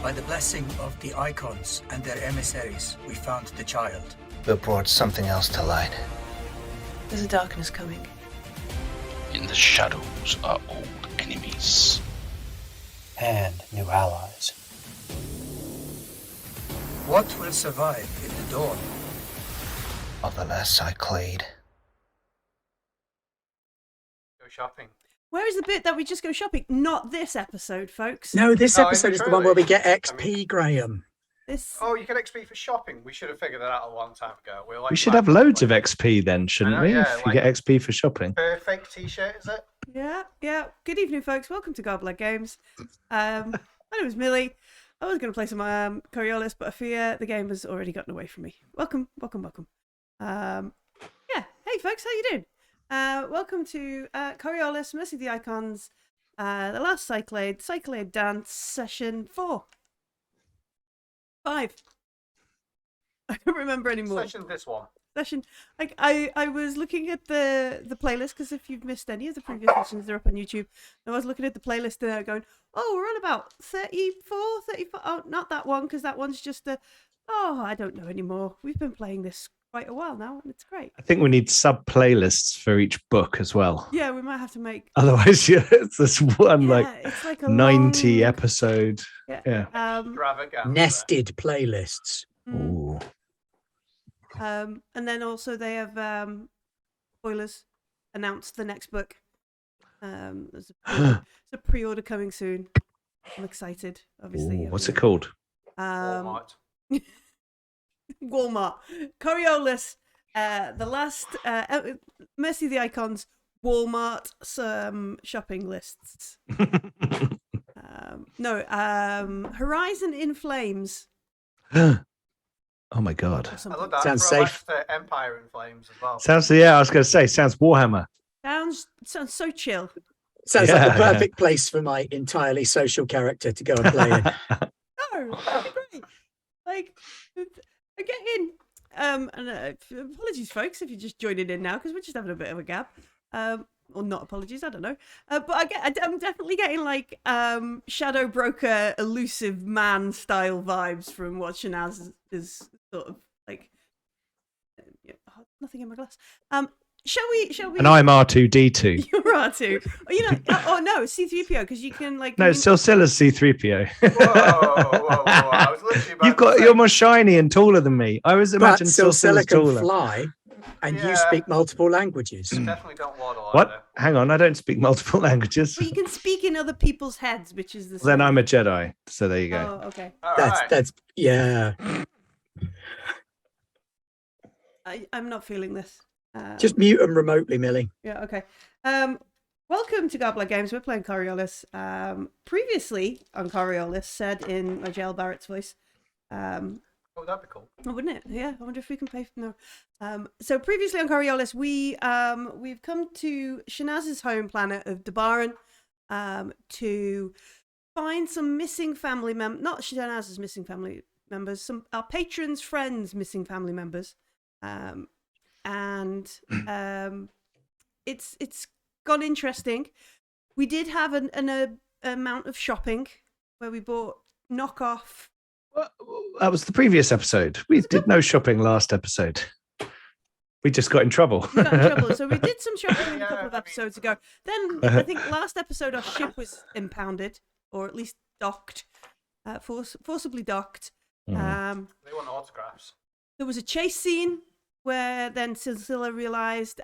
By the blessing of the icons and their emissaries, we found the child. We brought something else to light. There's a darkness coming. In the shadows are old enemies. And new allies. What will survive in the dawn? Motherless Cyclade. Go shopping. Where is the bit that we just go shopping? Not this episode, folks. No, this Oh, episode is is it the one where we really? get XP, Graham. This. Oh, you get XP for shopping. We should have figured that out a long time ago. We're like We should have loads of XP then, shouldn't know, we? yeah, If you get XP for shopping. Perfect t-shirt, is it? Yeah. Good evening, folks. Welcome to Gobbler Games. My name is Millie. I was going to play some Coriolis, but I fear the game has already gotten away from me. Welcome. Yeah. Hey, folks. How you doing? Welcome to Coriolis, Mercy of the Icons, the last Cyclade dance session 4. 5. I don't remember anymore. Session this one. Like I was looking at the playlist, because if you've missed any of the previous sessions, they're up on YouTube. And I was looking at the playlist and going, oh, we're on about 34. Oh, not that one, because that one's just I don't know anymore. We've been playing this quite a while now, and it's great. I think we need sub playlists for each book as well. Yeah, we might have to make. Otherwise, it's this one It's like a 90 long... episode. Yeah. Extravaganza. Nested playlists. Ooh. And then also they have spoilers announced the next book. There's a pre-order coming soon. I'm excited. Obviously. Ooh, what's it called? Walmart. Walmart. Coriolis. The last Mercy of the Icons. Walmart shopping lists. Horizon in Flames. Oh my god. I love that. Sounds Throwback safe. to Empire in Flames as well. I was going to say, sounds Warhammer. Sounds so chill. Sounds like the Yeah. perfect place for my entirely social character to go and play in. No, that'd be great. Like, I get in. And apologies, folks, if you're just joining in now, because we're just having a bit of a gap. Or not apologies, I don't know. But I'm definitely getting like Shadow Broker, elusive man style vibes from what Shanaz is sort of like. Nothing in my glass. Shall we? And I'm R2D2. You're R2. Oh no, C3PO, because you can like. No, it's still as C3PO. Whoa. I was literally about to say- You're more shiny and taller than me. I was But imagining Silsilla as can taller. fly, and Yeah. you speak multiple languages. Definitely don't waddle What? either. Hang on, I don't speak multiple languages. But you can speak in other people's heads, which is the. Then same. I'm a Jedi. So there you go. Oh, okay. All right. That's yeah. I'm not feeling this. Just mute them remotely, Millie. Yeah, okay. Welcome to Gobbler Games. We're playing Coriolis. Previously on Coriolis, said in Nigel Barrett's voice. Oh, that'd be cool. Oh, wouldn't it? Yeah, I wonder if we can pay for no. So previously on Coriolis, we've come to Shanaz's home planet of Dabaran to find some missing family members. Not Shanaz's missing family members. Some our patrons' friends' missing family members. And it's gone interesting. We did have an amount of shopping where we bought knockoff. Well, that was the previous episode. We did no shopping last episode. We just got in trouble. We got in trouble, so we did some shopping a Yeah, couple of I episode ago. Then I think last episode our ship was impounded, or at least docked, forcibly docked. They want autographs. There was a chase scene where then Silsilla realised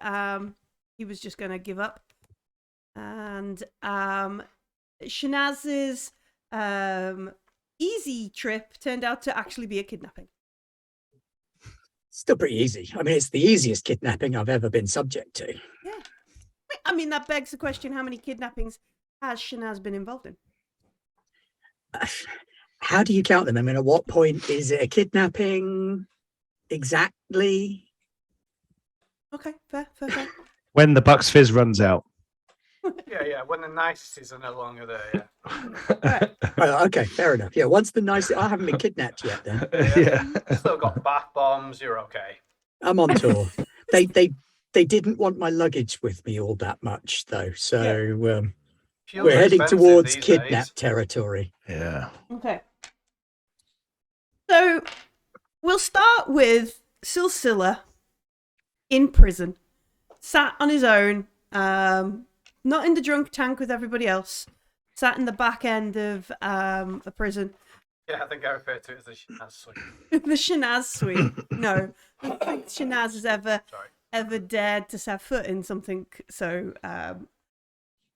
he was just going to give up. And Shanaz's easy trip turned out to actually be a kidnapping. Still pretty easy. I mean, it's the easiest kidnapping I've ever been subject to. Yeah. I mean, that begs the question, how many kidnappings has Shanaz been involved in? How do you count them? I mean, at what point is it a kidnapping exactly? Okay, fair. When the Bucks Fizz runs out. Yeah. When the niceties are no longer there. Yeah. Right. Oh, okay, fair enough. Yeah, once the nice, I haven't been kidnapped yet. Then Yeah. Still got bath bombs. You're okay. I'm on tour. They didn't want my luggage with me all that much though, so Fuel's we're heading expensive towards these kidnap days. territory. Yeah. Okay. So we'll start with Silsilla in prison, sat on his own, not in the drunk tank with everybody else, sat in the back end of a prison. Yeah, I think I refer to it as the Shinaz suite. The Shanaz suite. No, I don't think Shanaz has Sorry. ever dared to set foot in something so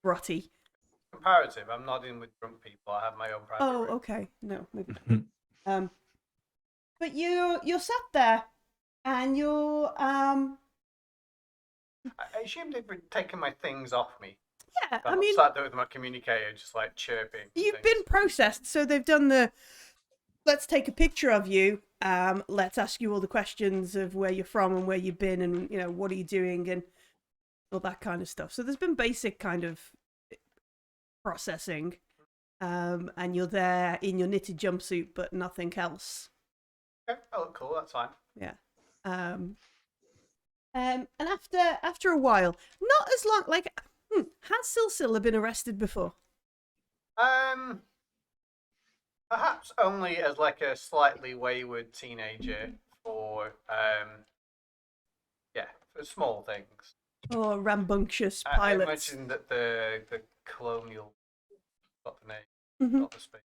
rotty. Comparative. I'm not in with drunk people. I have my own private Oh, room. okay. No, maybe not. But you're sat there, and you're I assume they've been taking my things off me. yeah. I'm I mean, sat there with my communicator, just like chirping. you've things. been processed, so they've done the. Let's take a picture of you. Let's ask you all the questions of where you're from and where you've been, and what are you doing, and all that kind of stuff. So there's been basic kind of processing, and you're there in your knitted jumpsuit, but nothing else. Okay, oh, cool. That's fine. Yeah. And after a while, not as long. Like, has Silsilla been arrested before? Perhaps only as like a slightly wayward teenager, for for small things. Or rambunctious I pilots? imagine that the colonial got the name, Mhm. not the space.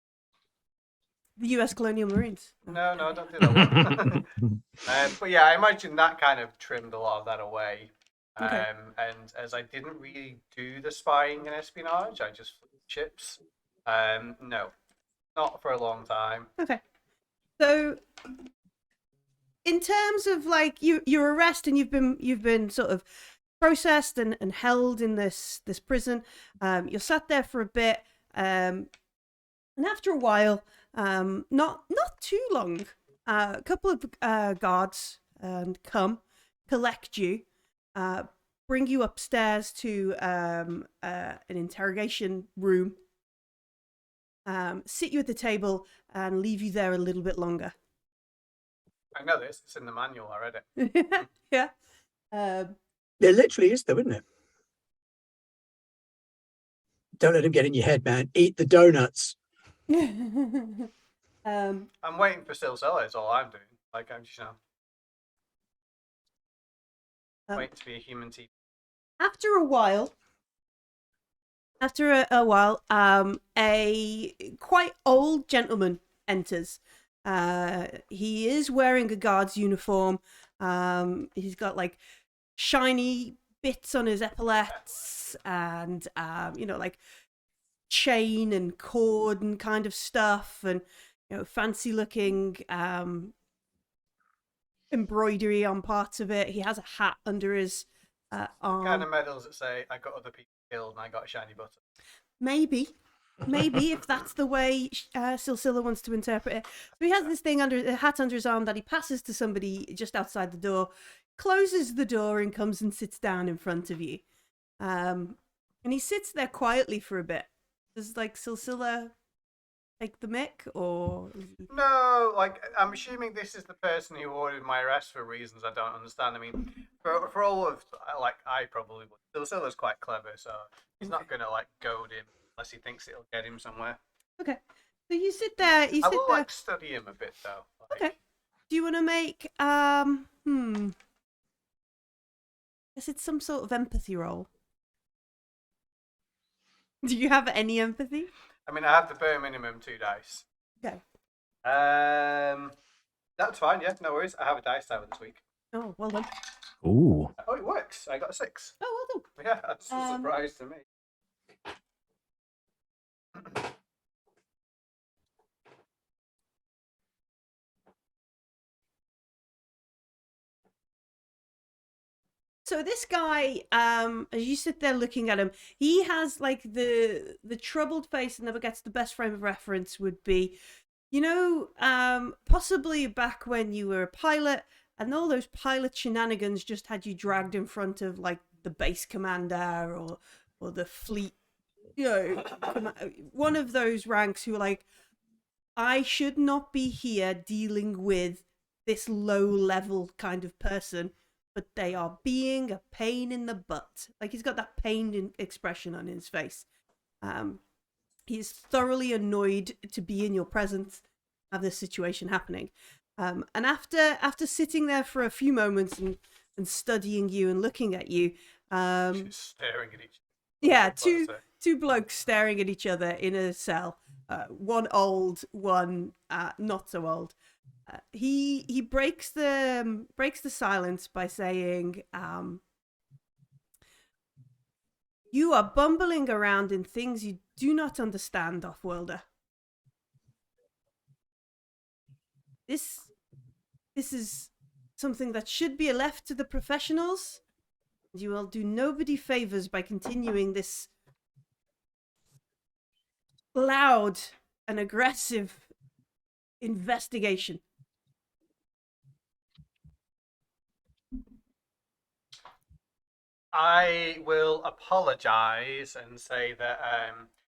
The U.S. Colonial Marines. No, don't do that one. But yeah, I imagine that kind of trimmed a lot of that away. Okay. And as I didn't really do the spying and espionage, I just flipped chips. No, not for a long time. Okay. So, in terms of like your arrest, and you've been sort of processed and held in this prison. You're sat there for a bit, and after a while, not too long, a couple of guards come, collect you, bring you upstairs to an interrogation room, sit you at the table, and leave you there a little bit longer. I know this. It's in the manual. I read it. Yeah. There literally is, though, isn't it? Don't let him get in your head, man. Eat the donuts. Um, I'm waiting for Silsilla. Is all I'm doing. Like I'm just waiting to be a human team. after a while, a quite old gentleman enters. He is wearing a guard's uniform. He's got like shiny bits on his epaulets and like chain and cord and kind of stuff, and fancy looking embroidery on parts of it. He has a hat under his arm. Kind of medals that say I got other people killed and I got a shiny button. Maybe if that's the way Silsilla wants to interpret it. So he has this thing a hat under his arm that he passes to somebody just outside the door, closes the door, and comes and sits down in front of you. And he sits there quietly for a bit. Does like Silsilla take the mick, or No, like I'm assuming this is the person who ordered my arrest for reasons I don't understand. I mean, for all of like I probably would. Silsilla's quite clever, so he's not gonna like goad him unless he thinks it'll get him somewhere. okay? So you sit there. I will like study him a bit though. Like, Okay. Do you want to make Guess it's some sort of empathy roll. Do you have any empathy? I mean, I have the bare minimum 2 dice. Okay. That's fine. Yeah, no worries. I have a dice tower this week. Oh, well done. Ooh. Oh, it works. I got a 6. Oh, well done. Yeah, that's a surprise to me. So this guy, as you sit there looking at him, he has like the troubled face, and never gets the best frame of reference would be, possibly back when you were a pilot and all those pilot shenanigans just had you dragged in front of like the base commander or the fleet, one of those ranks who were like, I should not be here dealing with this low level kind of person, but they are being a pain in the butt. Like he's got that pained expression on his face. He's thoroughly annoyed to be in your presence. have this situation happening. And after sitting there for a few moments and studying you and looking at you, She's staring at each. yeah, What was it? two blokes staring at each other in a cell. One old, one not so old. He breaks the silence by saying, "You are bumbling around in things you do not understand, Offworlder. This is something that should be left to the professionals. You will do nobody favors by continuing this loud and aggressive investigation." I will apologize and say that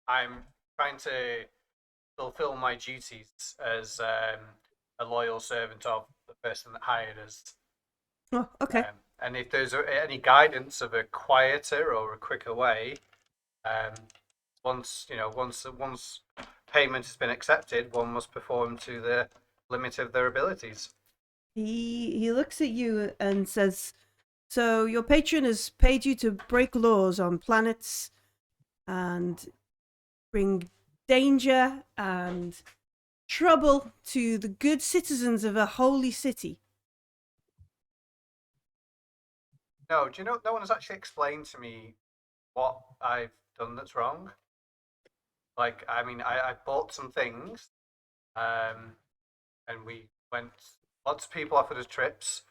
I'm trying to fulfill my duties as a loyal servant of the person that hired us. Oh, okay. And if there's any guidance of a quieter or a quicker way, once payment has been accepted, one must perform to the limit of their abilities. He looks at you and says, "So your patron has paid you to break laws on planets and bring danger and trouble to the good citizens of a holy city." No, do you know? No one has actually explained to me what I've done that's wrong. Like, I mean, I bought some things, and we went. Lots of people offered us trips,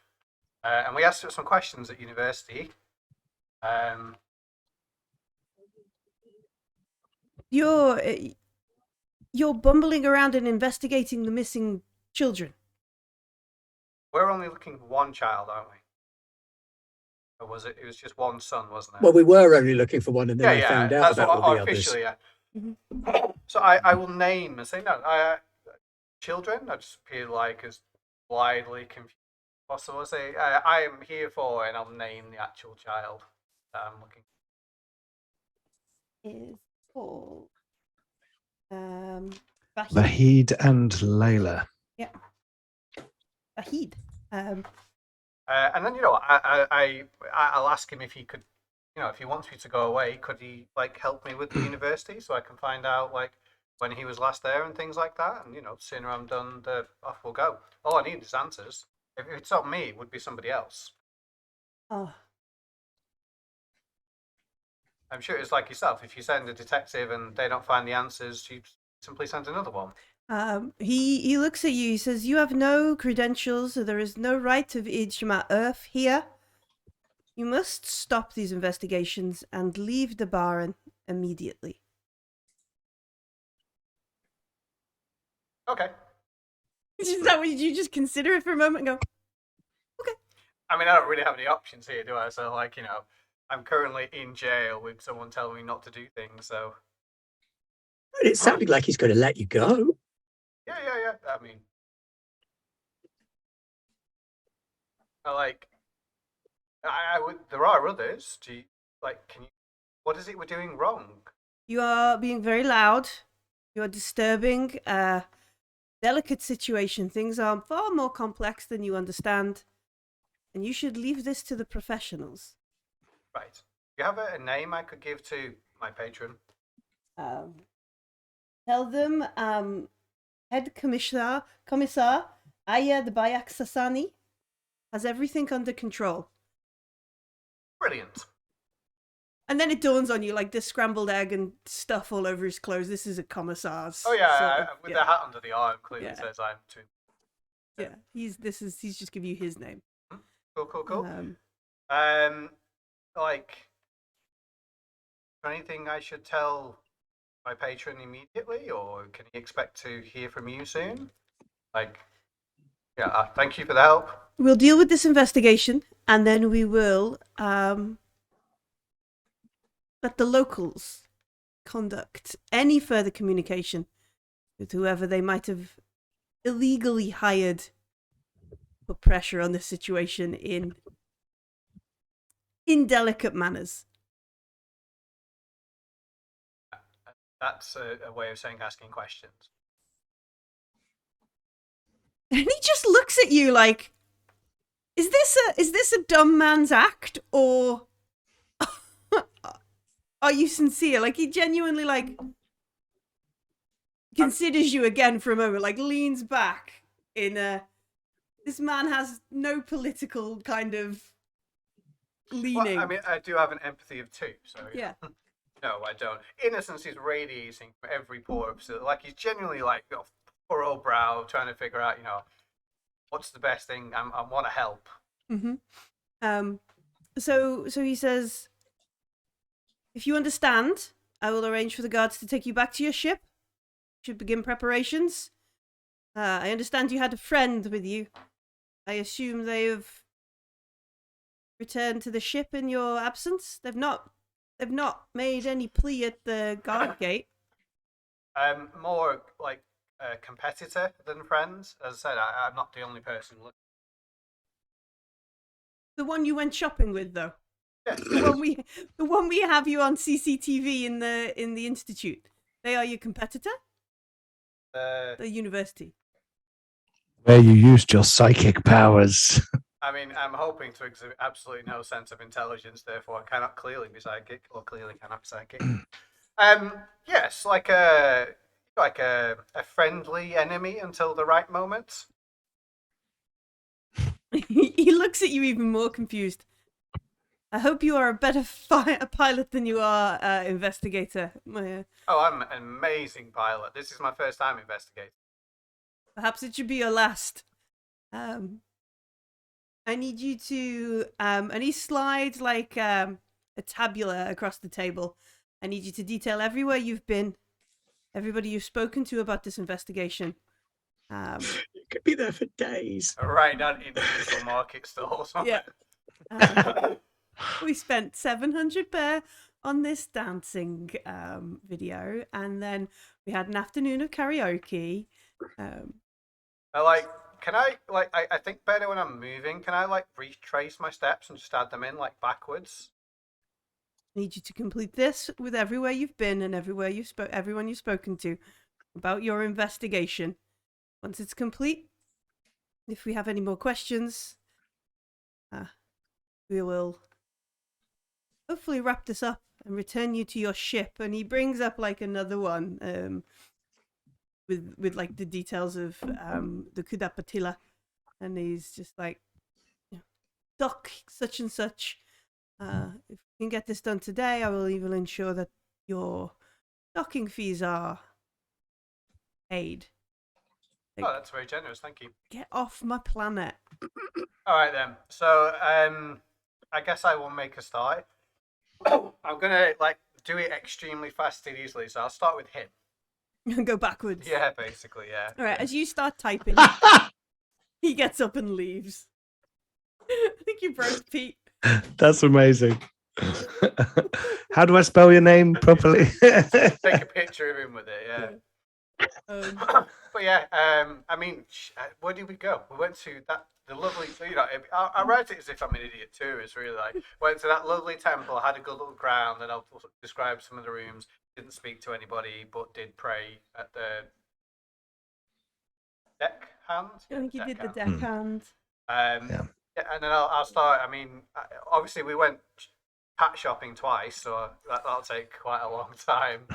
and we asked some questions at university. You're bumbling around and investigating the missing children. We're only looking for one child, aren't we? Or was it? It was just one son, wasn't it? Well, we were only looking for one, and then I yeah, found out that's about what all the others. officially. Yeah. Mhm. So I will name and say no. Children. I just appear like as widely confused as possible. I say I am here for, and I'll name the actual child that I'm looking. Is called Vahid. Vahid and Layla. Yeah, Vahid. And then I'll ask him if he could, if he wants me to go away, could he like help me with the university so I can find out like when he was last there and things like that, and sooner I'm done, off we'll go. All I need is answers. If it's not me, it would be somebody else. Oh, I'm sure it's like yourself. If you send a detective and they don't find the answers, you simply send another one. he looks at you. He says, "You have no credentials, so there is no right of Idshma Earth here. You must stop these investigations and leave the Baron immediately." Okay. Is that what you just consider it for a moment and go, "Okay"? I mean, I don't really have any options here, do I? So, like, I'm currently in jail with someone telling me not to do things. So, It sounded like he's going to let you go. yeah. I mean, like, I would. There are others. Do you like? Can you? What is it we're doing wrong? You are being very loud. You are disturbing a delicate situation. Things are far more complex than you understand, and you should leave this to the professionals. Right. Do you have a name I could give to my patron? Tell them head commissar Aya the Bayak Sasani has everything under control. Brilliant. And then it dawns on you, like this scrambled egg and stuff all over his clothes. This is a commissar's. Oh yeah, sort of- with the hat under the arm, clearly Yeah. says I'm too. Yeah, he's just give you his name. Cool. Like, is there anything I should tell my patron immediately, or can he expect to hear from you soon? Like, yeah, thank you for the help. We'll deal with this investigation, and then we will let the locals conduct any further communication with whoever they might have illegally hired, put pressure on the situation in indelicate manners. That's a way of saying asking questions. And he just looks at you like, is this a dumb man's act, or are you sincere? Like, he genuinely, like, considers you again for a moment, like, leans back in a... This man has no political kind of leaning. Well, I mean, I do have an empathy of two, so Yeah. No, I don't. Innocence is radiating from every pore of Sil. Like, he's genuinely, like, furrow brow, trying to figure out, what's the best thing. I want to help. Mm-hmm. So he says, if you understand, I will arrange for the guards to take you back to your ship. Should begin preparations. I understand you had a friend with you. I assume they've returned to the ship in your absence. They've not made any plea at the guard gate. More like a competitor than friends. As I said, I'm not the only person looking. The one you went shopping with, though. Yeah. The one we have you on CCTV in the institute. They are your competitor. The university. Where you used your psychic powers. I mean, I'm hoping to exhibit absolutely no sense of intelligence, therefore I cannot clearly be psychic, or clearly cannot be psychic. Yes, like a friendly enemy until the right moment. He looks at you even more confused. I hope you are a better pilot than you are investigator. Oh, I'm an amazing pilot. This is my first time investigating. Perhaps it should be your last. I need you to and he slides like a tabula across the table. I need you to detail everywhere you've been, everybody you've spoken to about this investigation. You could be there for days. Right down individual market stalls. Yeah. We spent 700 bear on this dancing video, and then we had an afternoon of karaoke. I think better when I'm moving. Can I retrace my steps and just add them in backwards? I need you to complete this with everywhere you've been and everywhere everyone you've spoken to about your investigation. Once it's complete, if we have any more questions, we will hopefully wrap this up and return you to your ship. And he brings up another one with the details of the Kudapatila, and he's just like, dock such and such. If we can get this done today, I will even ensure that your docking fees are paid. Oh, that's very generous. Thank you. Get off my planet. All right then. So I guess I will make a start. I'm gonna do it extremely fastidiously. So I'll start with him. Go backwards. Yeah, basically, yeah. All right. As you start typing, he gets up and leaves. I think you broke Pete. That's amazing. How do I spell your name properly? Take a picture of him with it, yeah. But yeah, I mean, where did we go? We went to the lovely, I write it as if I'm an idiot too. It's really went to that lovely temple, had a good little ground, and I'll describe some of the rooms. Didn't speak to anybody, but did pray at the deck hand. I think you did the deck hand. Yeah, and then I'll start. I mean, obviously we went hat shopping twice, so that'll take quite a long time.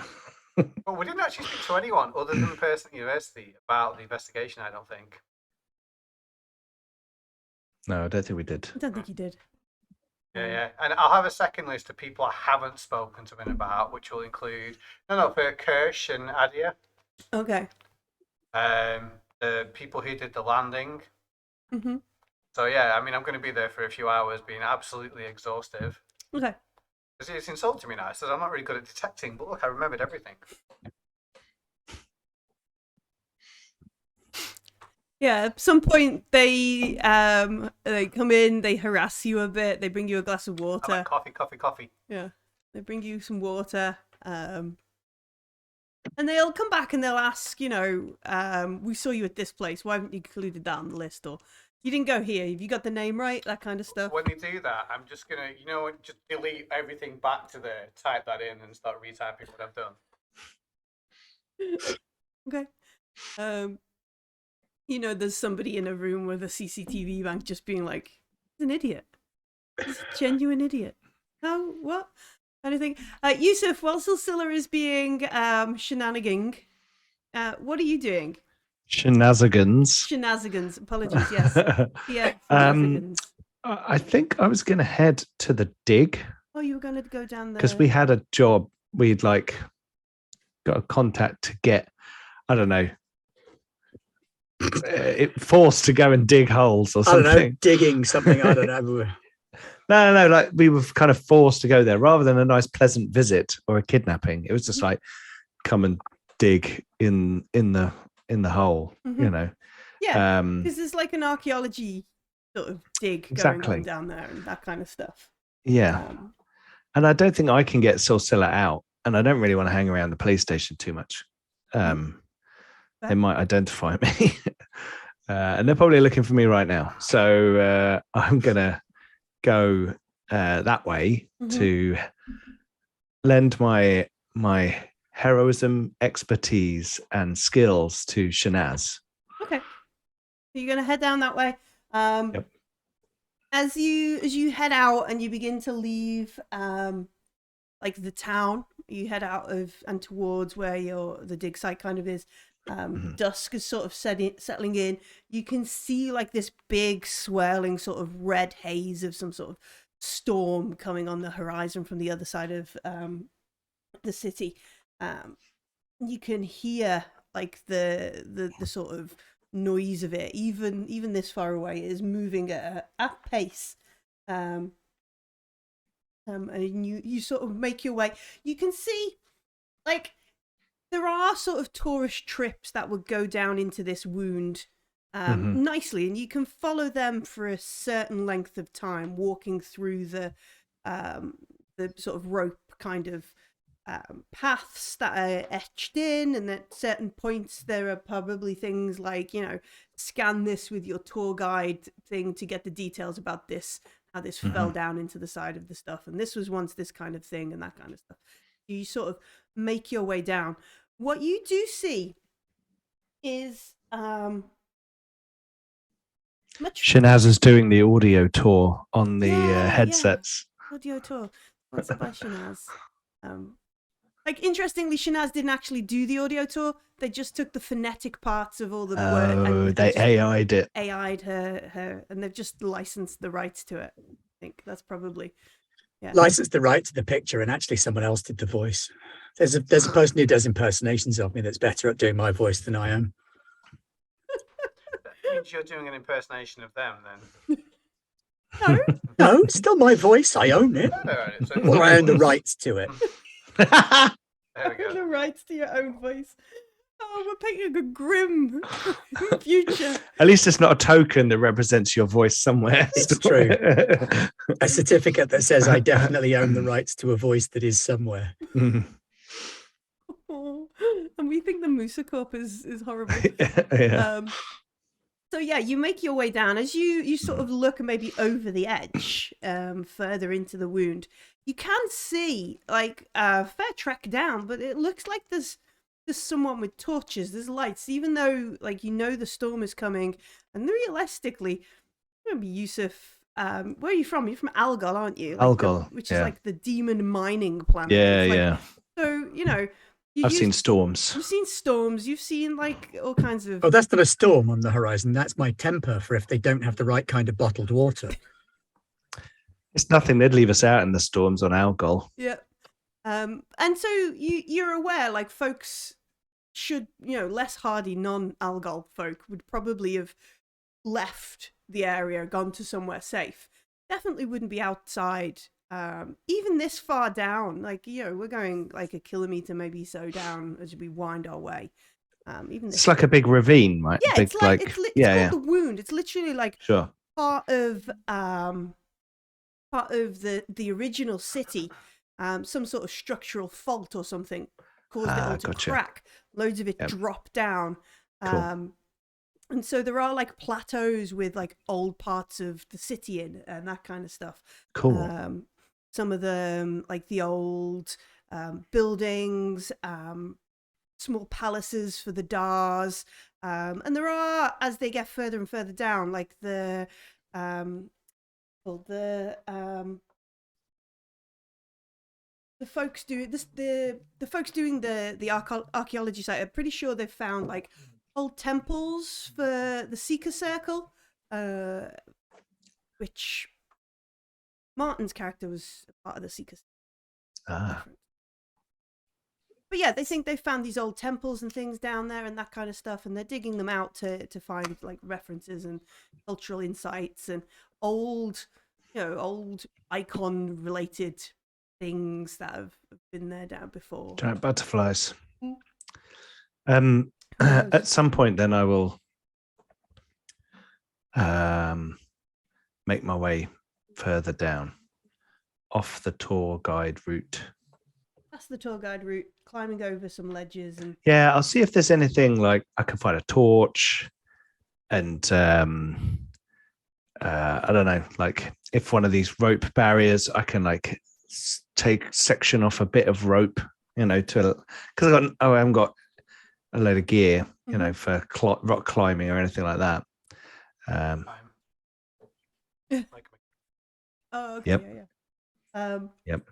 But we didn't actually speak to anyone other than the person at the university about the investigation, I don't think. No, I don't think we did. I don't think you did. Yeah. And I'll have a second list of people I haven't spoken to him about, which will include, for Kirsch and Adia. Okay. The people who did the landing. Mm-hmm. So yeah, I mean, I'm going to be there for a few hours being absolutely exhaustive. Okay. Because it's insulting me now. It says I'm not really good at detecting, but look, I remembered everything. Yeah, at some point they come in, they harass you a bit, they bring you a glass of water. Coffee. Yeah, they bring you some water, and they'll come back and they'll ask, we saw you at this place, why haven't you included that on the list? Or you didn't go here, have you got the name right? That kind of stuff. When they do that, I'm just going to, just delete everything back to there, type that in and start retyping what I've done. Okay. You know, there's somebody in a room with a CCTV bank just being like, he's an idiot. He's a genuine idiot. How? What? Anything? Yusuf, while Silsilla is being shenanigan, what are you doing? Shenanigans. Shenanigans. Apologies. Yes. Yeah. Um, Shenanigans. I think I was going to head to the dig Oh, you were going to go down there because we had a job. We'd like got a contact to get, I don't know, forced to go and dig holes or I don't something. know, digging something. I don't know. No, like we were kind of forced to go there rather than a nice, pleasant visit or a kidnapping. It was just like, come and dig in the hole, Mhm. you know. Yeah, because there's like an archaeology sort of dig going Exactly. on down there and that kind of stuff. Yeah. And I don't think I can get Silsilla out, and I don't really want to hang around the police station too much. They might identify me, and they're probably looking for me right now. So I'm gonna go that way to lend my heroism, expertise, and skills to Shanaz. Okay, so you're gonna head down that way. Yep. As you head out and you begin to leave, like the town, you head out of and towards where the dig site kind of is. Dusk is sort of settling in. You can see like this big swirling sort of red haze of some sort of storm coming on the horizon from the other side of the city. You can hear like the sort of noise of it, even this far away. It is moving at a pace. And you sort of make your way. You can see like there are sort of tourist trips that would go down into this wound nicely, and you can follow them for a certain length of time, walking through the sort of rope kind of paths that are etched in, and at certain points there are probably things like, you know, scan this with your tour guide thing to get the details about this, how this fell down into the side of the stuff, and this was once this kind of thing, and that kind of stuff. You sort of make your way down. What you do see is Shanaz is doing the audio tour on the headsets. Yeah. Audio tour sponsored by Shanaz. Like, interestingly, Shanaz didn't actually do the audio tour. They just took the phonetic parts of all the words. Oh, they AI'd it. AI'd her, and they've just licensed the rights to it. I think that's probably, yeah. Licensed the right to the picture, and actually someone else did the voice. There's a person who does impersonations of me that's better at doing my voice than I am. That means you're doing an impersonation of them, then. No, it's still my voice. I own it. Or I own the rights to it. There we go. The rights to your own voice. Oh, we're painting a grim future. At least it's not a token that represents your voice somewhere. It's true. A certificate that says I definitely own the rights to a voice that is somewhere. Oh, and we think the Musaa Corp is horrible. Yeah. So yeah, you make your way down as you sort of look maybe over the edge, further into the wound. You can see like a fair trek down, but it looks like there's someone with torches. There's lights, even though like you know the storm is coming. And realistically, maybe Yusuf. Where are you from? You're from Algol, aren't you? Like Algol, which is like the demon mining planet. Yeah, It's like, yeah. So you know. I've seen storms. You've seen storms. You've seen like all kinds of. Oh, that's not a storm on the horizon. That's my temper for if they don't have the right kind of bottled water. It's nothing. They'd leave us out in the storms on Algol. Yeah. And so you're aware, like folks should, you know, less hardy non-Algol folk would probably have left the area, gone to somewhere safe. Definitely wouldn't be outside. Even this far down, like, you know, we're going like a kilometer maybe so down as we wind our way. Even It's like a big ravine, right? Yeah, Big, it's like it's called the wound. It's literally like Sure. part of the original city. Some sort of structural fault or something caused it all to crack. Loads of it dropped down. Cool. And so there are like plateaus with like old parts of the city in and that kind of stuff. Cool. Some of them like the old buildings, small palaces for the Dars. And there are, as they get further and further down, like the folks do this. The folks doing the archaeology site are pretty sure they've found like old temples for the Seeker Circle, which Martin's character was a part of the Seeker Circle. But yeah, they think they found these old temples and things down there and that kind of stuff, and they're digging them out to find like references and cultural insights and old icon related things that have been there down before. Giant butterflies. At some point, then I will make my way further down off the tour guide route. That's the tour guide route, climbing over some ledges and yeah, I'll see if there's anything like I can find a torch, and I don't know, like if one of these rope barriers I can like take section off a bit of rope, you know, to because I haven't got a load of gear, you know, for rock climbing or anything like that. Oh, okay, yep. yeah. Yep.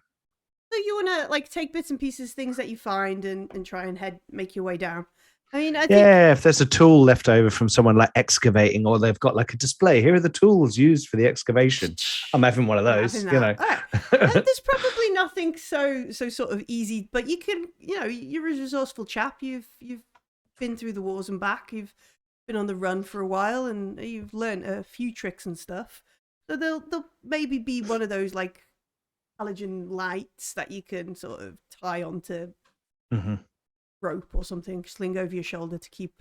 So you want to like take bits and pieces, things that you find, and try and make your way down. I mean, I think... if there's a tool left over from someone like excavating, or they've got like a display, here are the tools used for the excavation. I'm having one of those, you know. Right. There's probably nothing so sort of easy, but you can, you know, you're a resourceful chap. You've been through the wars and back. You've been on the run for a while, and you've learned a few tricks and stuff. So they'll maybe be one of those like halogen lights that you can sort of tie onto rope or something, sling over your shoulder to keep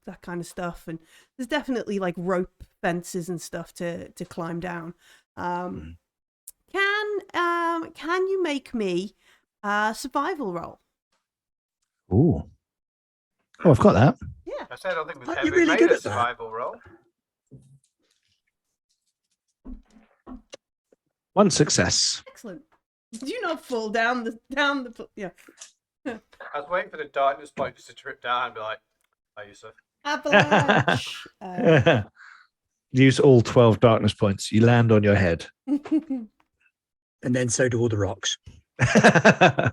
that kind of stuff. And there's definitely like rope fences and stuff to climb down. Can you make me a survival roll? Ooh. Oh, I've got that. Yeah. I said I don't think we've Aren't ever you really made good a at that? survival roll. One success. Excellent. Do not fall down the yeah. I was waiting for the darkness point just to trip down and be like, "Hi, Yusuf." Avalanche. Use all 12 darkness points. You land on your head. And then so do all the rocks. Yeah.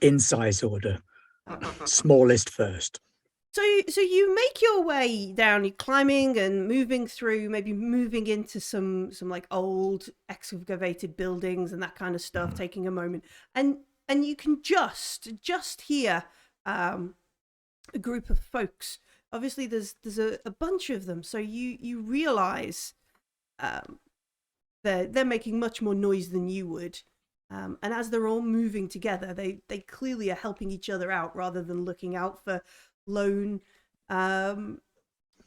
In size order. Smallest first. So you make your way down, you're climbing and moving through, maybe moving into some like old excavated buildings and that kind of stuff, taking a moment. And you can just hear a group of folks. Obviously there's a bunch of them, so you realize they're making much more noise than you would. And as they're all moving together, they clearly are helping each other out rather than looking out for lone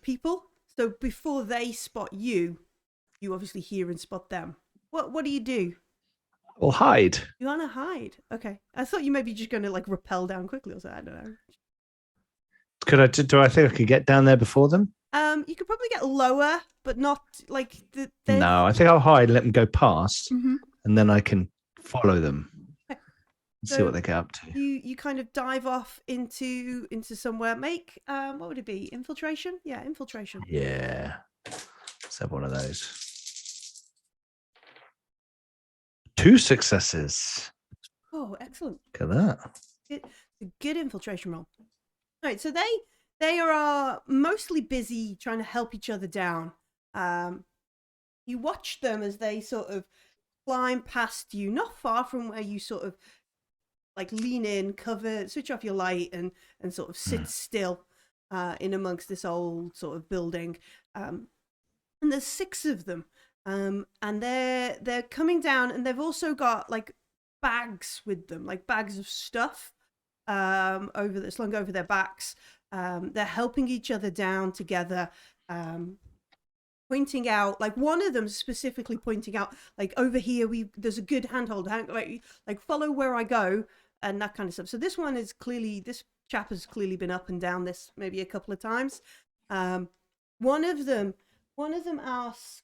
people. So before they spot you, you obviously hear and spot them. What do you do? Well, hide. You want to hide? Okay. I thought you may be just going to like rappel down quickly or something. I don't know. Do I think I could get down there before them? You could probably get lower, but not like No, I think I'll hide and let them go past, Mhm. and then I can follow them and see So what they get up to. You kind of dive off into somewhere. Make what would it be? Infiltration? Yeah, infiltration. Yeah. Let's have one of those. 2 successes. Oh, excellent. Look at that. It's a good infiltration roll. All right, so they are mostly busy trying to help each other down. You watch them as they sort of climb past you, not far from where you sort of like lean in, switch off your light, and sort of sit still in amongst this old sort of building. And there's 6 of them, and they're coming down, and they've also got like bags with them, like bags of stuff slung over their backs. They're helping each other down together. Pointing out, like one of them specifically pointing out, like over here there's a good handhold, like follow where I go and that kind of stuff. So this chap has clearly been up and down this maybe a couple of times. One of them asks,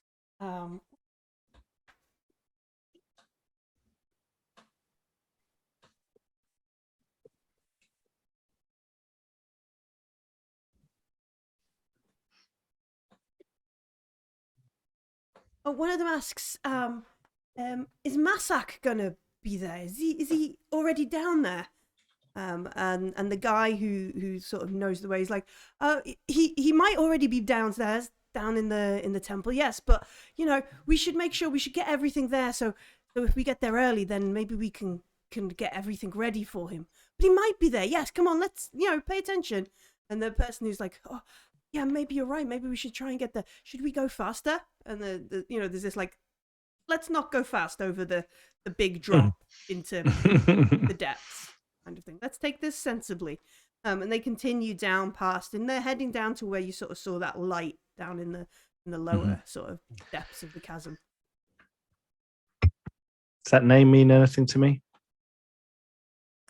one of them asks, is Masak gonna be there? Is he already down there? And the guy who sort of knows the way is like, he might already be downstairs, down in the temple, yes, but we should make sure we should get everything there, so if we get there early, then maybe we can get everything ready for him. But he might be there. Yes, come on, let's pay attention. And the person who's like, oh yeah, maybe you're right. Maybe we should try and get there. Should we go faster? And there's this like, let's not go fast over the big drop into the depths kind of thing. Let's take this sensibly. And they continue down past, and they're heading down to where you sort of saw that light down in the lower sort of depths of the chasm. Does that name mean anything to me?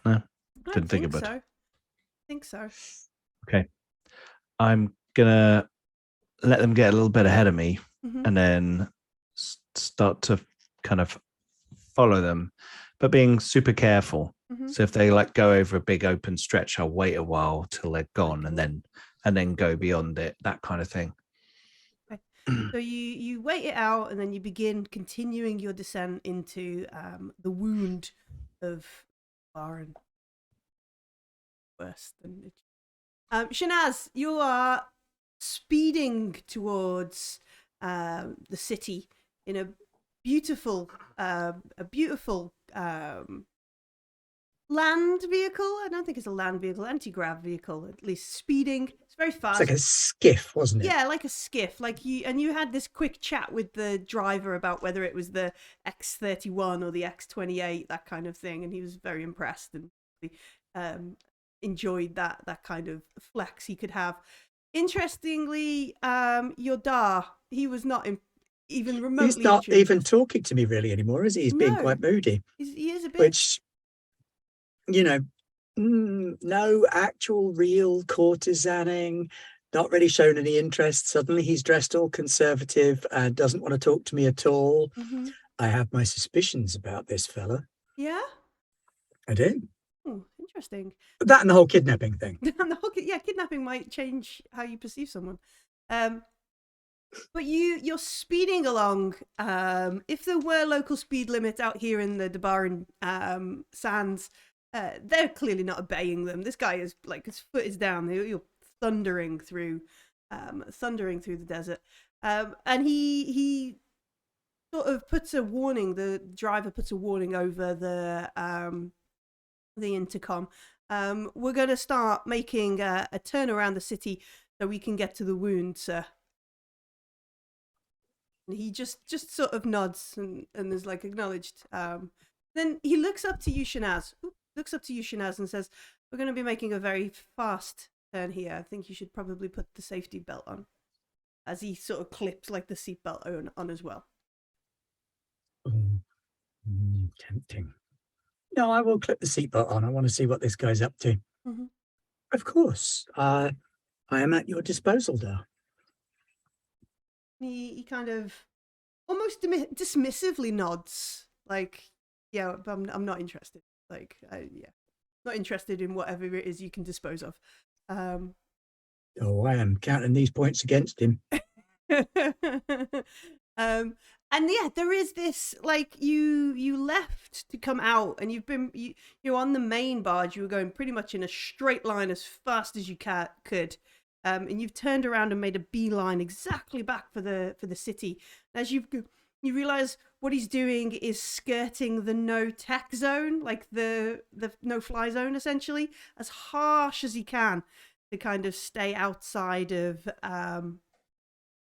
No, I didn't think about so. it. I think so. Okay, I'm gonna let them get a little bit ahead of me, and then start to kind of follow them, but being super careful. So if they like go over a big open stretch, I'll wait a while till they're gone, and then go beyond it. That kind of thing. Okay. So you wait it out, and then you begin continuing your descent into the wound of Baron. Worse than it. Shanaz, you are speeding towards the city in a beautiful land vehicle. I don't think it's a land vehicle, anti-grav vehicle, at least speeding. It's very fast. It's like a skiff, wasn't it? Yeah, like a skiff. Like you had this quick chat with the driver about whether it was the X31 or the X28, that kind of thing, and he was very impressed and enjoyed that kind of flex he could have. Interestingly, Yodar, he was not even remotely. He's not even talking to me really anymore, is he? He's being quite moody. He is a bit. Which, no actual real courtesaning, not really shown any interest. Suddenly he's dressed all conservative and doesn't want to talk to me at all. I have my suspicions about this fella. Yeah? I do. Oh, interesting. That and the whole kidnapping thing. Kidnapping might change how you perceive someone. But you're speeding along. If there were local speed limits out here in the Dabaran sands, they're clearly not obeying them. This guy is like, his foot is down. You're thundering through the desert. And he sort of puts a warning. The driver puts a warning over the intercom. We're going to start making a turn around the city so we can get to the wound, sir. And he just sort of nods and is like acknowledged. Then he looks up to you, Shanaz. And says, we're going to be making a very fast turn here. I think you should probably put the safety belt on. As he sort of clips like the seatbelt on as well. Tempting. No, I will clip the seatbelt on. I want to see what this guy's up to. Of course. I am at your disposal, Dar. He kind of almost dismissively nods, like, yeah, but I'm not interested. Like, not interested in whatever it is you can dispose of. Oh, I am counting these points against him. And yeah, there is this, like, you left to come out, and you're on the main barge. You were going pretty much in a straight line as fast as you could. And you've turned around and made a beeline exactly back for the city. As you realize what he's doing is skirting the no tech zone, like the no fly zone, essentially, as harsh as he can to kind of stay outside of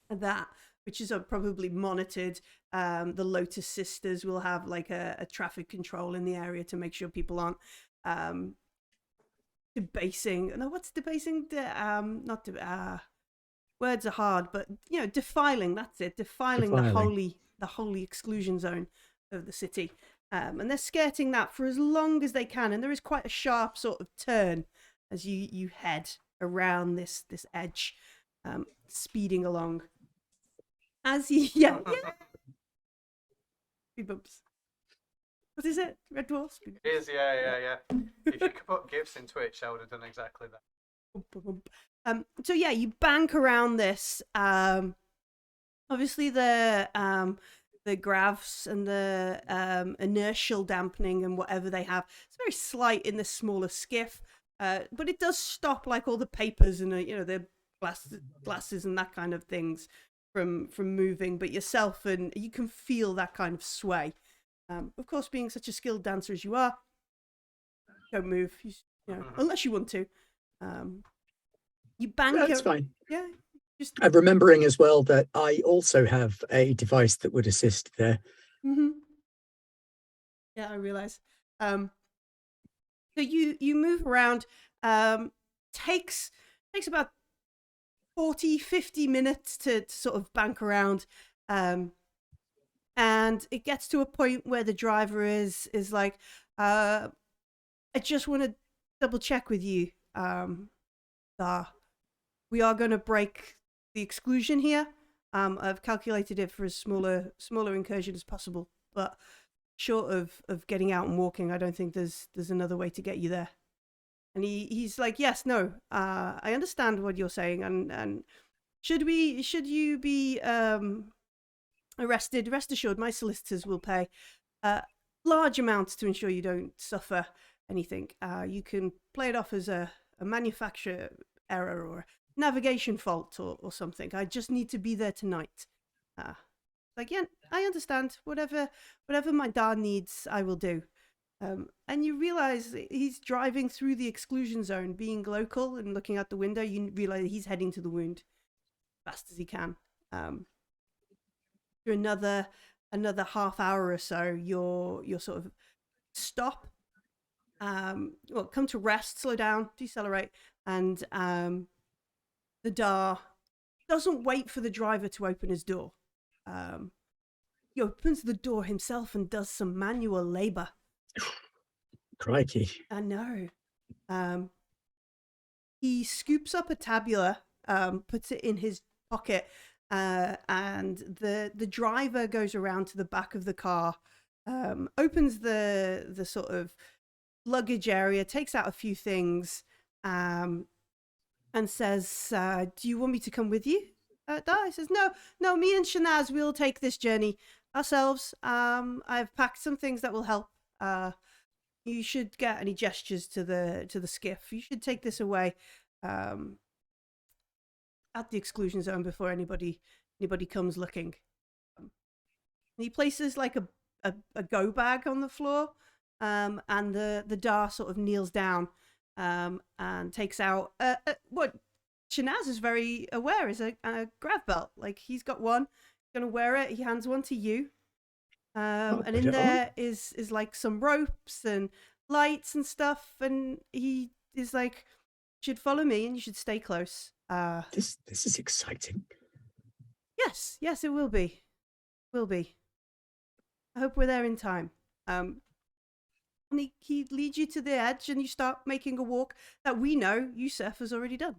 that, which is probably monitored. The Lotus Sisters will have like a traffic control in the area to make sure people aren't debasing. No, what's debasing? Words are hard, but defiling. That's it. Defiling. the holy exclusion zone of the city. And they're skirting that for as long as they can. And there is quite a sharp sort of turn as you head around this edge, speeding along. As he yeah. Speed bumps. What is it? Red Dwarf? Speed It is, yeah. If you could put GIFs in Twitch, I would have done exactly that. So yeah, you bank around this, Obviously, the gravs and the inertial dampening and whatever they have, it's very slight in the smaller skiff, but it does stop like all the papers and the glasses and that kind of things from moving. But yourself, and you can feel that kind of sway. Of course, being such a skilled dancer as you are, don't move. Unless you want to. You bank. That's fine. Yeah. I'm remembering as well that I also have a device that would assist there. Mm-hmm. Yeah, I realize. So you move around. Takes about 40-50 minutes to sort of bank around. And it gets to a point where the driver is like, I just want to double check with you. We are going to break the exclusion here. I've calculated it for as smaller incursion as possible, but short of getting out and walking, I don't think there's another way to get you there. And he's like, yes, no, I understand what you're saying, and should you be arrested, rest assured my solicitors will pay large amounts to ensure you don't suffer anything. You can play it off as a manufacturer error or navigation fault or something. I just need to be there tonight. Like, yeah, I understand. Whatever my dad needs, I will do. And you realize he's driving through the exclusion zone, being local and looking out the window. You realize he's heading to the wound as fast as he can. For another half hour or so, you're sort of stop. Come to rest, slow down, decelerate, and the Dar doesn't wait for the driver to open his door. He opens the door himself and does some manual labor. Crikey. I know. He scoops up a tabula, puts it in his pocket, and the driver goes around to the back of the car, opens the sort of luggage area, takes out a few things, and says, do you want me to come with you? He says, no, me and Shanaz will take this journey ourselves. I've packed some things that will help. You should get any gestures to the skiff. You should take this away at the exclusion zone before anybody comes looking. And he places like a go bag on the floor, and the Dar sort of kneels down and takes out what Shanaz is very aware is a grav belt. Like, he's got one, gonna wear it. He hands one to you. And in there is like some ropes and lights and stuff, and he is like, you should follow me and you should stay close. This is exciting. Yes, it will be. I hope we're there in time. And he leads you to the edge, and you start making a walk that we know Yusef has already done.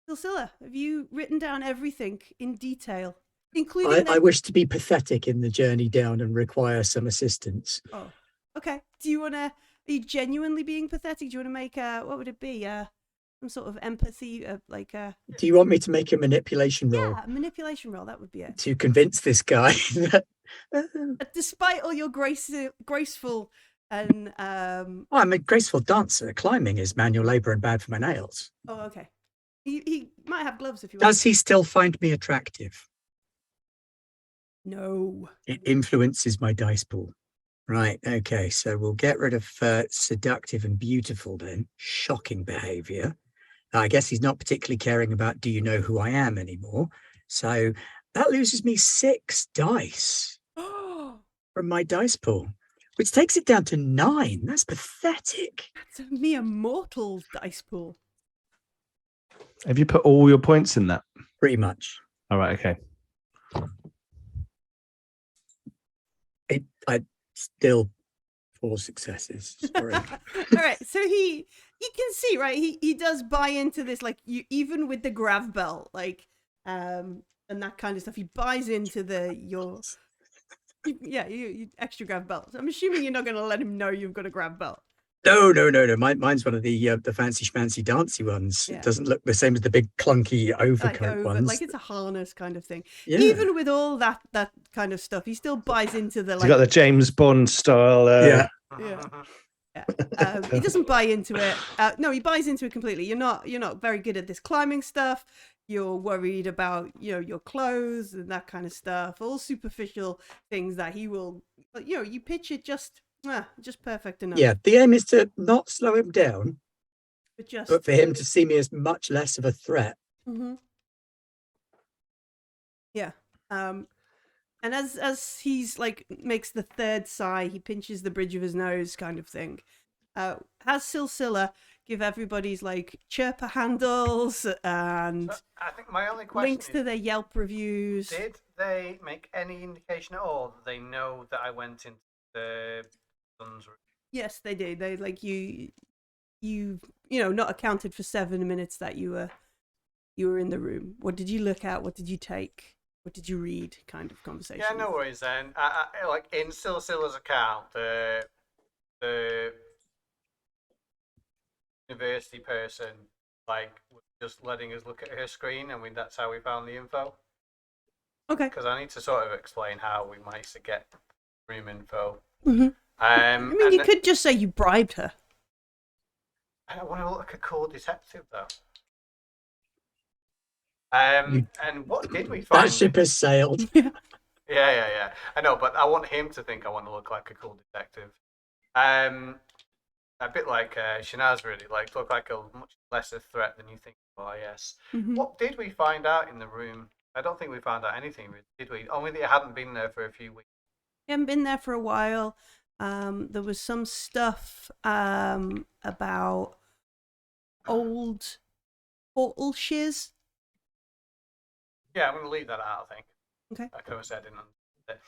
Silsilla, have you written down everything in detail? Including I wish to be pathetic in the journey down and require some assistance. Oh, okay. Are you genuinely being pathetic? Do you want to make what would it be? Some sort of empathy, Do you want me to make a manipulation roll? Yeah, a manipulation roll, that would be it. To convince this guy that... Despite all your graceful and... I'm a graceful dancer. Climbing is manual labor and bad for my nails. Oh, okay. He might have gloves if you want. Does he still find me attractive? No. It influences my dice pool. Right, okay, so we'll get rid of seductive and beautiful then. Shocking behaviour. I guess he's not particularly caring about do you know who I am anymore. So that loses me 6 dice from my dice pool, which takes it down to 9. That's pathetic. That's a mere mortal's dice pool. Have you put all your points in that? Pretty much. All right, okay. I still 4 successes. Sorry. All right, so you can see, right? He does buy into this, like, you even with the grav belt, like, and that kind of stuff. He buys into your extra grav belt. So I'm assuming you're not going to let him know you've got a grav belt. No. Mine's one of the fancy schmancy dancy ones. Yeah. It doesn't look the same as the big clunky overcoat ones. Like it's a harness kind of thing. Yeah. Even with all that kind of stuff, he still buys into the He's like. got the James Bond style. Yeah. Yeah. He doesn't buy into it. No, he buys into it completely. You're not very good at this climbing stuff. You're worried about your clothes and that kind of stuff. All superficial things that he will. You pitch it just perfect enough. Yeah. The aim is to not slow him down, but for him to see me as much less of a threat. Mm-hmm. Yeah. And as he's like makes the third sigh, he pinches the bridge of his nose, kind of thing. Has Silsilla give everybody's like chirper handles and I think my only question links to their Yelp reviews. Did they make any indication at all that they know that I went into the sun's room? Yes, they do. They like you not accounted for 7 minutes that you were in the room. What did you look at? What did you take? What did you read? Kind of conversation. Yeah, no worries then. I like in Silsilla's account, the university person like was just letting us look at her screen, and that's how we found the info. Okay. Because I need to sort of explain how we managed to get room info. Mm-hmm. I mean, you could just say you bribed her. I don't want to look like a cool detective though. And what did we find? That ship has sailed. Yeah. I know, but I want him to think I want to look like a cool detective. A bit like Shanaz, really, like look like a much lesser threat than you think. Oh yes. Mm-hmm. What did we find out in the room? I don't think we found out anything, did we? Only that it hadn't been there for a few weeks. You haven't been there for a while. There was some stuff about old portal shiz. Yeah, I'm going to leave that out, I think. Okay. I could have said I didn't understand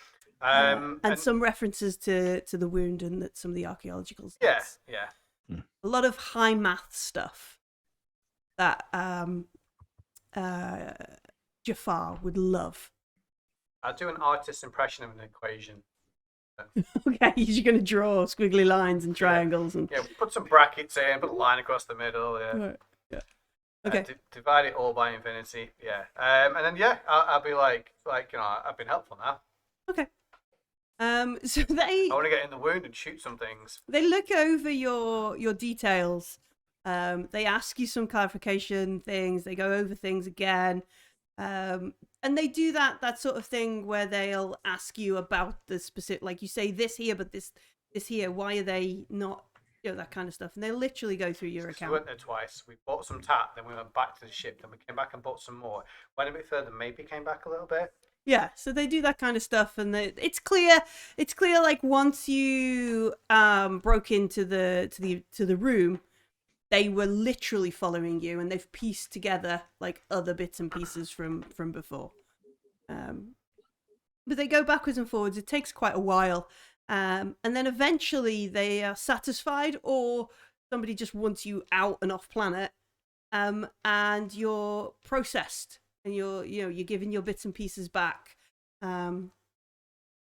it. And some references to the wound and that some of the archaeological stuff. Yeah. A lot of high math stuff that Jafar would love. I'll do an artist's impression of an equation. Okay, you're going to draw squiggly lines and triangles and put some brackets in, put a line across the middle. Yeah. Right. Yeah. Okay. Divide it all by infinity. Yeah. And then I'll be like I've been helpful now. Okay. So I want to get in the wound and shoot some things. They look over your details. They ask you some clarification things. They go over things again. And they do that sort of thing where they'll ask you about the specific, like you say this here, but this here. Why are they not? That kind of stuff. And they literally go through your account. We went there twice. We bought some tat, then we went back to the ship, then we came back and bought some more. Went a bit further, maybe came back a little bit. Yeah, so they do that kind of stuff, and it's clear. It's clear. Like once you broke into the room, they were literally following you, and they've pieced together like other bits and pieces from before. But they go backwards and forwards. It takes quite a while. And then eventually they are satisfied, or somebody just wants you out and off planet, and you're processed, and you're given your bits and pieces back.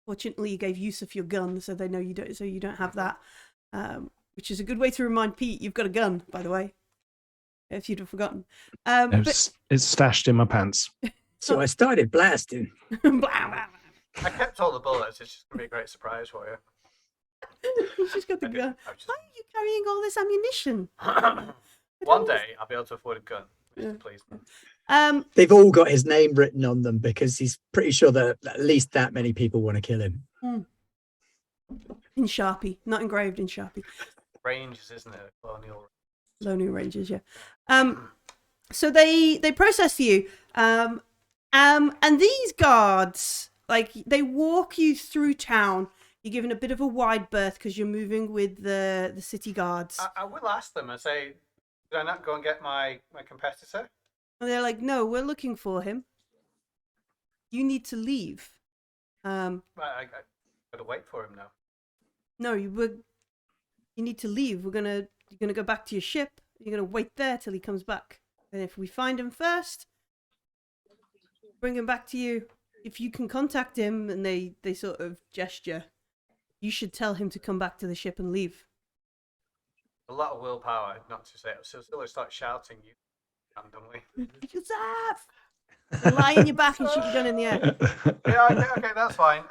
Fortunately, you gave use of your gun, so they know you don't. So you don't have that, which is a good way to remind Pete you've got a gun. By the way, if you'd have forgotten, it's stashed in my pants. So I started blasting. I kept all the bullets. It's just going to be a great surprise for you. You've just got the gun. Why are you carrying all this ammunition? One day, I'll be able to afford a gun. Please. They've all got his name written on them because he's pretty sure that at least that many people want to kill him. In Sharpie, not engraved in Sharpie. Ranges, isn't it? Colonial Rangers, yeah. So they process you, and these guards, like, they walk you through town. You're given a bit of a wide berth because you're moving with the city guards. I will ask them. I say, did I not go and get my competitor? And they're like, no, we're looking for him. You need to leave. I gotta wait for him now. No, you need to leave. You're gonna go back to your ship. You're gonna wait there till he comes back. And if we find him first, bring him back to you. If you can contact him, and they sort of gesture, you should tell him to come back to the ship and leave. A lot of willpower not to say it. So still start shouting you randomly. Yusuf! And lie in your back and shoot your gun in the air. Yeah, okay, that's fine.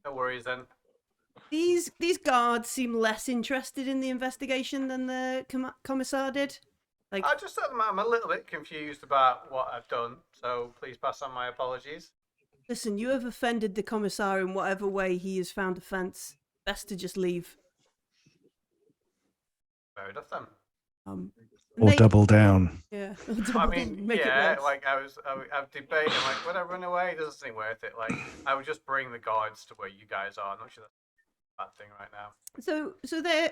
No worries then. These guards seem less interested in the investigation than the commissar did. Like, I just I'm a little bit confused about what I've done, so please pass on my apologies. listen, you have offended the commissar in whatever way he has found offence. Best to just leave. Fair enough then. Or double down. Yeah. I mean, yeah, like I was debating, like, would I run away? It doesn't seem worth it. Like, I would just bring the guards to where you guys are. I'm not sure that's a bad thing right now. So they're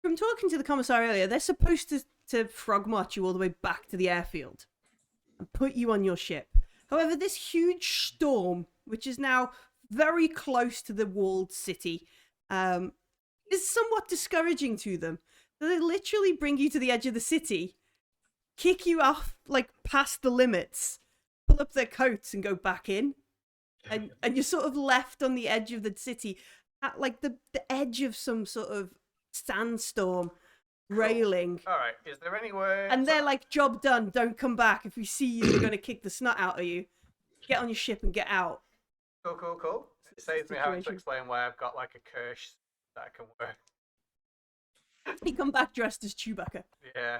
from talking to the commissar earlier, they're supposed to frog march you all the way back to the airfield and put you on your ship. However, this huge storm, which is now very close to the walled city, is somewhat discouraging to them. So they literally bring you to the edge of the city, kick you off like past the limits, pull up their coats and go back in. And you're sort of left on the edge of the city at like the edge of some sort of sandstorm railing. All right, is there any way? And they're like, job done, don't come back. If we see you, we're going to kick the snot out of you. Get on your ship and get out. Cool. It saves me having to explain why I've got like a curse that I can wear. He come back dressed as Chewbacca. Yeah.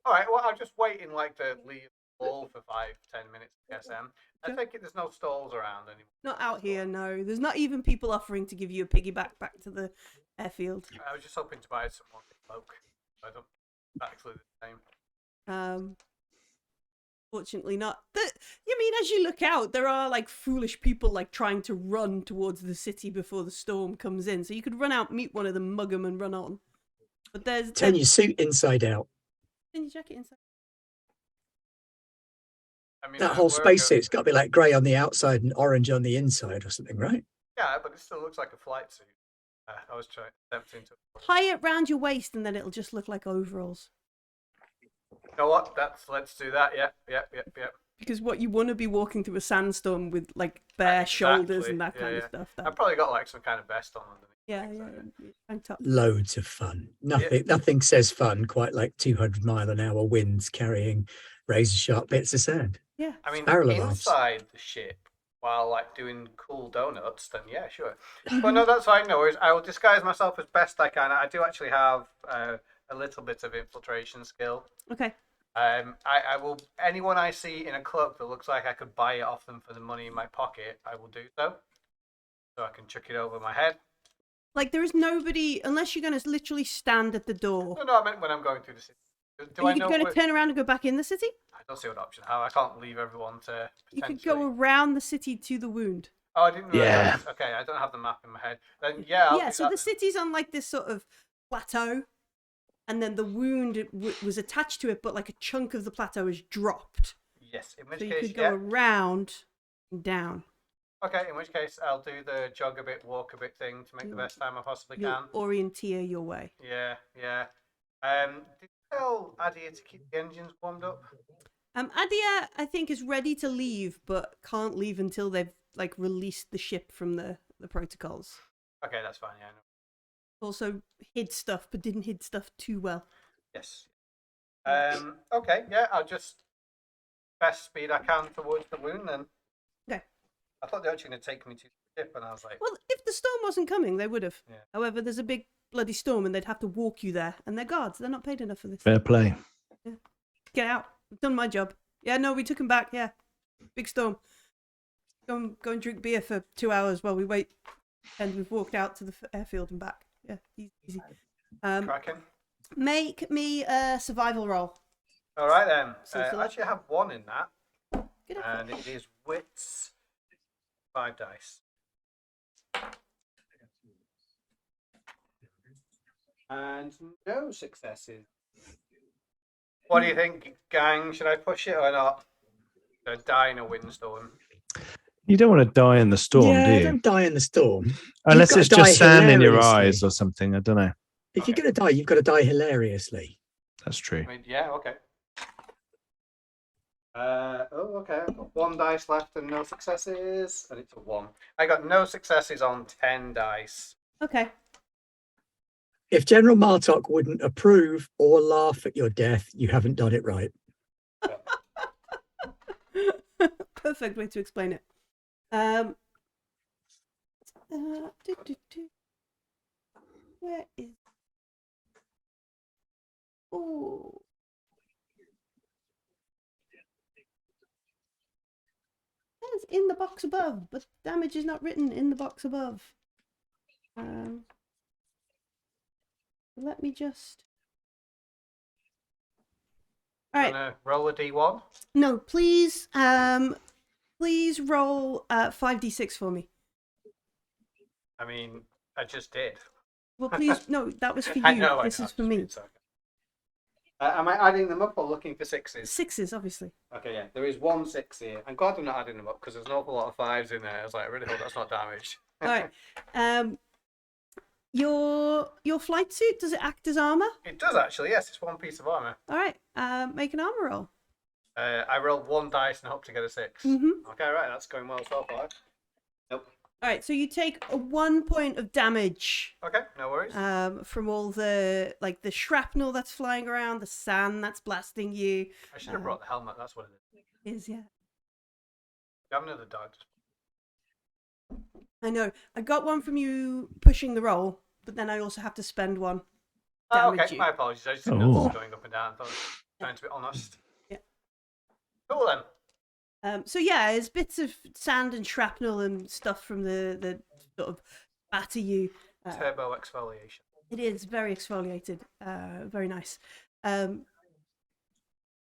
All right, well, I'll just wait in like the leave hall for 5-10 minutes to SM. I think there's no stalls around anymore. Not out here, no. There's not even people offering to give you a piggyback back to the airfield. I was just hoping to buy some more cloak. I don't actually the same. Fortunately not. You mean, as you look out, there are like foolish people like trying to run towards the city before the storm comes in. So you could run out, meet one of them, mug them, and run on. But turn your suit inside out. Turn your jacket inside. I mean, That whole spacesuit's got to be like grey on the outside and orange on the inside or something, right? Yeah, but it still looks like a flight suit. I was attempting to tie it round your waist and then it'll just look like overalls. You know what? Let's do that. Yep. Because what you want to be walking through a sandstorm with like bare shoulders and that kind of stuff. I've probably got like some kind of vest on underneath. Yeah. Loads of fun. Nothing says fun quite like 200 mile an hour winds carrying razor sharp bits of sand. Yeah. I mean, Parallel inside the ship while like doing cool donuts, then yeah, sure. But no, that's fine. No worries. I will disguise myself as best I can. I do actually have a little bit of infiltration skill. Okay. I will. Anyone I see in a cloak that looks like I could buy it off them for the money in my pocket, I will do so. So I can chuck it over my head. Like there is nobody unless you're going to literally stand at the door. No, I meant when I'm going through the city. Are you going to turn around and go back in the city? I don't see what option I have. I can't leave everyone to. You could go around the city to the wound. Oh, I didn't realize. Yeah. Okay, I don't have the map in my head. Then yeah. So the city's on like this sort of plateau, and then the wound was attached to it, but like a chunk of the plateau is dropped. Yes, in which so case you could go around and down. Okay, in which case I'll do the jog a bit, walk a bit thing to make the best time I possibly can. Orienteer your way. Yeah. Did you tell Adia to keep the engines warmed up? Adia, I think, is ready to leave, but can't leave until they've like released the ship from the protocols. Okay, that's fine. Yeah. Also hid stuff, but didn't hid stuff too well. Yes. Okay. Yeah, I'll just best speed I can towards the wound then. Okay. I thought they were actually going to take me to the ship, and I was like, well, if the storm wasn't coming, they would have. Yeah. However, there's a big bloody storm, and they'd have to walk you there, and they're guards. They're not paid enough for this. Fair play. Yeah. Get out. I've done my job. Yeah, no, we took him back. Yeah. Big storm. Go and drink beer for 2 hours while we wait, and we've walked out to the airfield and back. Yeah, easy. cracking. Make me a survival roll. All right then. I actually have one in that, Good and it is wits. 5 dice. And no successes. What do you think, gang? Should I push it or not? Should I die in a windstorm? You don't want to die in the storm, do you? Don't die in the storm. Unless it's just sand in your eyes or something. I don't know. If you're going to die, you've got to die hilariously. That's true. I mean, yeah, okay. Okay. I've got 1 dice left and no successes, and it's a 1. I got no successes on 10 dice. Okay. If General Martok wouldn't approve or laugh at your death, you haven't done it right. Perfect way to explain it. Where is? Oh. It's in the box above, but damage is not written in the box above. Let me just. All right. Roll a d1. No, please. Please roll 5d6 for me. I mean, I just did. Well, please. No, that was for you. I know. This is for me. It's okay. Am I adding them up or looking for sixes? Sixes, obviously. Okay, yeah. There is 1 6 here. I'm glad I'm not adding them up because there's an awful lot of 5s in there. I was like, I really hope that's not damaged. All right. Your flight suit, does it act as armor? It does actually. Yes, it's 1 piece of armor. All right. Make an armor roll. I rolled 1 dice and hope to get a 6. Mm-hmm. Okay, right. That's going well so far. Nope. All right. So you take 1 point of damage. Okay, no worries. From all the the shrapnel that's flying around, the sand that's blasting you. I should have brought the helmet. That's what it is. Yeah. You have another dodge. I know. I got one from you pushing the roll, but then I also have to spend one. Oh, Damage okay. you. My apologies. I just didn't know this was going up and down. I thought I was trying to be honest. Yeah. Cool then. So yeah, there's bits of sand and shrapnel and stuff from the sort of batter you. Turbo exfoliation. It is very exfoliated. Very nice.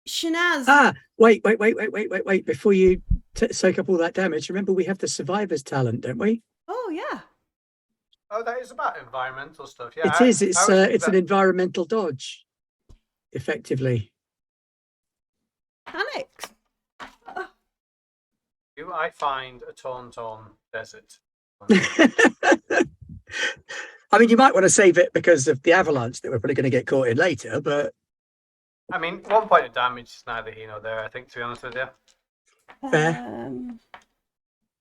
Shanaz. Wait. Before you soak up all that damage, remember we have the survivor's talent, don't we? Oh yeah. Oh, that is about environmental stuff. Yeah, It is. It's an environmental dodge, effectively. Panics. Do I find a torn desert? I mean, you might want to save it because of the avalanche that we're probably going to get caught in later, but I mean, 1 point of damage is neither here nor there, I think, to be honest with you. Fair.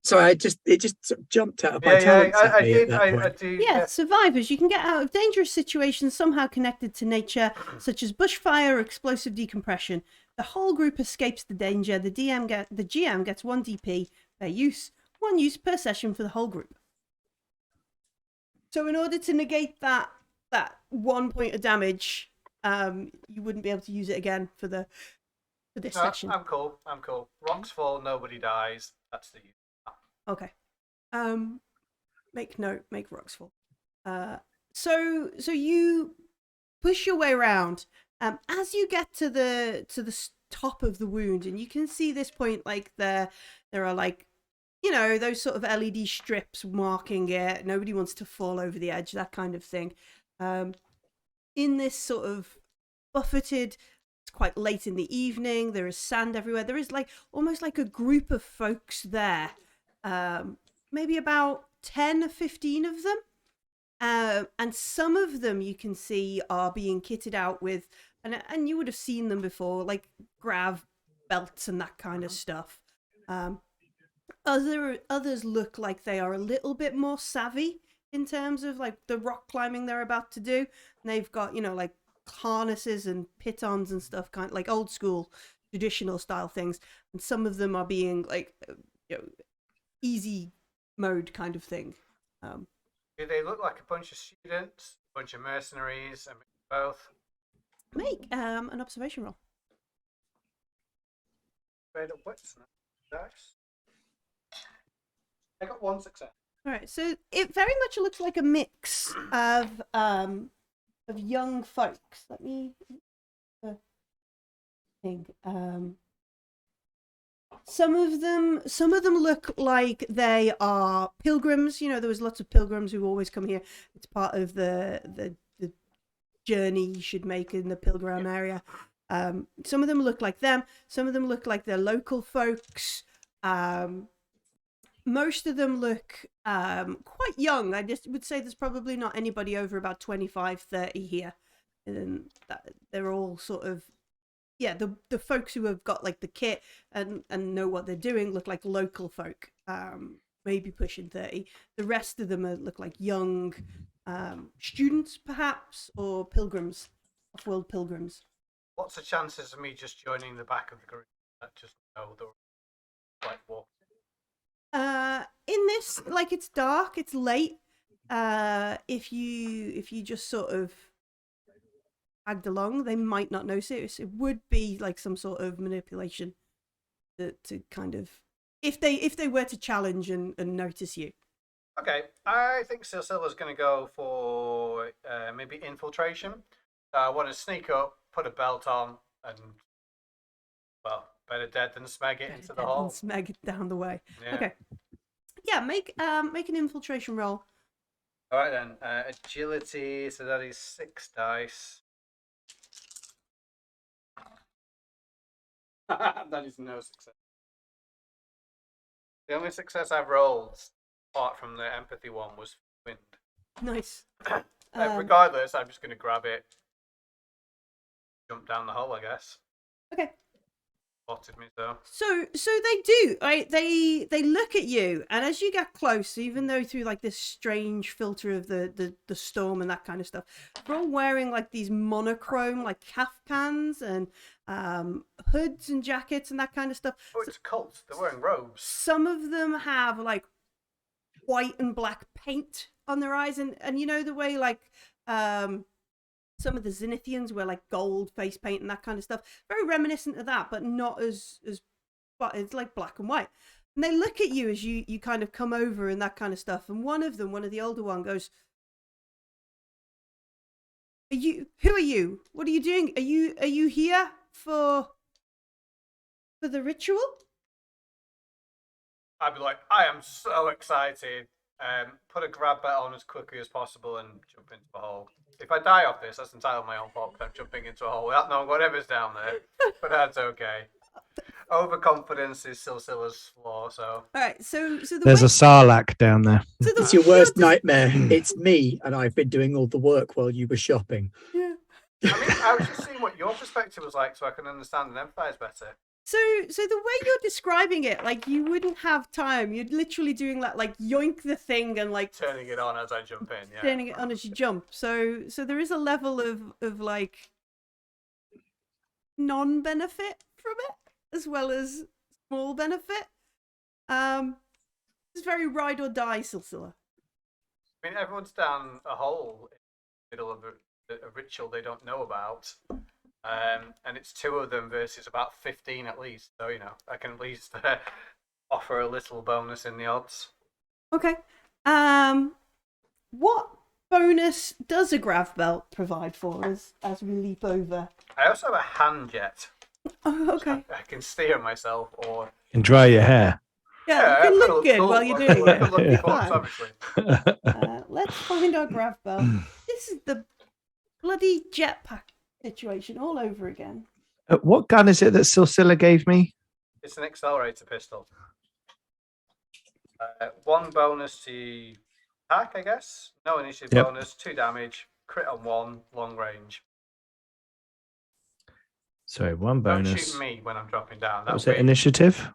So it just sort of jumped out of my talents at me at that point. Yeah, survivors. You can get out of dangerous situations somehow connected to nature, such as bushfire or explosive decompression. The whole group escapes the danger. The GM gets 1 DP per use, 1 use per session for the whole group. So in order to negate that 1 point of damage, you wouldn't be able to use it again for this session. I'm cool. Rocks fall, nobody dies. That's the use. Okay. Make note. Make rocks fall. So you push your way around. As you get to the top of the wound, and you can see this point, there are those sort of LED strips marking it. Nobody wants to fall over the edge, that kind of thing. In this sort of buffeted, it's quite late in the evening. There is sand everywhere. There is almost like a group of folks there. Maybe about 10 or 15 of them. And some of them you can see are being kitted out with, and you would have seen them before, grav belts and that kind of stuff. Others look like they are a little bit more savvy in terms of the rock climbing they're about to do. And they've got, harnesses and pitons and stuff, kind of old school traditional style things. And some of them are being easy mode kind of thing. Do they look like a bunch of students, a bunch of mercenaries, and both? Make an observation roll. Straight up wits. Nice. I got 1 success. All right, so it very much looks like a mix of young folks. Let me think. Some of them look like they are pilgrims. There was lots of pilgrims who always come here. It's part of the journey you should make in the pilgrim area. Some of them look like them. Some of them look like they're local folks. Most of them look quite young. I just would say there's probably not anybody over about 25, 30 here. And they're all sort of, the folks who have got the kit and know what they're doing look like local folk. maybe pushing 30. The rest of them look like young students, perhaps, or pilgrims, off-world pilgrims. What's the chances of me just joining the back of the group? That just know the like walk. In this, like, it's dark, it's late. If you just sort of dragged along, they might not notice it. It would be like some sort of manipulation to kind of if they were to challenge and notice you. Okay, I think Silsilla's going to go for maybe infiltration. I want to sneak up, put a belt on, and well, better dead than smeg it into the hole. Smeg it down the way. Yeah. Okay. Yeah, make an infiltration roll. All right then, agility. So that is 6 dice. That is no success. The only success I've rolled, apart from the empathy one, was wind. Nice. Regardless, I'm just going to grab it, jump down the hole, I guess. Okay. Spotted me so. So they do, right? They look at you, and as you get close, even though through like this strange filter of the storm and that kind of stuff, they're all wearing like these monochrome like kaftans and hoods and jackets and that kind of stuff. Oh, it's a cult. They're wearing robes. Some of them have like white and black paint on their eyes, and you know the way like some of the Zenithians wear like gold face paint and that kind of stuff. Very reminiscent of that, but not as but it's like black and white. And they look at you as you kind of come over and that kind of stuff. And one of the older one goes, who are you? What are you doing? Are you here for the ritual? I'd be like, I am so excited. Put a grab belt on as quickly as possible and jump into the hole. If I die off this, that's entirely my own fault. I'm jumping into a hole without knowing whatever's down there. But that's okay. Overconfidence is Silsilla's flaw, so. All right, so there's a Sarlacc down there. So It's your worst nightmare. It's me, and I've been doing all the work while you were shopping. Yeah. I mean, I was just seeing what your perspective was like so I can understand and empathize better. So the way you're describing it, like you wouldn't have time. You're literally doing that, like yoink the thing and like Turning it on as I jump in, yeah. turning it on as you jump. So there is a level of like non-benefit from it as well as small benefit. It's very ride or die, Silsilla. I mean, everyone's down a hole in the middle of a ritual they don't know about. And it's 2 of them versus about 15 at least. So, you know, I can at least offer a little bonus in the odds. Okay. What bonus does a grav belt provide for us as we leap over? I also have a hand jet. Oh, okay. I can steer myself or... And dry your hair. Yeah, you can look good while you're doing it. Look Fine. obviously. Let's find our grav belt. This is the bloody jetpack situation all over again. What gun is it that Silsilla gave me? It's an accelerator pistol. 1 bonus to attack, I guess. No initiative bonus, 2 damage, crit on 1, long range. Sorry, 1 bonus. Don't shoot me when I'm dropping down. What was it? Initiative?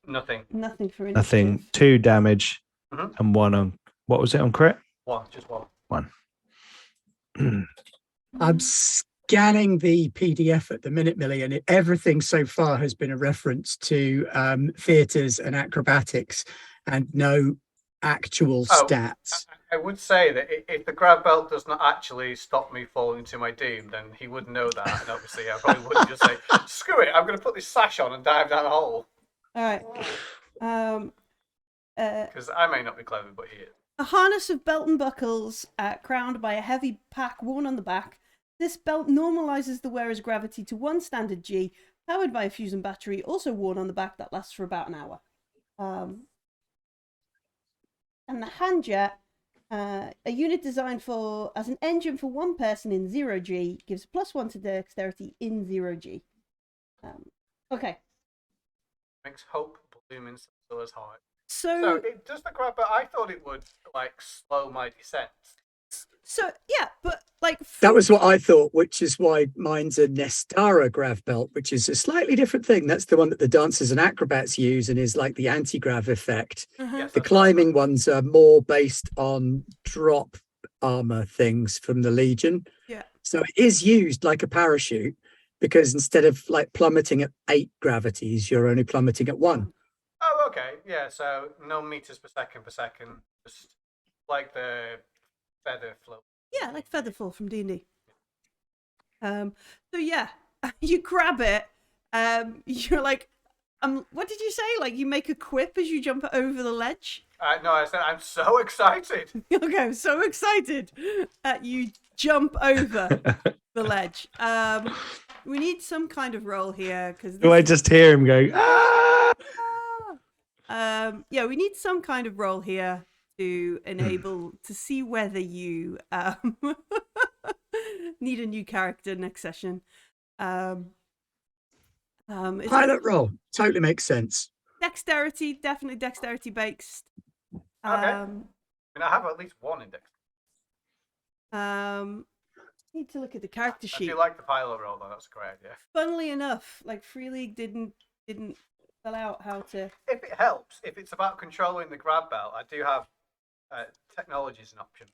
Nothing. Nothing for initiative. Nothing. 2 damage and 1 on. What was it on crit? 1, just 1. 1. I'm scanning the PDF at the minute, Millie, and everything so far has been a reference to theatres and acrobatics and no actual stats. I would say that if the grab belt does not actually stop me falling to my doom, then he would know that. And obviously, I probably wouldn't just say, screw it, I'm going to put this sash on and dive down a hole. All right. Because I may not be clever, but he is. A harness of belt and buckles, crowned by a heavy pack worn on the back. This belt normalizes the wearer's gravity to 1 standard G, powered by a fusion battery, also worn on the back, that lasts for about an hour. And the hand jet, a unit designed as an engine for 1 person in 0G, gives +1 to dexterity in 0G. Okay. Makes hope bloom in Silla's heart. So it does the grab belt. I thought it would like slow my descent. So yeah, but like That was what I thought, which is why mine's a Nestara grav belt, which is a slightly different thing. That's the one that the dancers and acrobats use and is like the anti-grav effect. Uh-huh. The climbing ones are more based on drop armor things from the Legion. Yeah. So it is used like a parachute because instead of like plummeting at 8 gravities, you're only plummeting at 1. Oh, okay. Yeah, so no meters per second, just like the feather float. Yeah, like Featherfall from D&D. So yeah, you grab it. You're like, what did you say? Like you make a quip as you jump over the ledge? No, I said I'm so excited. Okay, I'm so excited that you jump over the ledge. We need some kind of roll here because. Do I just hear him going? Ah! Yeah, we need some kind of roll here to enable to see whether you need a new character next session. Pilot roll totally makes sense. Dexterity, definitely dexterity based. Okay. I mean, I have at least one index. Need to look at the character I sheet. do like the pilot roll though. That's a great idea. Funnily enough, like Free League didn't spell out how to. If it helps, if it's about controlling the grab belt, I do have technology as an option.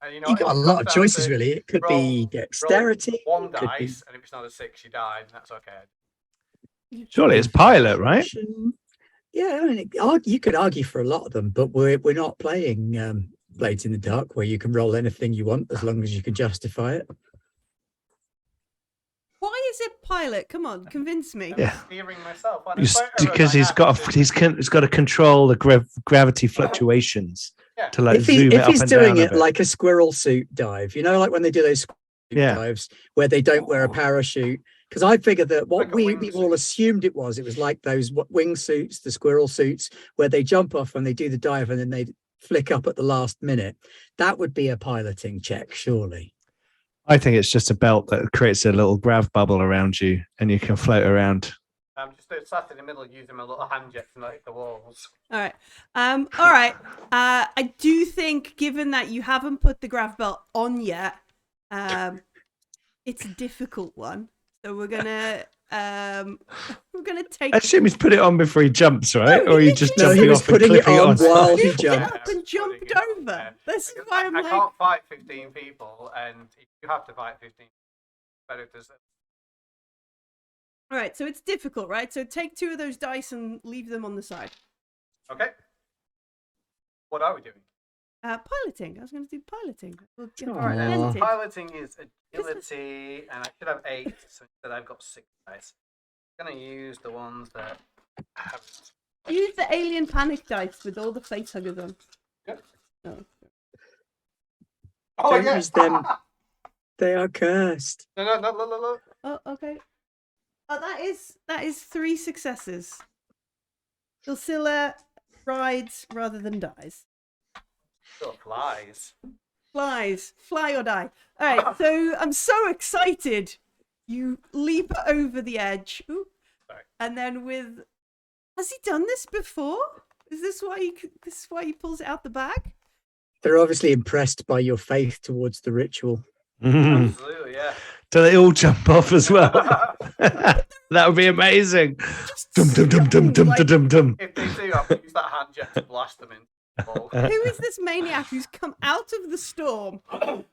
And, you know, You got a it lot of comes down choices, to really. It could roll- be dexterity. roll one could be dice, and if it's not a 6, you die, and that's okay. Surely it's pilot, right? Yeah, I mean, you could argue for a lot of them, but we're not playing Blades in the Dark where you can roll anything you want as long as you can justify it. Why is it pilot? Come on, convince me. Yeah. Steering myself. Because he's got to control the gravity fluctuations to like If zoom it up he's and doing down a it bit. like a squirrel suit dive, you know, like when they do those squirrel suit dives where they don't wear a parachute. Because I figured that what Like a we wingsuit. all assumed it was like those wingsuits, the squirrel suits, where they jump off when they do the dive and then they flick up at the last minute. That would be a piloting check, surely. I think it's just a belt that creates a little grav bubble around you and you can float around. I'm just sat in the middle using my little hand jet to light the walls. All right. All right. I do think, given that you haven't put the grav belt on yet, it's a difficult one. So we're gonna take. I assume he's put it on before he jumps, right? Or you just No, jumping he was off and putting it clipping it on on. while he Picked it jumped. up and jumped Putting it on over. there. This is Because why I'm I like. can't fight 15 people, and if you have to fight 15, but if there's All right, so it's difficult, right? So take 2 of those dice and leave them on the side. okay. What are we doing? Piloting. I was going to do piloting. We'll get Aw. Alright, presented. piloting is agility, and I should have 8, so instead I've got 6 dice. I'm gonna use the ones that haven't. Use the alien panic dice with all the face huggers on. Yep. Oh. Oh Don't yeah. use them. They are cursed. No. Oh, okay. Oh, that is 3 successes. Dulcilla rides rather than dies. Still flies. Fly or die. All right, so I'm so excited. You leap over the edge. Ooh. Sorry. And then has he done this before? Is this why he pulls it out the bag? They're obviously impressed by your faith towards the ritual. Absolutely, yeah. Do they all jump off as well? That would be amazing. Dum dum dum dum dum Like- dum dum. If they do, I'll use that hand jet to blast them in. The ball. Who is this maniac who's come out of the storm,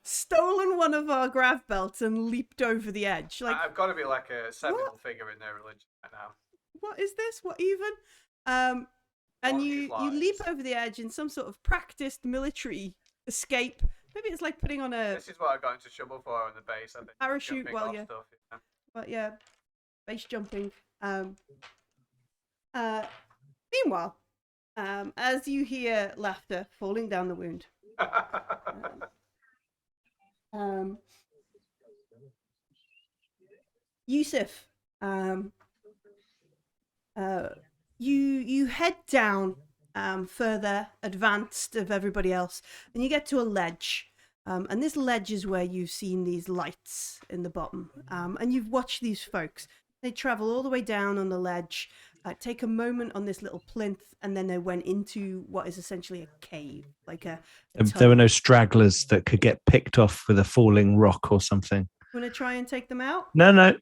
stolen one of our grav belts, and leaped over the edge? Like, I've got to be like a seminal figure in their religion right now. what is this? What even? And One you flies. leap over the edge in some sort of practiced military escape. Maybe it's like putting on a This is what I got into trouble for on the base. I think Parachute jumping while off you're- stuff, yeah. well, yeah, base jumping. Meanwhile, as you hear laughter falling down the wound, Yusuf, you head down further advanced of everybody else, and you get to a ledge. And this ledge is where you've seen these lights in the bottom, and you've watched these folks. They travel all the way down on the ledge, take a moment on this little plinth, and then they went into what is essentially a cave, like a There were tunnel. no stragglers that could get picked off with a falling rock or something. Want to try and take them out? No.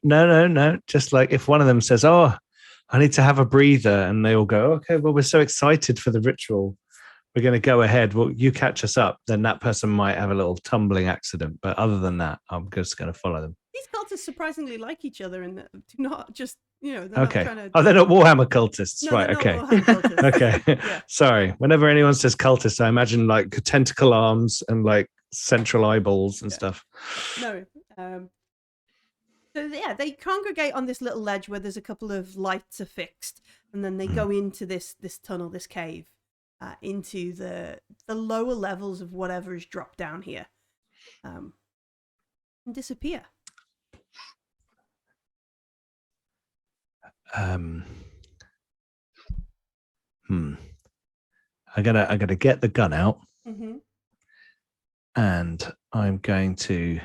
Just like if one of them says, "Oh, I need to have a breather," and they all go, "Okay, well, we're so excited for the ritual. We're going to go ahead. Well, you catch us up." Then that person might have a little tumbling accident. But other than that, I'm just going to follow them. These cultists surprisingly like each other and do not just, they're Okay. not trying to... Oh, they're not Warhammer cultists. No, Right. they're not Okay. Warhammer cultists. Okay. Yeah. Sorry. Whenever anyone says cultist, I imagine like tentacle arms and like central eyeballs and stuff. No. So yeah, they congregate on this little ledge where there's a couple of lights affixed, and then they go into this tunnel, this cave, into the lower levels of whatever is dropped down here, and disappear. I'm gonna get the gun out, Mm-hmm. and I'm going to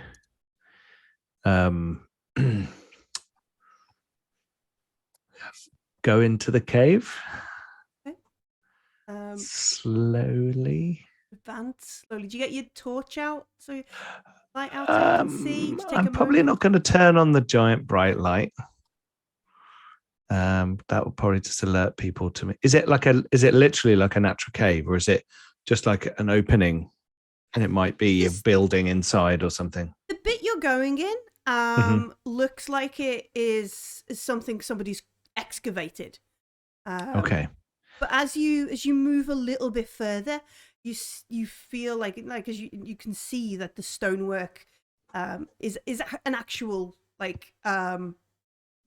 go into the cave slowly. Advance slowly. Do you get your torch out so light out so you can see? Just take I'm a probably moment. not going to turn on the giant bright light. That will probably just alert people to me. Is it literally like a natural cave, or is it just like an opening and it might be a building inside or something? The bit you're going in looks like it is something somebody's excavated. Okay. But as you move a little bit further, you feel like as you can see that the stonework is an actual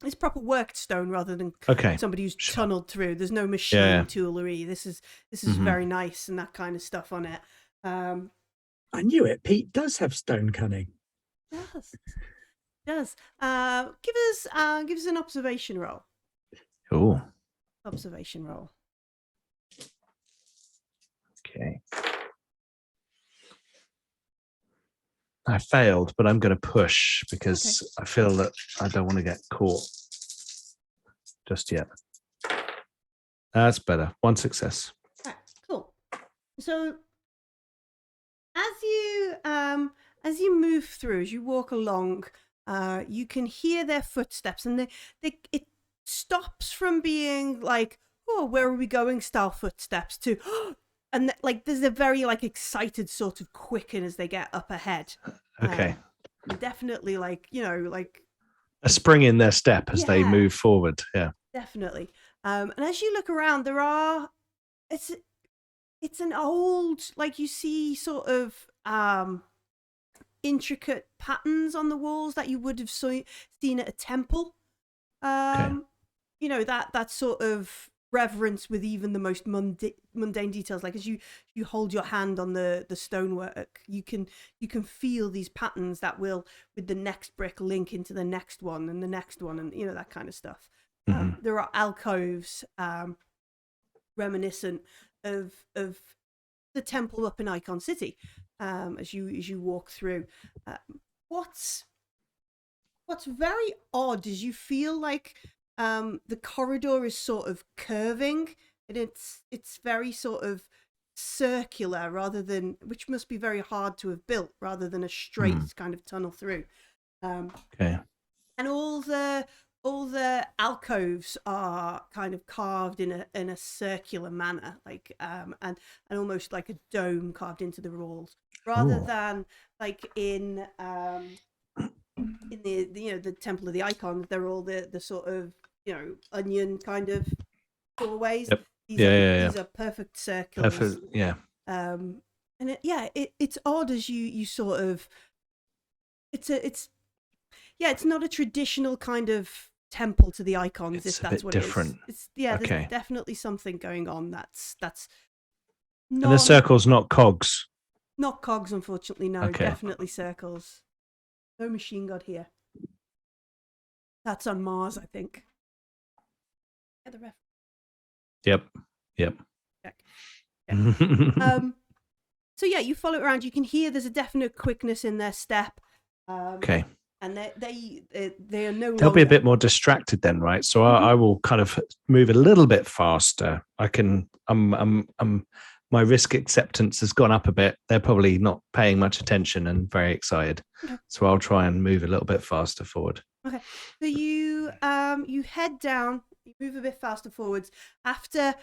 it's proper worked stone rather than somebody who's tunneled through. There's no machine toolery. This is very nice and that kind of stuff on it. I knew it. Pete does have stone cunning. Does. Give us an observation roll. Oh. Observation roll. Okay. I failed, but I'm going to push because I feel that I don't want to get caught just yet. That's better. One success. Right, cool. So as you move through, as you walk along, you can hear their footsteps, and it stops from being like, "Oh, where are we going?" style footsteps to, and there's a very excited sort of quicken as they get up ahead. Okay. Definitely A spring in their step as they move forward. Yeah. Definitely. And as you look around, it's an old, you see sort of intricate patterns on the walls that you would have seen at a temple. That sort of reverence with even the most mundane details. Like as you hold your hand on the stonework, you can feel these patterns that will, with the next brick, link into the next one and the next one, and that kind of stuff. There are alcoves reminiscent of the temple up in Icon City. As you walk through, what's very odd is you feel like the corridor is sort of curving, and it's very sort of circular rather than, which must be very hard to have built, rather than a straight kind of tunnel through. And all the alcoves are kind of carved in a circular manner, and almost like a dome carved into the walls, rather than in the Temple of the Icons. They're all the sort of onion kind of doorways. Yep. These are perfect circles. Perfect. Yeah. And it's odd as you sort of, it's not a traditional kind of temple to the icons, It's if a that's bit what different. it is. There's definitely something going on that's And the circle's not cogs. not cogs, unfortunately. No, Okay. definitely circles. No machine god here. That's on Mars, I think. Yeah, the ref. Yep. Check. So yeah, you follow it around. You can hear there's a definite quickness in their step. Okay. And and they are no longer. They'll be a bit more distracted then, right? So I will kind of move a little bit faster. I can. My risk acceptance has gone up a bit. They're probably not paying much attention and very excited. Okay. So I'll try and move a little bit faster forward. Okay. So you head down. You move a bit faster forwards. After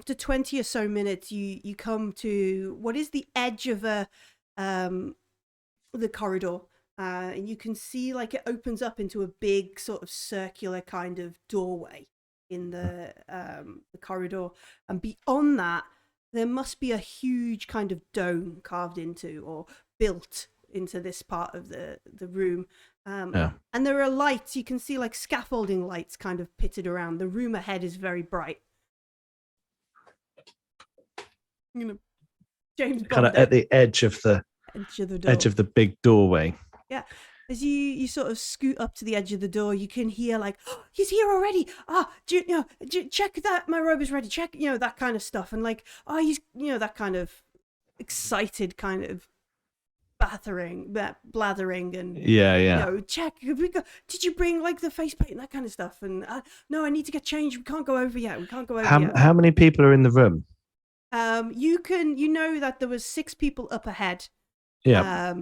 20 or so minutes, you come to what is the edge of the corridor. And you can see like it opens up into a big sort of circular kind of doorway in the corridor, and beyond that there must be a huge kind of dome carved into or built into this part of the room. And there are lights. You can see like scaffolding lights kind of pitted around. The room ahead is very bright. James Bond kind of at the edge of the big doorway. Yeah. As you sort of scoot up to the edge of the door, you can hear like, oh, he's here already. Check that my robe is ready. Check, that kind of stuff. And like, oh, he's, that kind of excited kind of blathering and check. Did you bring like the face paint and that kind of stuff? And no, I need to get changed. We can't go over yet. How many people are in the room? You know that there was 6 people up ahead. Yeah.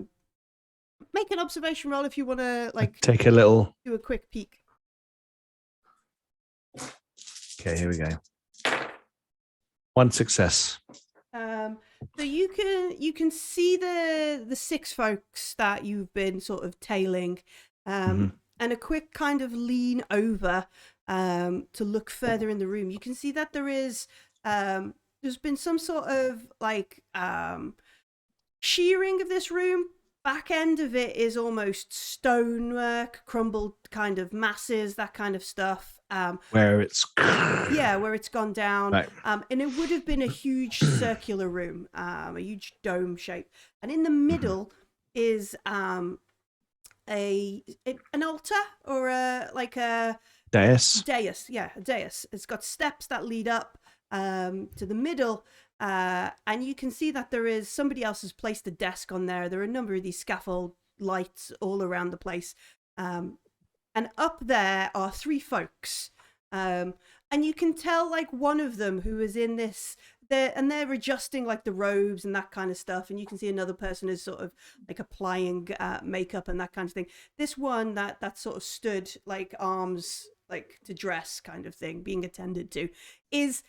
Make an observation roll if you want to take a little do a quick peek. Okay, here we go. 1 success. So you can see the 6 folks that you've been sort of tailing, and a quick kind of lean over to look further in the room. You can see that there is there's been some sort of like shearing of this room. Back end of it is almost stonework, crumbled kind of masses, that kind of stuff. Where it's where it's gone down. Right. And it would have been a huge circular room, a huge dome shape. And in the middle is an altar or a dais. Yeah, a dais. It's got steps that lead up to the middle. And you can see that there is somebody else has placed a desk on there. There are a number of these scaffold lights all around the place. And up there are 3 folks. And you can tell like one of them who is in this, they're adjusting like the robes and that kind of stuff. And you can see another person is sort of like applying makeup and that kind of thing. This one that sort of stood like arms like to dress kind of thing, being attended to, is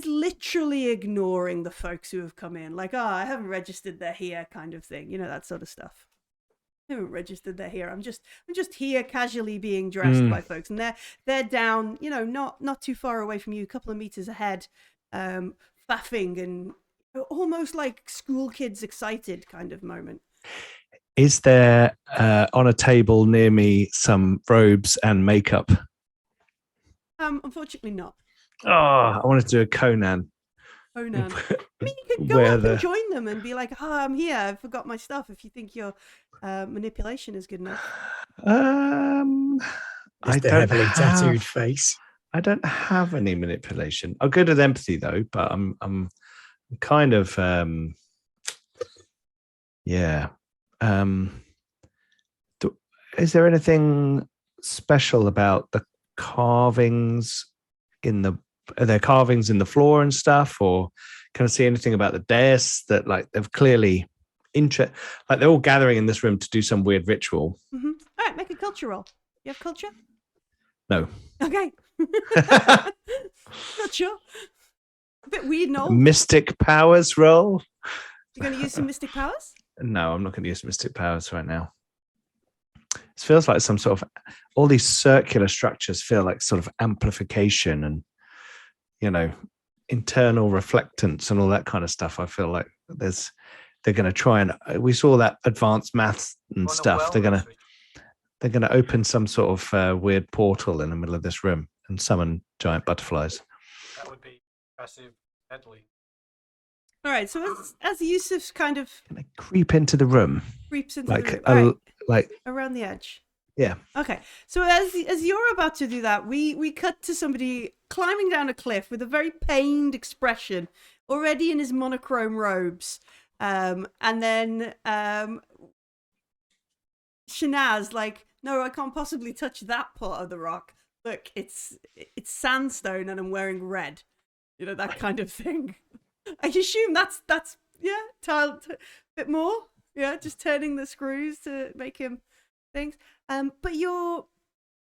literally ignoring the folks who have come in. Like, I haven't registered they're here kind of thing. That sort of stuff. I haven't registered they're here. I'm just here casually being dressed by folks. And they're down, not too far away from you, a couple of meters ahead, faffing and almost like school kids excited kind of moment. Is there on a table near me some robes and makeup? Unfortunately not. Oh, I wanted to do a Conan. I mean, you could go up and join them and be like, "Oh, I'm here. I forgot my stuff." If you think your manipulation is good enough. I don't heavily tattooed face. I don't have any manipulation. I'm good with empathy though, but I'm kind of is there anything special about the carvings are there carvings in the floor and stuff, or can I see anything about the dais that like they've clearly like they're all gathering in this room to do some weird ritual? All right, make a culture roll. You have culture? No. Okay. Not sure. A bit weird, no? Mystic powers roll. You're going to use some mystic powers? No, I'm not going to use mystic powers right now. It feels like some sort of, all these circular structures feel like sort of amplification and, internal reflectance and all that kind of stuff. I feel like they're going to try and, we saw that advanced maths and stuff. They're going to open some sort of weird portal in the middle of this room and summon giant butterflies. That would be impressive, deadly. All right, so as Yusuf kind of creep into the room, creeps into the room, like around the edge. Yeah. Okay. So as you're about to do that, we cut to somebody climbing down a cliff with a very pained expression, already in his monochrome robes, and then Shanaz, like, no, I can't possibly touch that part of the rock. Look, it's sandstone and I'm wearing red. You know, that kind of thing. I assume that's yeah, tiled a bit more. Yeah, just turning the screws to make him things. But you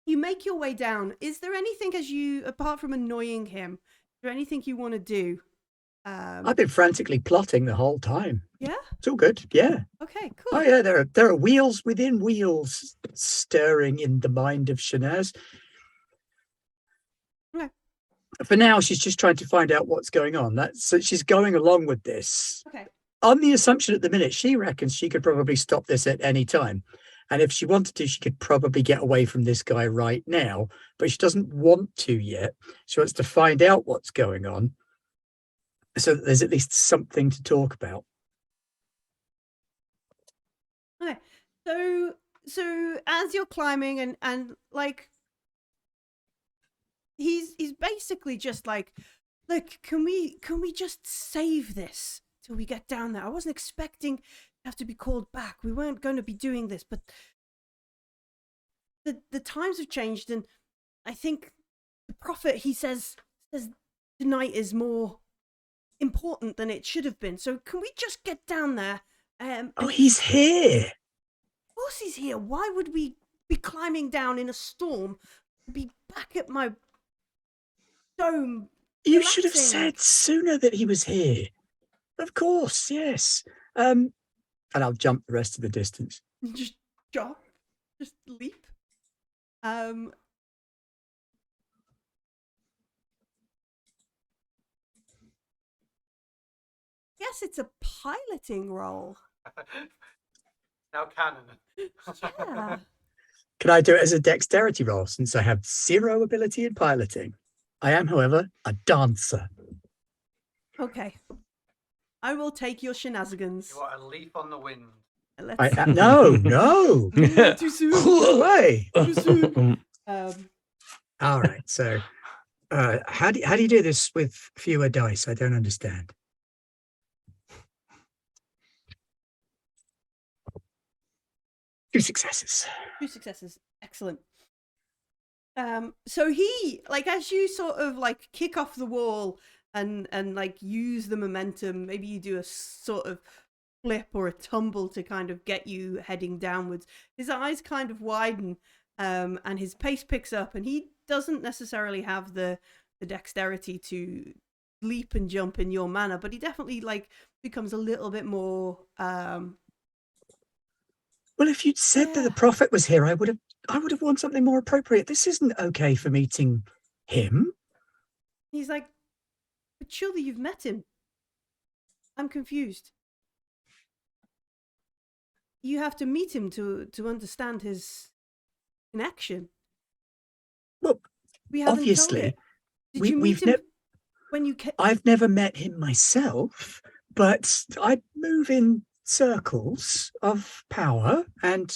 make your way down. Is there anything apart from annoying him, is there anything you want to do? I've been frantically plotting the whole time. Yeah? It's all good. Yeah. Okay, Oh cool. yeah, there are wheels within wheels stirring in the mind of Shanaz. Okay. For now, she's just trying to find out what's going on. So she's going along with this. Okay. On the assumption at the minute, she reckons she could probably stop this at any time. And if she wanted to, she could probably get away from this guy right now, but she doesn't want to yet. She wants to find out what's going on so that there's at least something to talk about. Okay. So as you're climbing and like he's basically just like, look, can we just save this till we get down there? I wasn't expecting to have to be called back. We weren't going to be doing this, but the times have changed, and I think the prophet, he says tonight is more important than it should have been. So can we just get down there? Oh, he's here. Of course he's here. Why would we be climbing down in a storm and be back at my dome? You should have relaxing? said sooner that he was here. Of course, yes. And I'll jump the rest of the distance. Just jump. Just leap. Yes, it's a piloting role. Now canon. Yeah. Can I do it as a dexterity roll since I have 0 ability in piloting? I am, however, a dancer. Okay. I will take your shenanigans. You are a leaf on the wind. Let's No. too soon. Pull away. Too soon. All right. So, how do you do this with fewer dice? I don't understand. Two successes. Excellent. So he, like, as you sort of like kick off the wall and like use the momentum, maybe you do a sort of flip or a tumble to kind of get you heading downwards. His eyes kind of widen, and his pace picks up, and he doesn't necessarily have the dexterity to leap and jump in your manner, but he definitely like becomes a little bit more Well, if you'd said that the prophet was here, I would have worn something more appropriate. This isn't okay for meeting him. He's like, but surely you've met him. I'm confused. You have to meet him to understand his connection. Well, we haven't obviously, told it. Did you meet him when you came? I've never met him myself, but I move in circles of power and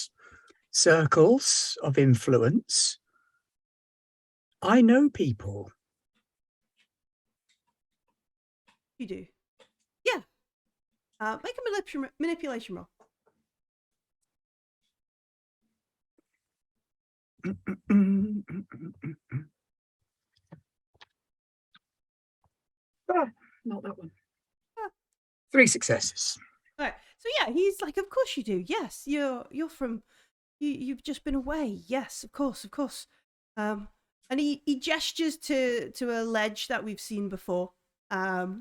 circles of influence. I know people. You do. Yeah. Make a manipulation roll. Not that one. 3 successes. All right. So yeah, he's like, of course you do. Yes, you're from. You've just been away. Yes, of course. And he gestures to a ledge that we've seen before. With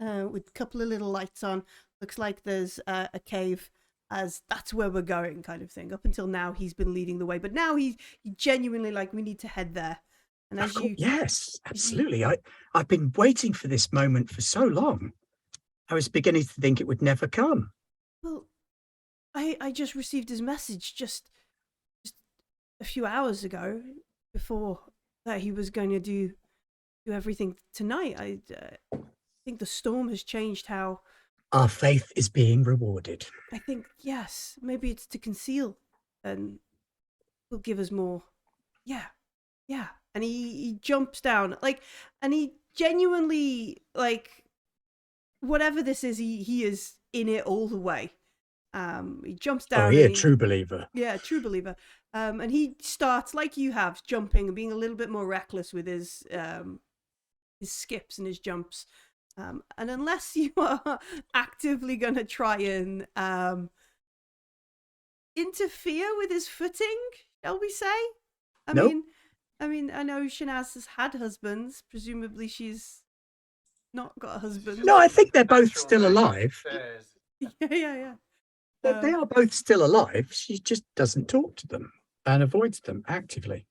a couple of little lights on. Looks like there's a cave, as that's where we're going, kind of thing. Up until now, he's been leading the way, but now he genuinely like, we need to head there. And as yes, absolutely. I've been waiting for this moment for so long. I was beginning to think it would never come. Well, I just received his message just a few hours ago, before that he was going to do everything tonight. I think the storm has changed how... Our faith is being rewarded. I think, yes, maybe it's to conceal and will give us more. Yeah. And he jumps down, like, and he genuinely, like, whatever this is, he is in it all the way. He jumps down. Oh, he a and true believer. Yeah, true believer. And he starts like you have, jumping and being a little bit more reckless with his skips and his jumps. And unless you are actively going to try and interfere with his footing, shall we say? Nope. I mean, I know Shanaz has had husbands. Presumably, she's not got a husband. No, I think they're both Natural still man alive. upstairs. Yeah. They are both still alive. She just doesn't talk to them and avoids them actively.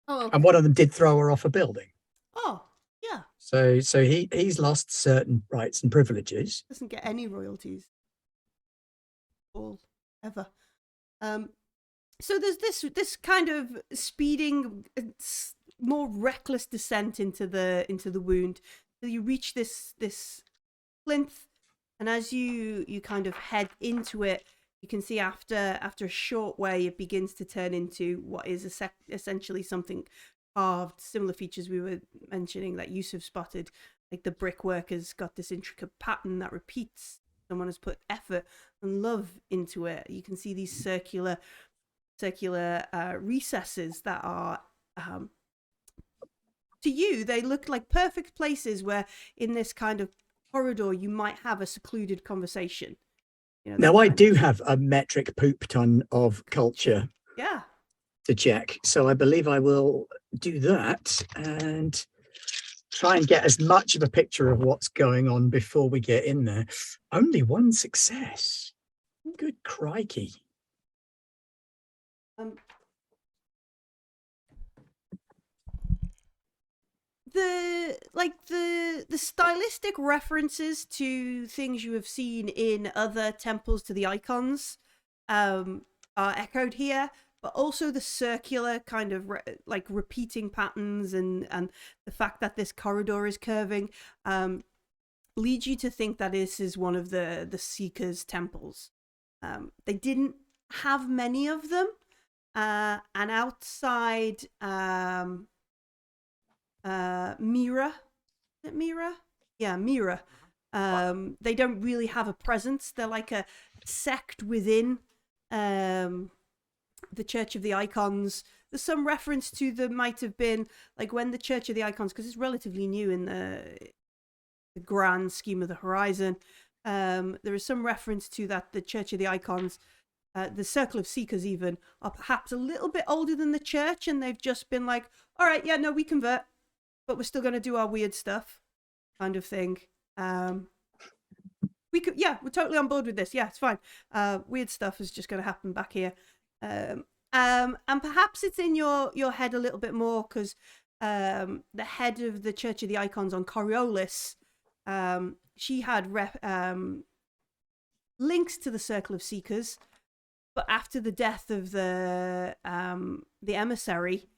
Oh, And one of them did throw her off a building. oh, yeah. So he's lost certain rights and privileges. Doesn't get any royalties. All ever. So there's this kind of speeding, more reckless descent into the wound. So you reach this plinth, and as you kind of head into it, you can see after a short way it begins to turn into what is essentially something carved. Similar features we were mentioning that Yusuf spotted, like the brickwork has got this intricate pattern that repeats. Someone has put effort and love into it. You can see these circular recesses that are to you they look like perfect places where in this kind of corridor you might have a secluded conversation. Now I do have a metric poop ton of culture Yeah. to check, so I believe I will do that and try and get as much of a picture of what's going on before we get in there. Only one success. Good crikey. The stylistic references to things you have seen in other temples to the icons are echoed here, but also the circular kind of repeating patterns and the fact that this corridor is curving leads you to think that this is one of the Seekers' temples. They didn't have many of them, and outside Mira. Is it Mira? Yeah, Mira. They don't really have a presence. They're like a sect within the Church of the Icons. There's some reference to there might have been like when the Church of the Icons, because it's relatively new in the grand scheme of the horizon. There is some reference to that the Church of the Icons, the Circle of Seekers even, are perhaps a little bit older than the Church, and they've just been like, all right, yeah, no, we convert, but we're still going to do our weird stuff, kind of thing. We're totally on board with this. Yeah, it's fine. Weird stuff is just going to happen back here. And perhaps it's in your head a little bit more because the head of the Church of the Icons on Coriolis, she had links to the Circle of Seekers, but after the death of the emissary,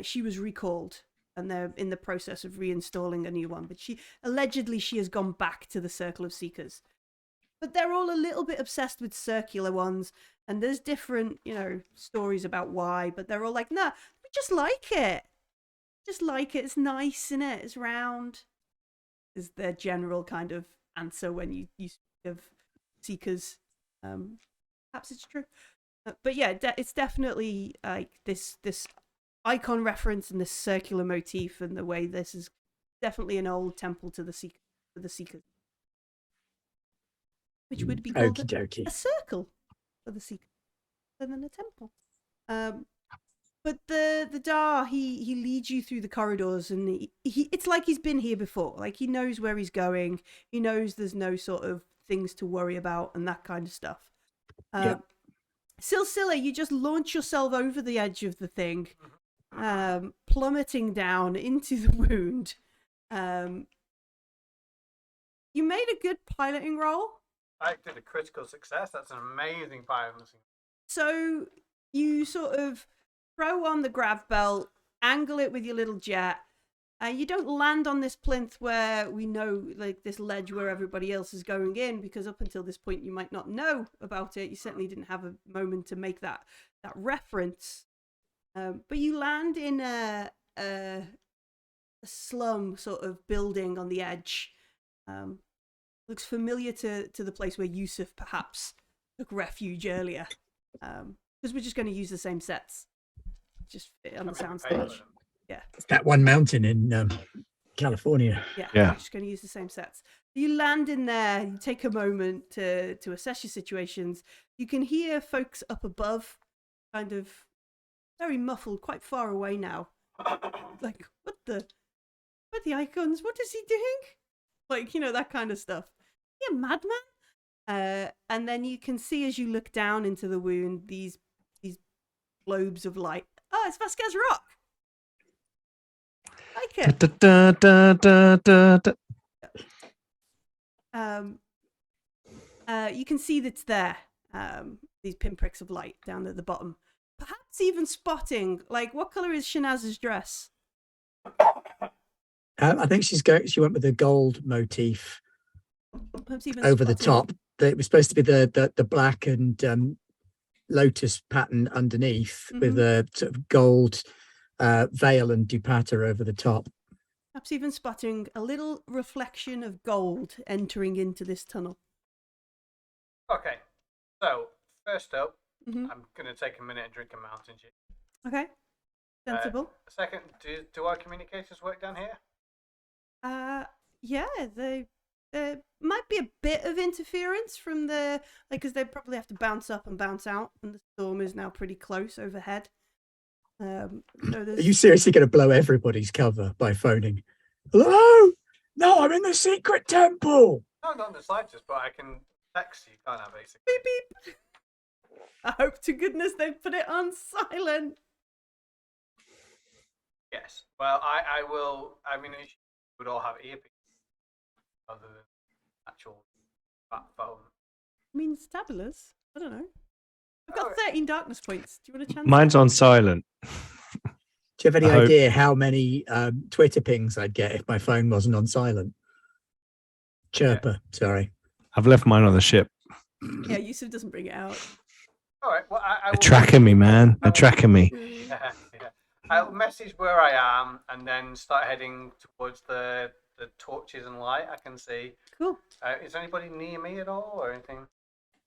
she was recalled, and they're in the process of reinstalling a new one. But she has gone back to the Circle of Seekers. But they're all a little bit obsessed with circular ones, and there's different, stories about why. But they're all like, nah, we just like it. Just like it. It's nice, isn't it? It's round. Is their general kind of answer when you speak of Seekers. Perhaps it's true. But yeah, it's definitely like this icon reference and this circular motif, and the way this is definitely an old temple to the Seekers, which would be called a circle for the Seekers rather than a temple. But the Dar, he leads you through the corridors, and he it's like he's been here before. Like he knows where he's going. He knows there's no sort of things to worry about and that kind of stuff. Silsilla, you just launch yourself over the edge of the thing, plummeting down into the wound. You made a good piloting roll. I did a critical success. That's an amazing piloting. So you sort of throw on the grav belt, angle it with your little jet. You don't land on this plinth where we know, like this ledge where everybody else is going in, because up until this point you might not know about it. You certainly didn't have a moment to make that reference. But you land in a slum sort of building on the edge. Looks familiar to the place where Yusuf perhaps took refuge earlier. Because we're just going to use the same sets. Just fit on the soundstage. Yeah. It's that one mountain in California. Yeah. Yeah. We're just going to use the same sets. You land in there, you take a moment to assess your situations. You can hear folks up above, kind of very muffled, quite far away now. Like, what the icons? What is he doing? Like, that kind of stuff. Yeah, madman. And then you can see as you look down into the wound these globes of light. Oh, it's Vasquez Rock. Like it. Da, da, da, da, da. You can see that's there. These pinpricks of light down at the bottom. Perhaps even spotting, like, what color is Shanaz's dress? I think she went with the gold motif Even over the spotting. top. It was supposed to be the black and lotus pattern underneath with a sort of gold veil and dupatta over the top. Perhaps even spotting a little reflection of gold entering into this tunnel. Okay, so first up, Mm-hmm. I'm gonna take a minute and drink a mountain dew. Okay. Sensible. Second, do our communicators work down here? Yeah, there might be a bit of interference from the, because they probably have to bounce up and bounce out, and the storm is now pretty close overhead. So Are you seriously going to blow everybody's cover by phoning? Hello? No, I'm in the secret temple. No, not in the slightest, but I can text you, can't I, basically? beep beep. I hope to goodness they put it on silent. Yes. Well, I will. I mean, we would all have earpieces other than actual fat phone. I mean, stabulous. I don't know. I've got 13 darkness points. Do you want a chance? Mine's on silent. Do you have any I hope- idea how many Twitter pings I'd get if my phone wasn't on silent? Chirper, sorry. I've left mine on the ship. Yeah, Yusuf doesn't bring it out. All right. Well, I They're will tracking me, man. They're tracking me. Yeah. I'll message where I am and then start heading towards the torches and light I can see. Cool. Is anybody near me at all or anything?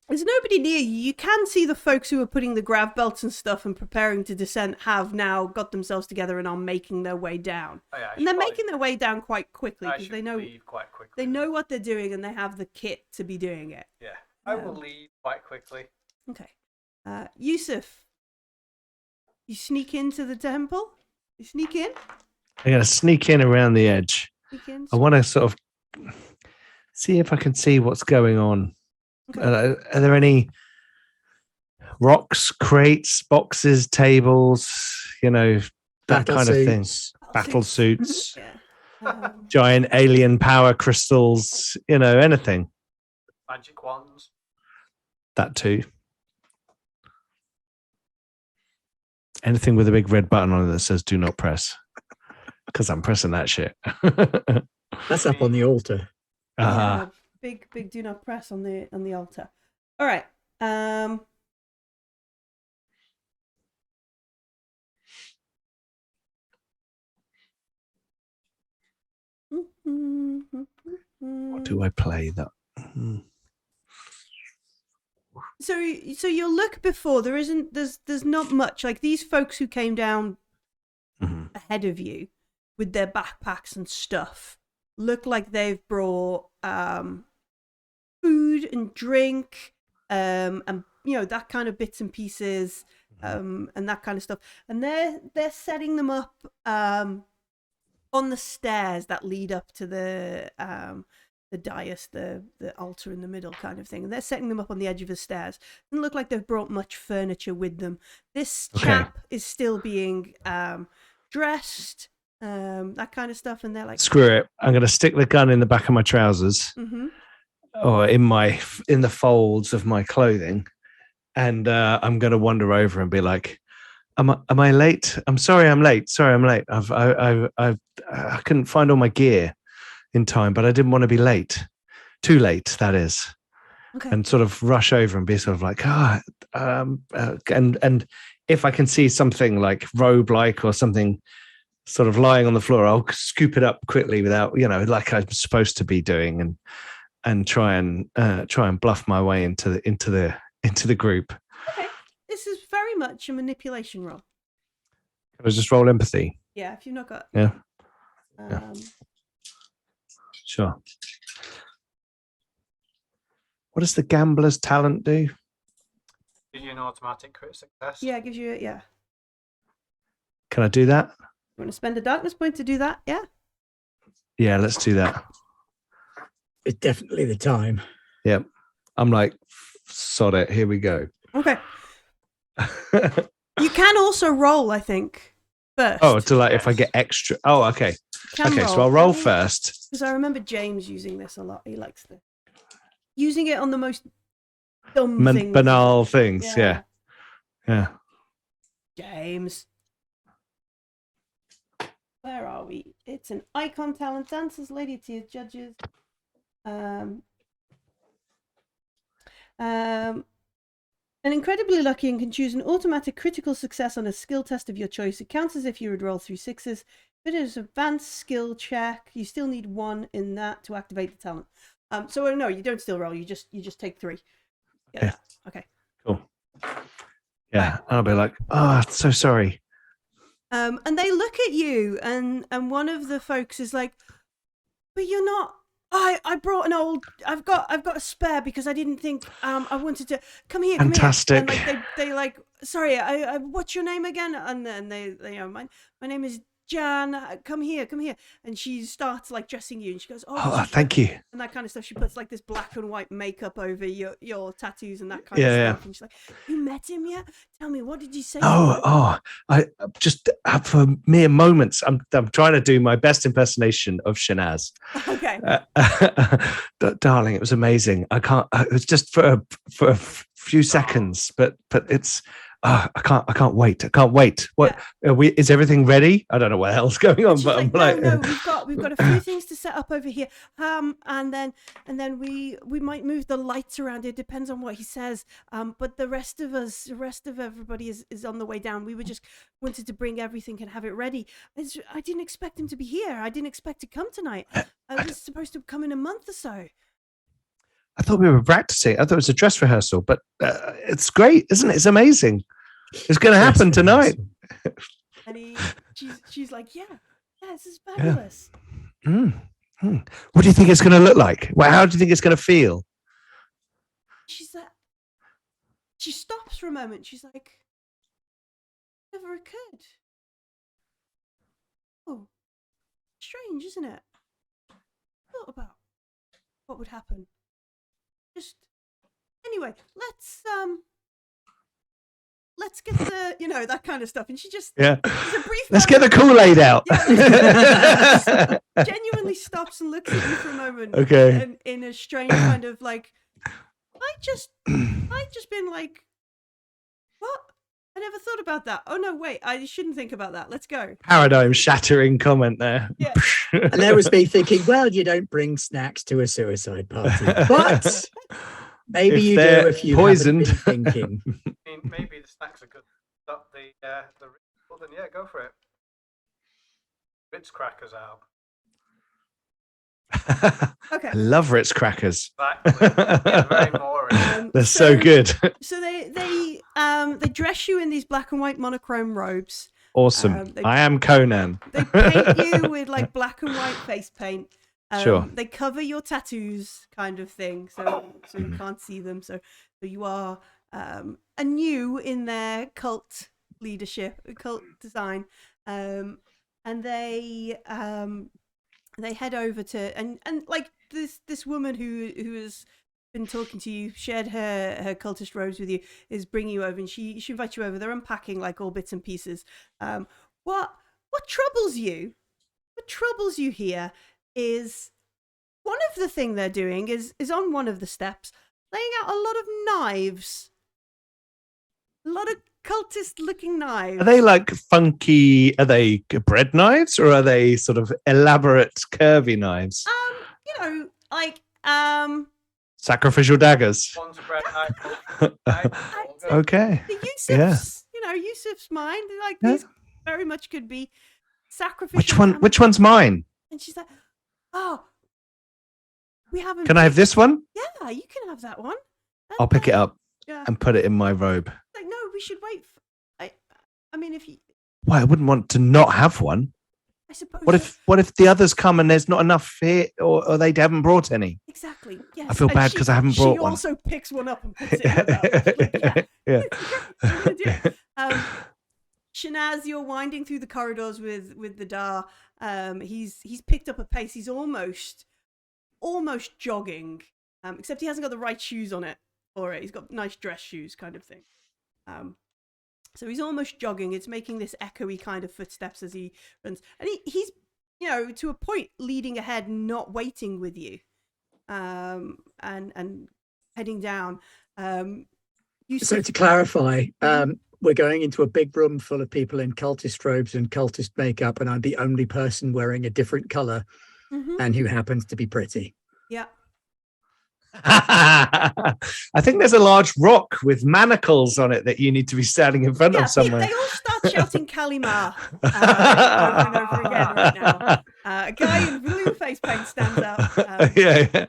There's nobody near you. You can see the folks who are putting the grav belts and stuff and preparing to descend have now got themselves together and are making their way down. Oh, yeah, I And should they're probably- making their way down quite quickly I because should they know leave quite quickly. they know what they're doing and they have the kit to be doing it. Yeah, I will leave quite quickly. Okay. Yusuf, you sneak into the temple? You sneak in? I'm going to sneak in around the edge. Sneak in? I want to sort of see if I can see what's going on. Okay. Are there any rocks, crates, boxes, tables, that Battle kind of thing? suits. Battle suits, Yeah. giant alien power crystals, anything. Magic wands. That too. Anything with a big red button on it that says "Do not press," because I'm pressing that shit. That's up on the altar. Yeah, big do not press on the altar. All right. What do I play? That. So you'll look before there's not much, like these folks who came down ahead of you with their backpacks and stuff look like they've brought food and drink and that kind of bits and pieces and that kind of stuff, and they're setting them up on the stairs that lead up to the dais, the altar in the middle kind of thing. And they're setting them up on the edge of the stairs. Doesn't look like they've brought much furniture with them. This chap is still being dressed, that kind of stuff. And they're like, screw it. I'm going to stick the gun in the back of my trousers or in the folds of my clothing. And I'm going to wander over and be like, am I late? I'm sorry, I'm late. Sorry, I'm late. I couldn't find all my gear in time, but I didn't want to be late. Too late, that is. Okay. And sort of rush over and be sort of like, and if I can see something like robe-like or something sort of lying on the floor, I'll scoop it up quickly without, like I'm supposed to be doing, and try and bluff my way into the into the group. Okay. This is very much a manipulation roll. Can I just roll empathy? Yeah, if you've not got. Yeah. Um, Sure. What does the gambler's talent do? Did you an automatic crit success? Yeah, it gives you. Yeah. Can I do that? You want to spend a darkness point to do that? Yeah. Yeah, let's do that. It's definitely the time. Yep. I'm like, sod it. Here we go. Okay. You can also roll, I think, first. Oh, to like if I get extra. Oh, okay. Okay, so I'll roll first. Because I remember James using this a lot. He likes this. Using it on the most dumb things. Banal things. Yeah. Yeah. James. Where are we? It's an icon talent. Dancers, lady tiers, judges. And incredibly lucky and can choose an automatic critical success on a skill test of your choice. It counts as if you would roll through 6s. If it is an advanced skill check, you still need 1 in that to activate the talent. So no, you don't still roll. You just take 3. Yeah. Okay. Cool. Yeah, right. I'll be like, oh, so sorry. And they look at you, and one of the folks is like, but you're not. I brought an old. I've got a spare because I didn't think I wanted to come here. Fantastic. Come here. And like they like, sorry, I what's your name again? And then they my name is Jan. Come here. And she starts like dressing you, and she goes, oh thank you, and that kind of stuff. She puts like this black and white makeup over your tattoos and that kind of stuff. And she's like, you met him yet? Tell me, what did you say? I just for mere moments. I'm trying to do my best impersonation of Shanaz. Okay, darling, it was amazing. I can't. It was just for a few seconds, but it's. I can't wait. What is everything ready? I don't know what the hell's going on, but like, no, we've got a few things to set up over here. And then we might move the lights around. It depends on what he says. But the rest of everybody is on the way down. We were just wanted to bring everything and have it ready. I didn't expect him to be here. I didn't expect to come tonight. I was supposed to come in a month or so. I thought we were practicing. I thought it was a dress rehearsal, but it's great, isn't it? It's amazing. It's going to happen tonight. And she's like, yeah, this is fabulous. Yeah. What do you think it's going to look like? Well, how do you think it's going to feel? She stops for a moment. She's like, never occurred. Oh, strange, isn't it? Thought about what would happen. Just anyway, let's get the that kind of stuff. And she just let's get the Kool-Aid out. Yeah, genuinely stops and looks at you for a moment. Okay. And in a strange kind of like, I just been like, what? I never thought about that. Oh no, wait, I shouldn't think about that. Let's go. Paradigm shattering comment there. Yeah. And there was me thinking, well, you don't bring snacks to a suicide party, but maybe if you they're do if you poisoned. haven't been thinking. I mean, maybe the snacks are good. Stop the ritual, then yeah, go for it. Ritz crackers out. Okay. I love Ritz crackers. Exactly. Yeah, very boring. They're so good. So they dress you in these black and white monochrome robes. Awesome. I am Conan. They paint you with like black and white face paint. Sure. They cover your tattoos, kind of thing, so you can't see them. So you are anew in their cult leadership, cult design, and they head over to and like this woman who has been talking to you, shared her cultist robes with you, is bringing you over, and she invites you over. They're unpacking like all bits and pieces. What troubles you? What troubles you here is one of the thing they're doing is on one of the steps laying out a lot of knives, a lot of cultist looking knives. Are they like funky? Are they bread knives or are they sort of elaborate curvy knives? Sacrificial daggers. One's a bread knife. Okay. The Yusuf's, Yusuf's mind, like these very much could be sacrificial. Which one's mine? And she's like, oh, we haven't. Can I have this one? Yeah, you can have that one. I'll pick it up. Yeah. and put it in my robe. Like, no, we should wait. I mean, if you, Why, I wouldn't want to not have one. I suppose. What if the others come and there's not enough here, or they haven't brought any? Exactly. Yes. I feel And bad because I haven't brought she one. She also picks one up and puts it in her belt. Like, Yeah. It's a good idea. Shanaz, you're winding through the corridors with the Dar. He's picked up a pace. He's almost jogging, except he hasn't got the right shoes on it for it. He's got nice dress shoes, kind of thing. So he's almost jogging. It's making this echoey kind of footsteps as he runs, and he's to a point leading ahead, not waiting with you, and heading down. So to clarify, we're going into a big room full of people in cultist robes and cultist makeup, and I'm the only person wearing a different color, and who happens to be pretty. Yeah. I think there's a large rock with manacles on it that you need to be standing in front of somewhere. They all start shouting Kalimar over and over again right now. A guy in blue face paint stands up. Yeah,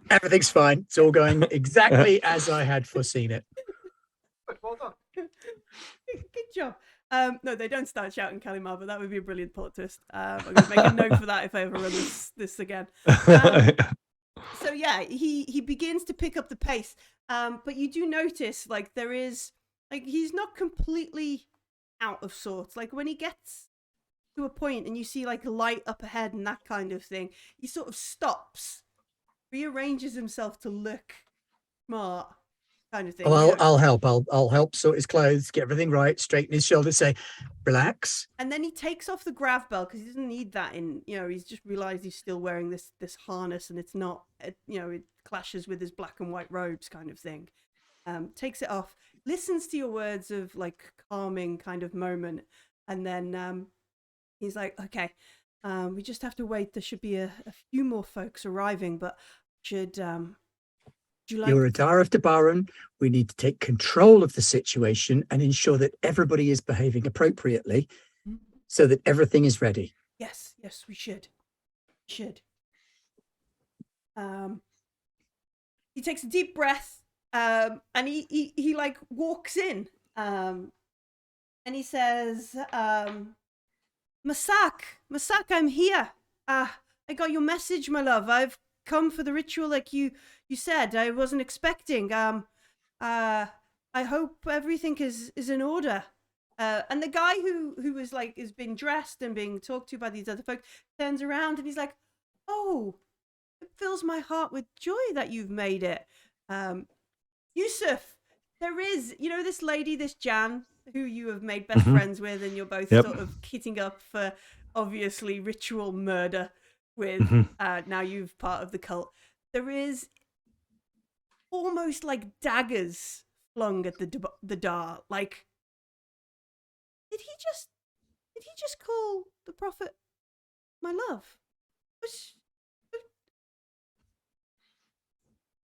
everything's fine. It's all going exactly as I had foreseen it. Well done. Good job. No, they don't start shouting Kalimar, but that would be a brilliant plot twist. I'm going to make a note for that if I ever run this again. So yeah, he begins to pick up the pace, but you do notice like there is like he's not completely out of sorts. Like when he gets to a point and you see like a light up ahead and that kind of thing, he sort of stops, rearranges himself to look smart, kind of thing. Oh, I'll help. I'll help sort his clothes, get everything right, straighten his shoulders, say, relax. And then he takes off the grav belt because he doesn't need that he's just realized he's still wearing this harness and it's not, it clashes with his black and white robes kind of thing. Takes it off, listens to your words of like calming kind of moment. And then he's like, okay, we just have to wait. There should be a few more folks arriving, but should, You're a Dar of Dabaran. We need to take control of the situation and ensure that everybody is behaving appropriately so that everything is ready. Yes, we should. He takes a deep breath and he like walks in and he says, Musaa, I'm here. I got your message, my love. I've come for the ritual like you said. I wasn't expecting. I hope everything is in order. And the guy who was like is being dressed and being talked to by these other folks turns around and he's like, oh, it fills my heart with joy that you've made it. Yusuf, there is, this lady, this Jan, who you have made best friends with, and you're both sort of kitting up for obviously ritual murder with now you've part of the cult. There is almost like daggers flung at the Dar. Like, did he just call the prophet my love?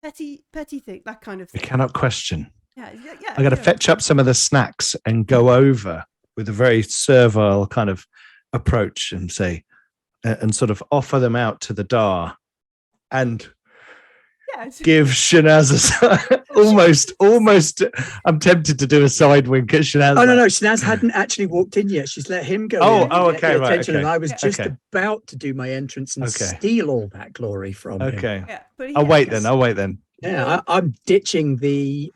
Petty thing, that kind of thing. You cannot question. Yeah. I got to fetch up some of the snacks and go over with a very servile kind of approach and say, and sort of offer them out to the Dar, and give Shanaz almost. I'm tempted to do a side wink at Shanaz. Oh no, Shanaz hadn't actually walked in yet. She's let him go. Okay, right. Okay. And I was just about to do my entrance and steal all that glory from him. Okay. Yeah, but I'll wait then. Yeah, I'm ditching the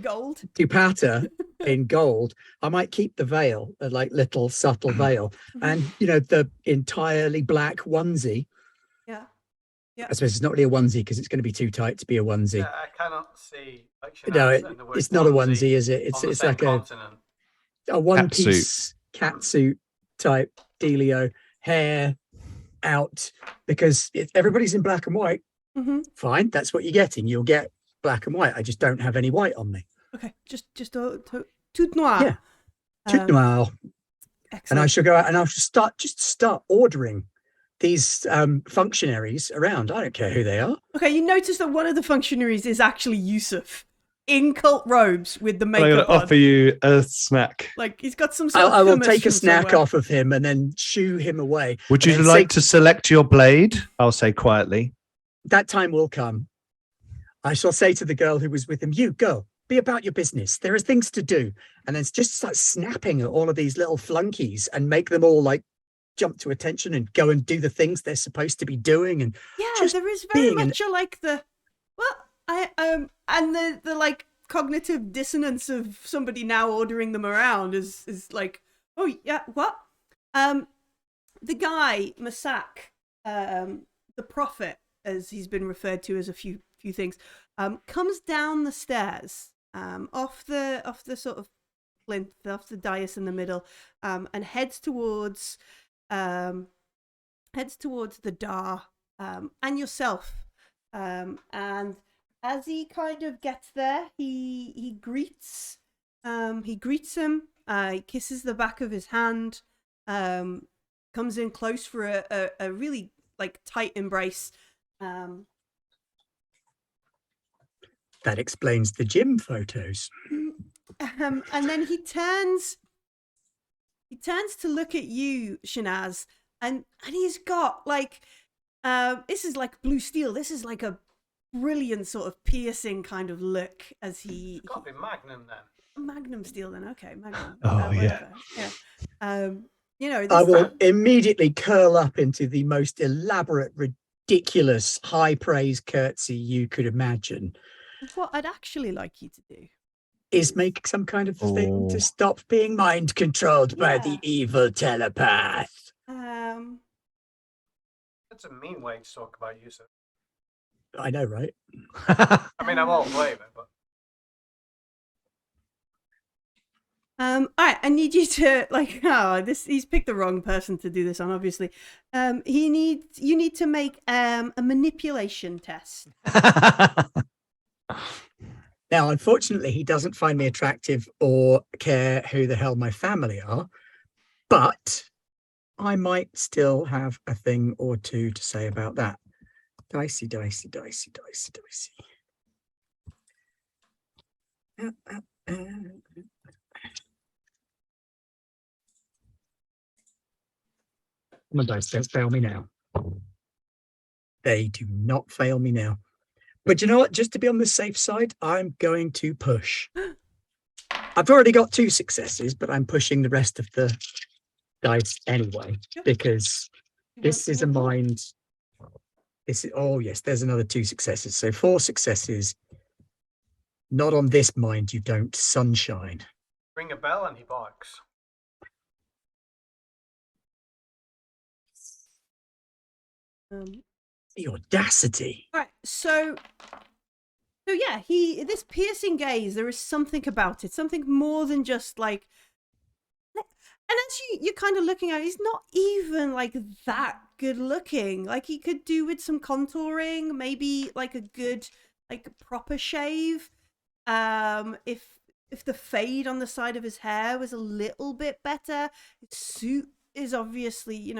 gold dupatta in gold. I might keep the veil, like little subtle veil, and the entirely black onesie. Yeah. I suppose it's not really a onesie because it's going to be too tight to be a onesie. Yeah, I cannot see. No, it's not a onesie, is it? It's like a one-piece catsuit type dealio, hair out, because everybody's in black and white. Fine, that's what you're getting. You'll get black and white. I just don't have any white on me. Okay, just tout noir. Yeah, tout noir. Excellent. And I shall go out and I shall start ordering these functionaries around. I don't care who they are. Okay, you notice that one of the functionaries is actually Yusuf in cult robes with the makeup I'm going to offer you a snack. Like he's got some sort of I will take a snack somewhere. off of him and then shoo him away. Would you like to select your blade? I'll say quietly. That time will come. I shall say to the girl who was with him, "You go, be about your business. There are things to do." And then just start snapping at all of these little flunkies and make them all like jump to attention and go and do the things they're supposed to be doing. And Yeah, just there is very being much a like the and the like cognitive dissonance of somebody now ordering them around is like, oh yeah, what? The guy Masak, the prophet, as he's been referred to as a few things, comes down the stairs, off the sort of plinth, off the dais in the middle, and heads towards the Dar, and yourself, and as he kind of gets there, he greets him, he kisses the back of his hand, comes in close for a really like tight embrace. That explains the gym photos. And then he turns to look at you, Shanaz, and he's got like this is like blue steel. This is like a brilliant sort of piercing kind of look as he. It's got to be Magnum then. Magnum steel then. Okay, Magnum. Oh, yeah. Yeah. You know, I will immediately curl up into the most elaborate, ridiculous, high praise curtsy you could imagine. what I'd actually like you to do is make some kind of thing to stop being mind controlled by the evil telepath. That's a mean way to talk about you, sir. I know, right? I mean, I'm all flavor, but. All right, I need you to he's picked the wrong person to do this on, obviously. You need to make a manipulation test. Now, unfortunately, he doesn't find me attractive or care who the hell my family are, but I might still have a thing or two to say about that. Dicey. My dice don't fail me now. They do not fail me now. But you know what? Just to be on the safe side, I'm going to push. I've already got 2 successes, but I'm pushing the rest of the dice anyway, because this is a mind. Oh yes, there's another 2 successes. So 4 successes. Not on this mind, you don't, sunshine. Ring a bell and he barks. The audacity. All right, so yeah, this piercing gaze, there is something about it, something more than just like, and as you're kind of looking at it, he's not even like that good looking. Like he could do with some contouring, maybe like a good like proper shave. If the fade on the side of his hair was a little bit better. His suit is obviously,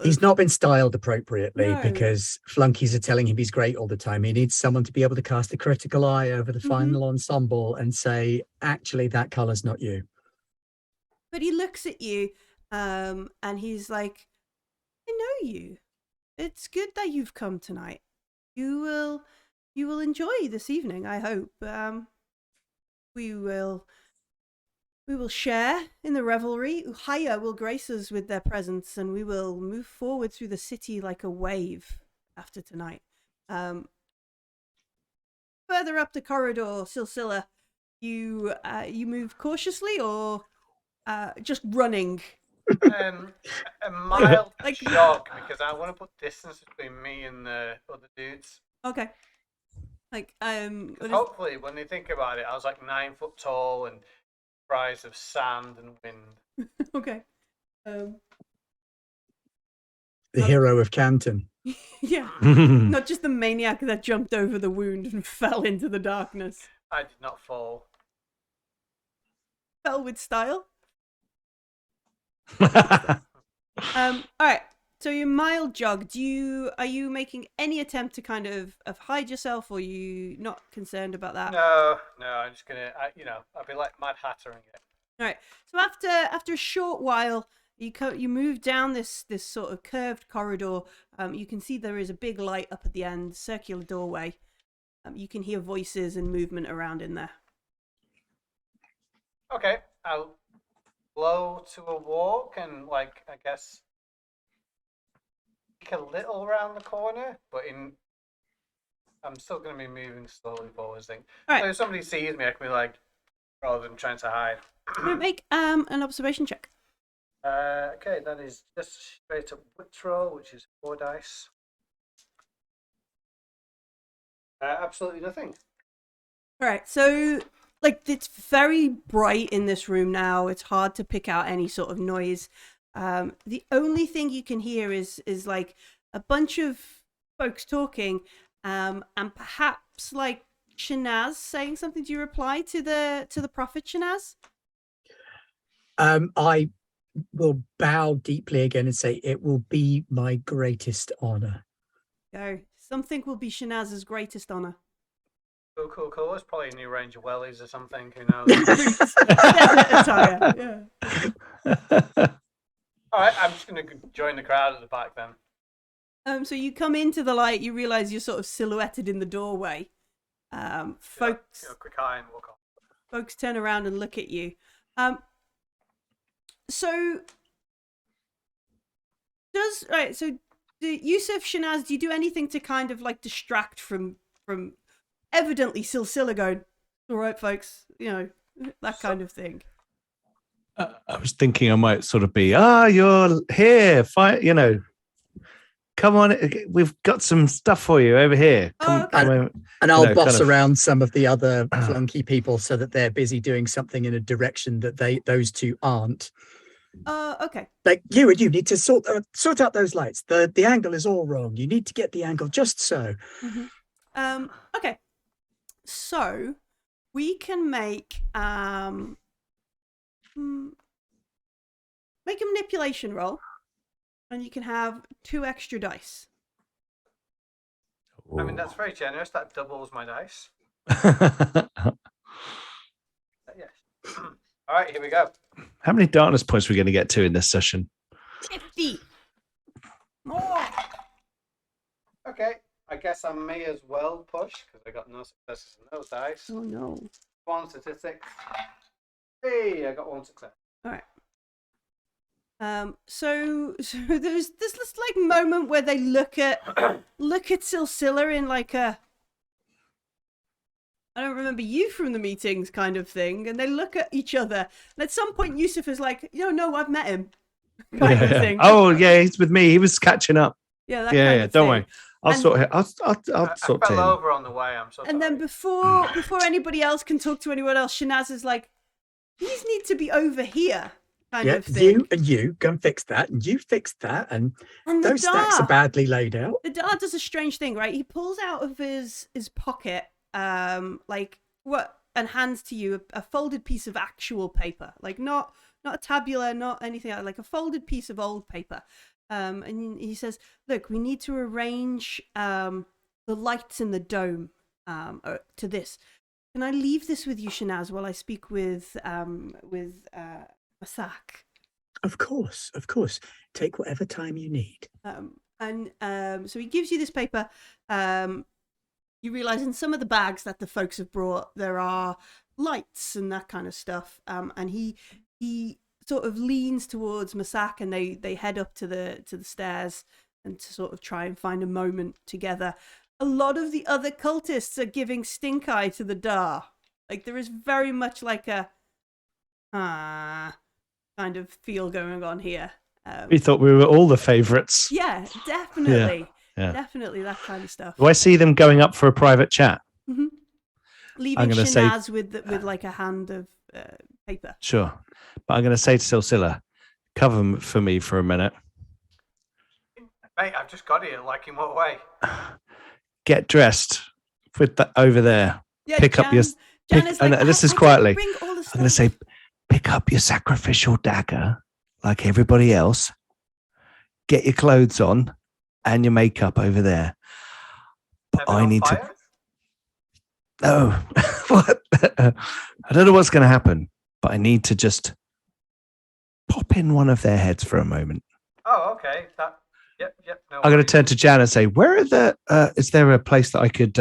He's not been styled appropriately No. because flunkies are telling him he's great all the time. He needs someone to be able to cast a critical eye over the final ensemble and say, actually, that colour's not you. But he looks at you, and he's like, I know you. It's good that you've come tonight. You will enjoy this evening, I hope. We will share in the revelry. Uhaya will grace us with their presence, and we will move forward through the city like a wave after tonight. Further up the corridor, Silsila, you move cautiously or just running? A mild Like- jog, because I want to put distance between me and the other dudes. Okay. Like Hopefully, when they think about it, I was like 9 foot tall and cries of sand and wind. okay. The hero of Canton. Yeah. Not just the maniac that jumped over the wound and fell into the darkness. I did not fall. Fell with style. All right. So your mild jog. Are you making any attempt to kind of hide yourself, or are you not concerned about that? No, I'm just gonna, I'll be like Mad Hattering it. All right. So after a short while, you move down this sort of curved corridor. You can see there is a big light up at the end, circular doorway. You can hear voices and movement around in there. Okay, I'll slow to a walk and, like, I guess, a little around the corner, but I'm still going to be moving slowly forwards. Thing. All right. So if somebody sees me, I can be like, rather than trying to hide. Make an observation check. Okay, that is just straight up wits roll, which is 4 dice. Absolutely nothing. All right, so like it's very bright in this room now. It's hard to pick out any sort of noise. The only thing you can hear is like a bunch of folks talking, and perhaps like Shanaz saying something. Do you reply to the prophet, Shanaz? I will bow deeply again and say, it will be my greatest honor. Go. Something will be Shanaz's greatest honor. Cool. It's probably a new range of wellies or something. Who knows? Attire, yeah. All right, I'm just going to join the crowd at the back then. So you come into the light. You realize you're sort of silhouetted in the doorway. Folks, quick eye and walk off. Folks turn around and look at you. So Yusuf, Shanaz, do you do anything to kind of like distract from evidently Silsila going, all right, folks, you know, that kind of thing? I was thinking I might sort of be, you're here, you know, come on, we've got some stuff for you over here. Come over. And I'll boss around some of the other flunky people so that they're busy doing something in a direction that those two aren't. Okay. Like you need to sort out those lights. The angle is all wrong. You need to get the angle just so. Mm-hmm. Okay. So we can make a manipulation roll, and you can have 2 extra dice. I mean, that's very generous. That doubles my dice. Yes. All right, here we go. How many darkness points are we going to get to in this session? 50. More. Okay, I guess I may as well push because I got no successes in those dice. Oh no. 1 statistic. Hey, I got 1 success. All right. So there's this like moment where they look at Silsila in like a, I don't remember you from the meetings kind of thing, and they look at each other, and at some point Yusuf is like, no, I've met him, kind of thing. Oh yeah, he's with me. He was catching up. Yeah, that kind of don't thing. worry. I'll sort it. I'll sort I fell him. over on the way. I'm so sorry. And then before anybody else can talk to anyone else, Shanaz is like, these need to be over here, kind of thing. You go and fix that, and you fix that, and those the stacks Dar, are badly laid out. The Dar does a strange thing, right? He pulls out of his pocket, like what, and hands to you a folded piece of actual paper, like not a tabula, not anything like a folded piece of old paper. And he says, "Look, we need to arrange the lights in the dome to this. Can I leave this with you, Shanaz, while I speak with Musaa?" Of course. Take whatever time you need. So he gives you this paper. You realize in some of the bags that the folks have brought, there are lights and that kind of stuff. And he sort of leans towards Musaa, and they head up to the stairs and to sort of try and find a moment together. A lot of the other cultists are giving stink eye to the Dar. Like there is very much like a kind of feel going on here. We thought we were all the favourites. Yeah, definitely. Yeah. Definitely that kind of stuff. Do I see them going up for a private chat? Mm-hmm. Leaving Shanaz with like a hand of paper. Sure. But I'm going to say to Silsila, cover for me for a minute. Mate, I've just got here. Like, in what way? Get dressed. Put that over there. Yeah, pick up your... this is quietly. I'm going to say, pick up your sacrificial dagger like everybody else. Get your clothes on and your makeup over there. But I need to... No. What? I don't know what's going to happen, but I need to just pop in one of their heads for a moment. Oh, okay. Yep. No I'm going to turn to Jan and say, "Where are the? Is there a place that I could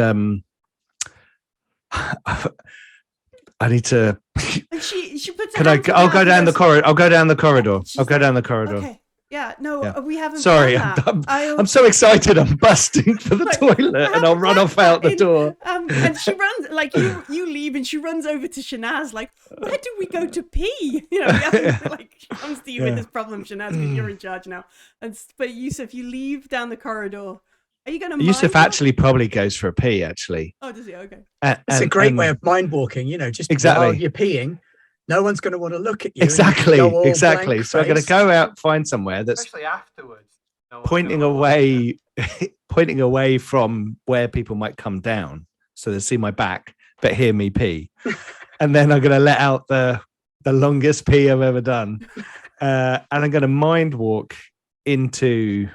I need to. And she puts. Can I? I'll go down the corridor. I'll go down the corridor. She's I'll go like, down the corridor. Okay. Yeah. No, Yeah. we haven't. Sorry, planned that. I'm so excited. I'm busting for the Like, toilet, and I'll run off out the door. And she runs like you leave, and she runs over to Shanaz like, where do we go to pee? You know, like she comes to you with this problem, Shanaz, because you're in charge now. But Yusuf, you leave down the corridor. Are you going to? Yusuf actually probably goes for a pee. Actually. Oh, does he? Okay. It's a great way of mind walking. You know, just exactly. while you're peeing, no one's going to want to look at you. Exactly. Go all Exactly. blank So I'm going to face. go out, find somewhere that's Especially afterwards. No one's pointing gonna look away, pointing away from where people might come down, so they see my back but hear me pee, and then I'm going to let out the longest pee I've ever done, and I'm going to mind walk into.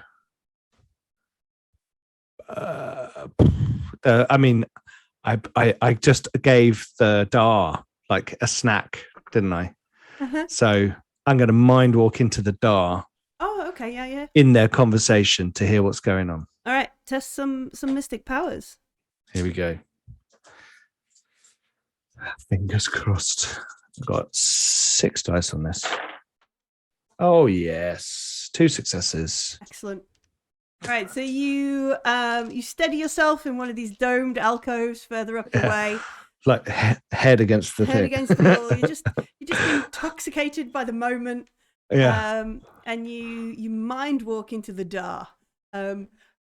I mean, I just gave the Dar like a snack, didn't I? Uh-huh. So I'm going to mind walk into the Dar. Oh, okay, yeah. In their conversation to hear what's going on. All right, test some mystic powers. Here we go. Fingers crossed. I've got 6 dice on this. Oh yes, 2 successes. Excellent. All right, so you steady yourself in one of these domed alcoves further up the way. Like head against the Head thing. against the wall. You're just intoxicated by the moment. Yeah. And you mind walk into the Dar.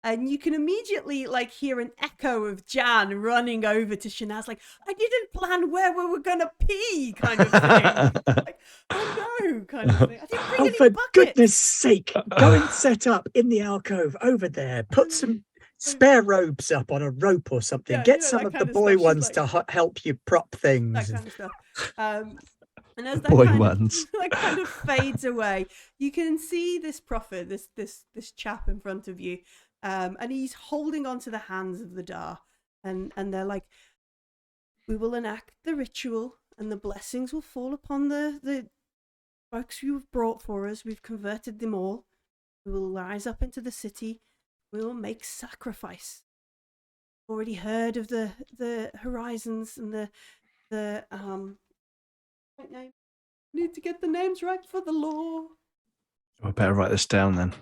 And you can immediately like hear an echo of Jan running over to Shanaz, like, I didn't plan where we were gonna pee, kind of thing. Like, oh no, kind of thing. I didn't bring Oh, any for buckets. goodness sake, go and set up in the alcove over there. Put some spare robes up on a rope or something. Yeah, Get you know, some that of the kind of boy stuff. She's ones like- to help you prop things. That kind of stuff. And as that Boy kind ones. Of, that kind of fades away, you can see this prophet, this chap in front of you, and he's holding onto the hands of the Dar, and they're like, we will enact the ritual, and the blessings will fall upon the folks you've brought for us. We've converted them all. We will rise up into the city. We will make sacrifice. Already heard of the horizons and the name. Need to get the names right for the law. I better write this down then.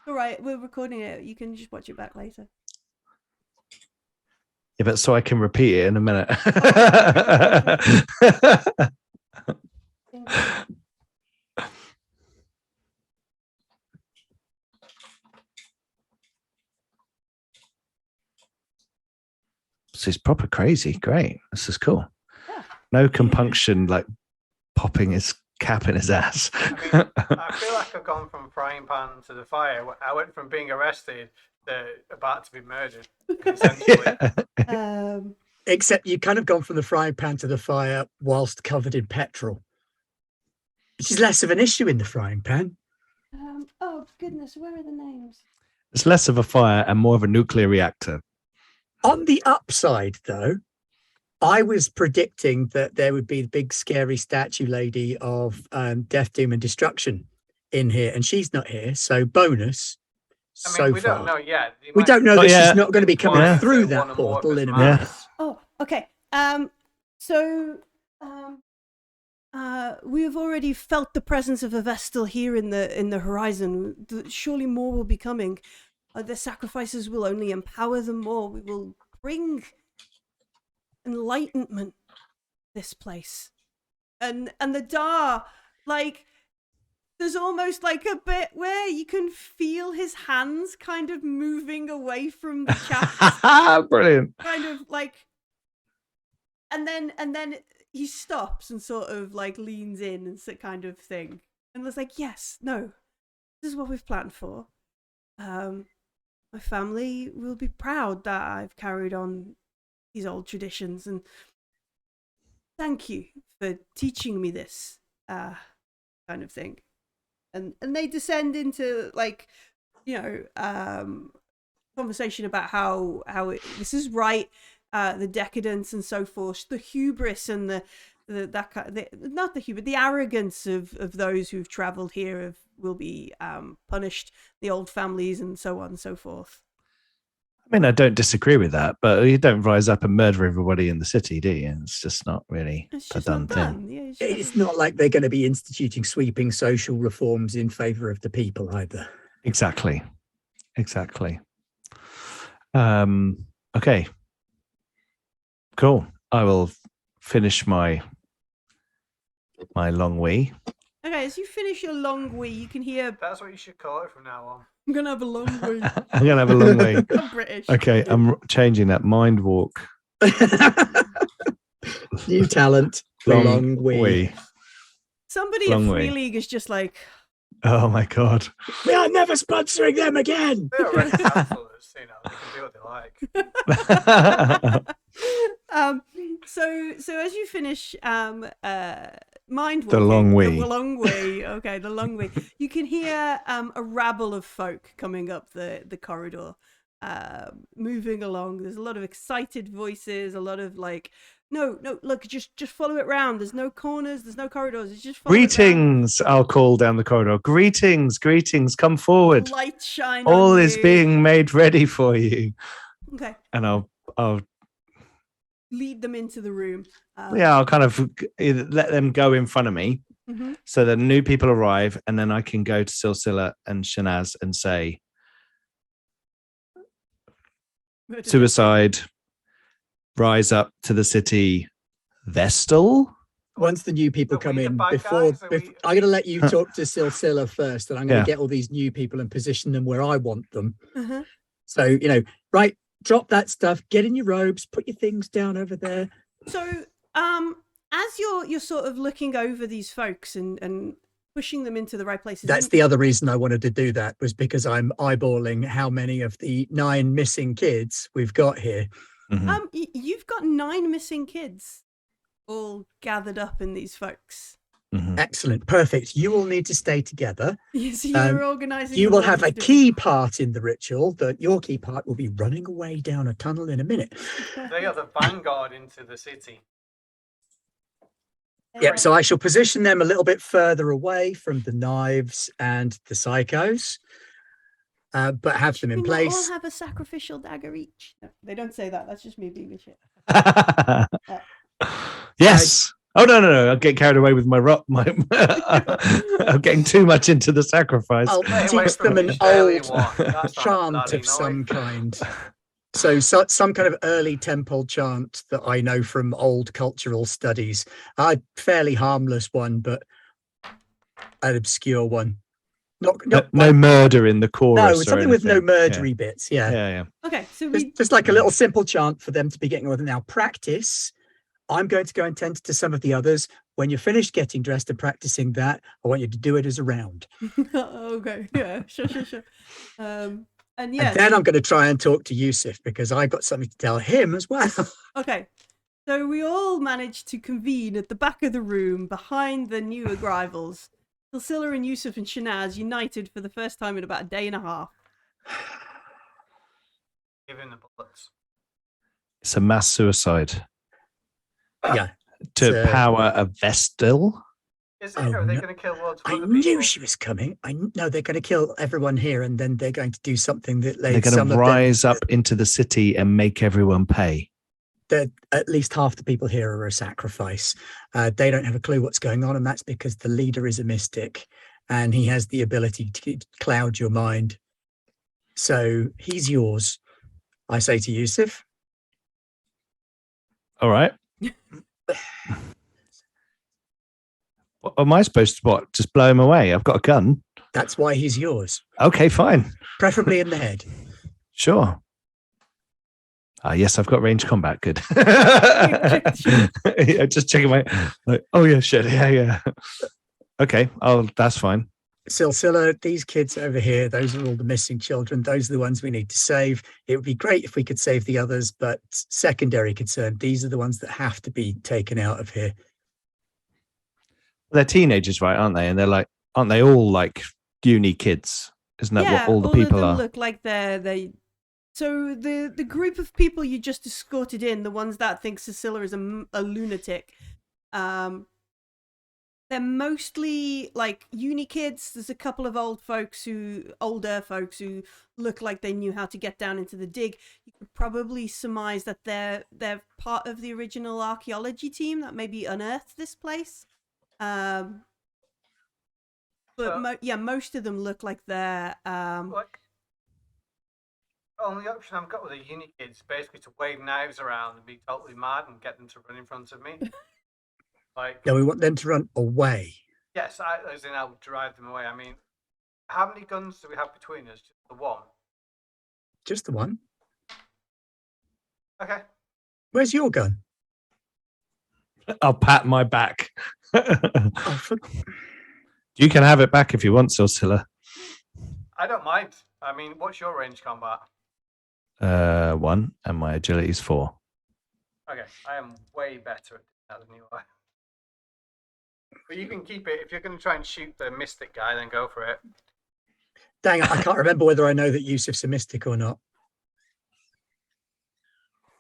All right, we're recording it. You can just watch it back later. Yeah, but so I can repeat it in a minute. So he's proper crazy. Great. This is cool. Yeah. No compunction, like popping his cap in his ass. I mean, I feel like I've gone from frying pan to the fire. I went from being arrested to about to be murdered, essentially. Except you kind of gone from the frying pan to the fire whilst covered in petrol, which is less of an issue in the frying pan. Oh goodness, where are the names? It's less of a fire and more of a nuclear reactor. On the upside, though, I was predicting that there would be the big scary statue lady of Death, Doom and Destruction in here, and she's not here. So bonus. I mean, So we far, don't know yet. we don't know Oh, that yeah. she's not going to be coming Yeah. through One that or more of portal us in a might. minute. Yeah. Oh, okay. So we have already felt the presence of a Vestal here in the horizon. Surely more will be coming. The sacrifices will only empower them more. We will bring enlightenment to this place. And the Dar, like, there's almost like a bit where you can feel his hands kind of moving away from the chap. Brilliant. Kind of like, and then he stops and sort of like leans in and so kind of thing, and was like, yes, no, this is what we've planned for. My family will be proud that I've carried on these old traditions, and thank you for teaching me this kind of thing. And they descend into like, you know, conversation about how this is right, the decadence and so forth, the hubris and the arrogance of those who've travelled here will be punished, the old families and so on and so forth. I mean, I don't disagree with that, but you don't rise up and murder everybody in the city, do you? It's just not really It's a just done not thing. done. Yeah, It's not like they're going to be instituting sweeping social reforms in favor of the people either. Exactly. Okay. Cool. I will finish my long wee. Okay, as you finish your long wee, you can hear. That's what you should call it from now on. I'm gonna have a long wee. I'm gonna have a long wee. I'm British. Okay, I'm changing that. Mind walk. New talent. The long wee. Somebody Long at Free wee. League is just like, Oh my god. We are never sponsoring them again. They're already cancelled us, you know, they can do what they like. So as you finish mind The walking, long wee. the long wee. Okay, the long wee. You can hear a rabble of folk coming up the corridor, moving along. There's a lot of excited voices, a lot of like, no, look, just follow it round. There's no corners, there's no corridors. It's just follow it round. Greetings, I'll call down the corridor. Greetings, come forward. Light shine. All on is you. being made ready for you. Okay. And I'll Lead them into the room. I'll kind of either let them go in front of me Mhm. so that new people arrive, and then I can go to Silsila and Shanaz and say, suicide, rise up to the city, Vestal. Once the new people Are come we the in, bad before guys? Are we- I'm going to let you talk to Silsila first, and I'm going Yeah. to get all these new people and position them where I want them. Uh-huh. So, right, drop that stuff, get in your robes, put your things down over there. So, as you're sort of looking over these folks and pushing them into the right places. That's the other reason I wanted to do that, was because I'm eyeballing how many of the 9 missing kids we've got here. Mhm. You've got 9 missing kids, all gathered up in these folks. Mhm. Excellent, perfect. You all need to stay together. Yes, you're organising. You the will have a bodies to- key part in the ritual. Your key part will be running away down a tunnel in a minute. They are the vanguard into the city. Yep, so I shall position them a little bit further away from the knives and the psychos, but have them in We might all place. have a sacrificial dagger each. No, they don't say that. That's just me being a shit. Yes. Oh no! I'm getting carried away with my rock. I'm getting too much into the sacrifice. I'll Stay away teach from them me, an Shirley old one. That's not chant bloody of some noise. kind. So some kind of early temple chant that I know from old cultural studies. A fairly harmless one, but an obscure one. Not No murder in the chorus. no, or something with no anything. murdery bits. Yeah. Yeah. Okay, so Just like a little simple chant for them to be getting on with. Now practice. I'm going to go and tend to some of the others. When you're finished getting dressed and practicing that, I want you to do it as a round. okay, yeah, sure. And And yes, then I'm going to try and talk to Yusuf, because I've got something to tell him as well. okay. So we all managed to convene at the back of the room behind the new arrivals. Silsila and Yusuf and Shanaz united for the first time in about a day and a half. Give him the bullets. It's a mass suicide Yeah. to power a Vestal. Is it? Oh, Or are they no. going to kill loads of I other knew people? she was coming. I know they're going to kill everyone here, and then they're going to do something that They're leads going some to of rise up into the city and make everyone pay. at least half the people here are a sacrifice. They don't have a clue what's going on, and that's because the leader is a mystic, and he has the ability to cloud your mind. So he's yours. I say to Yusuf. All right. What, am I supposed to just blow him away? I've got a gun. That's why he's yours. Okay, fine. Preferably in the head. Sure. Yes, I've got range combat. Good. Yeah, just checking my. Oh yeah, shit. Yeah. Okay. Oh, that's fine. Silsila, these kids over here, those are all the missing children. Those are the ones we need to save. It would be great if we could save the others, but secondary concern, these are the ones that have to be taken out of here. They're teenagers, right? Aren't they? And aren't they all like uni kids? Isn't that what all the people of them are? look like they. So the group of people you just escorted in, the ones that think Cecilia is a lunatic, they're they're mostly like uni kids. There's a couple of older folks who look like they knew how to get down into the dig. You could probably surmise that they're part of the original archaeology team that maybe unearthed this place. But most of them look like they're Like, only option I've got with the uni kids is basically to wave knives around and be totally mad and get them to run in front of me. Like, No, we want them to run away. yes, as in I would drive them away. I mean, how many guns do we have between us? Just the one. Just the one. Okay. Where's your gun? I'll pat my back. Oh, You can have it back if you want, Silsilla. I don't mind. I mean, what's your range combat? 1, and my agility is 4. Okay, I am way better at that than you are. But you can keep it. If you're going to try and shoot the mystic guy, then go for it. Dang it, I can't remember whether I know that Yusuf's a mystic or not.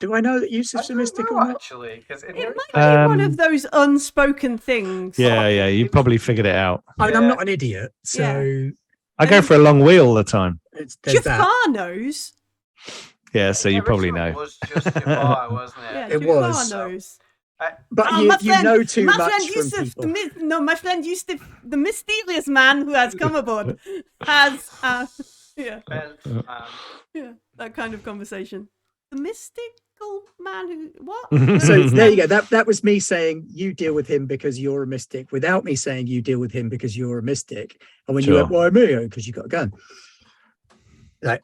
Do I know that Yusuf's a mystic or not? Actually, because it might be one of those unspoken things. Yeah, you probably figured it out. I mean, I'm not an idiot, so I go for a long wheel all the time. Jafar knows. Yeah, so you probably know. It was just Jafar, wasn't it? Yeah, It Jafar was. knows. But my you friend- know too my much friend from Yusuf, people. my friend Yusuf, the mysterious man who has come aboard, has that kind of conversation. The mystical man who what? So there you go. That was me saying you deal with him because you're a mystic, without me saying you deal with him because you're a mystic. And when you went, why me? Because you got a gun. Like,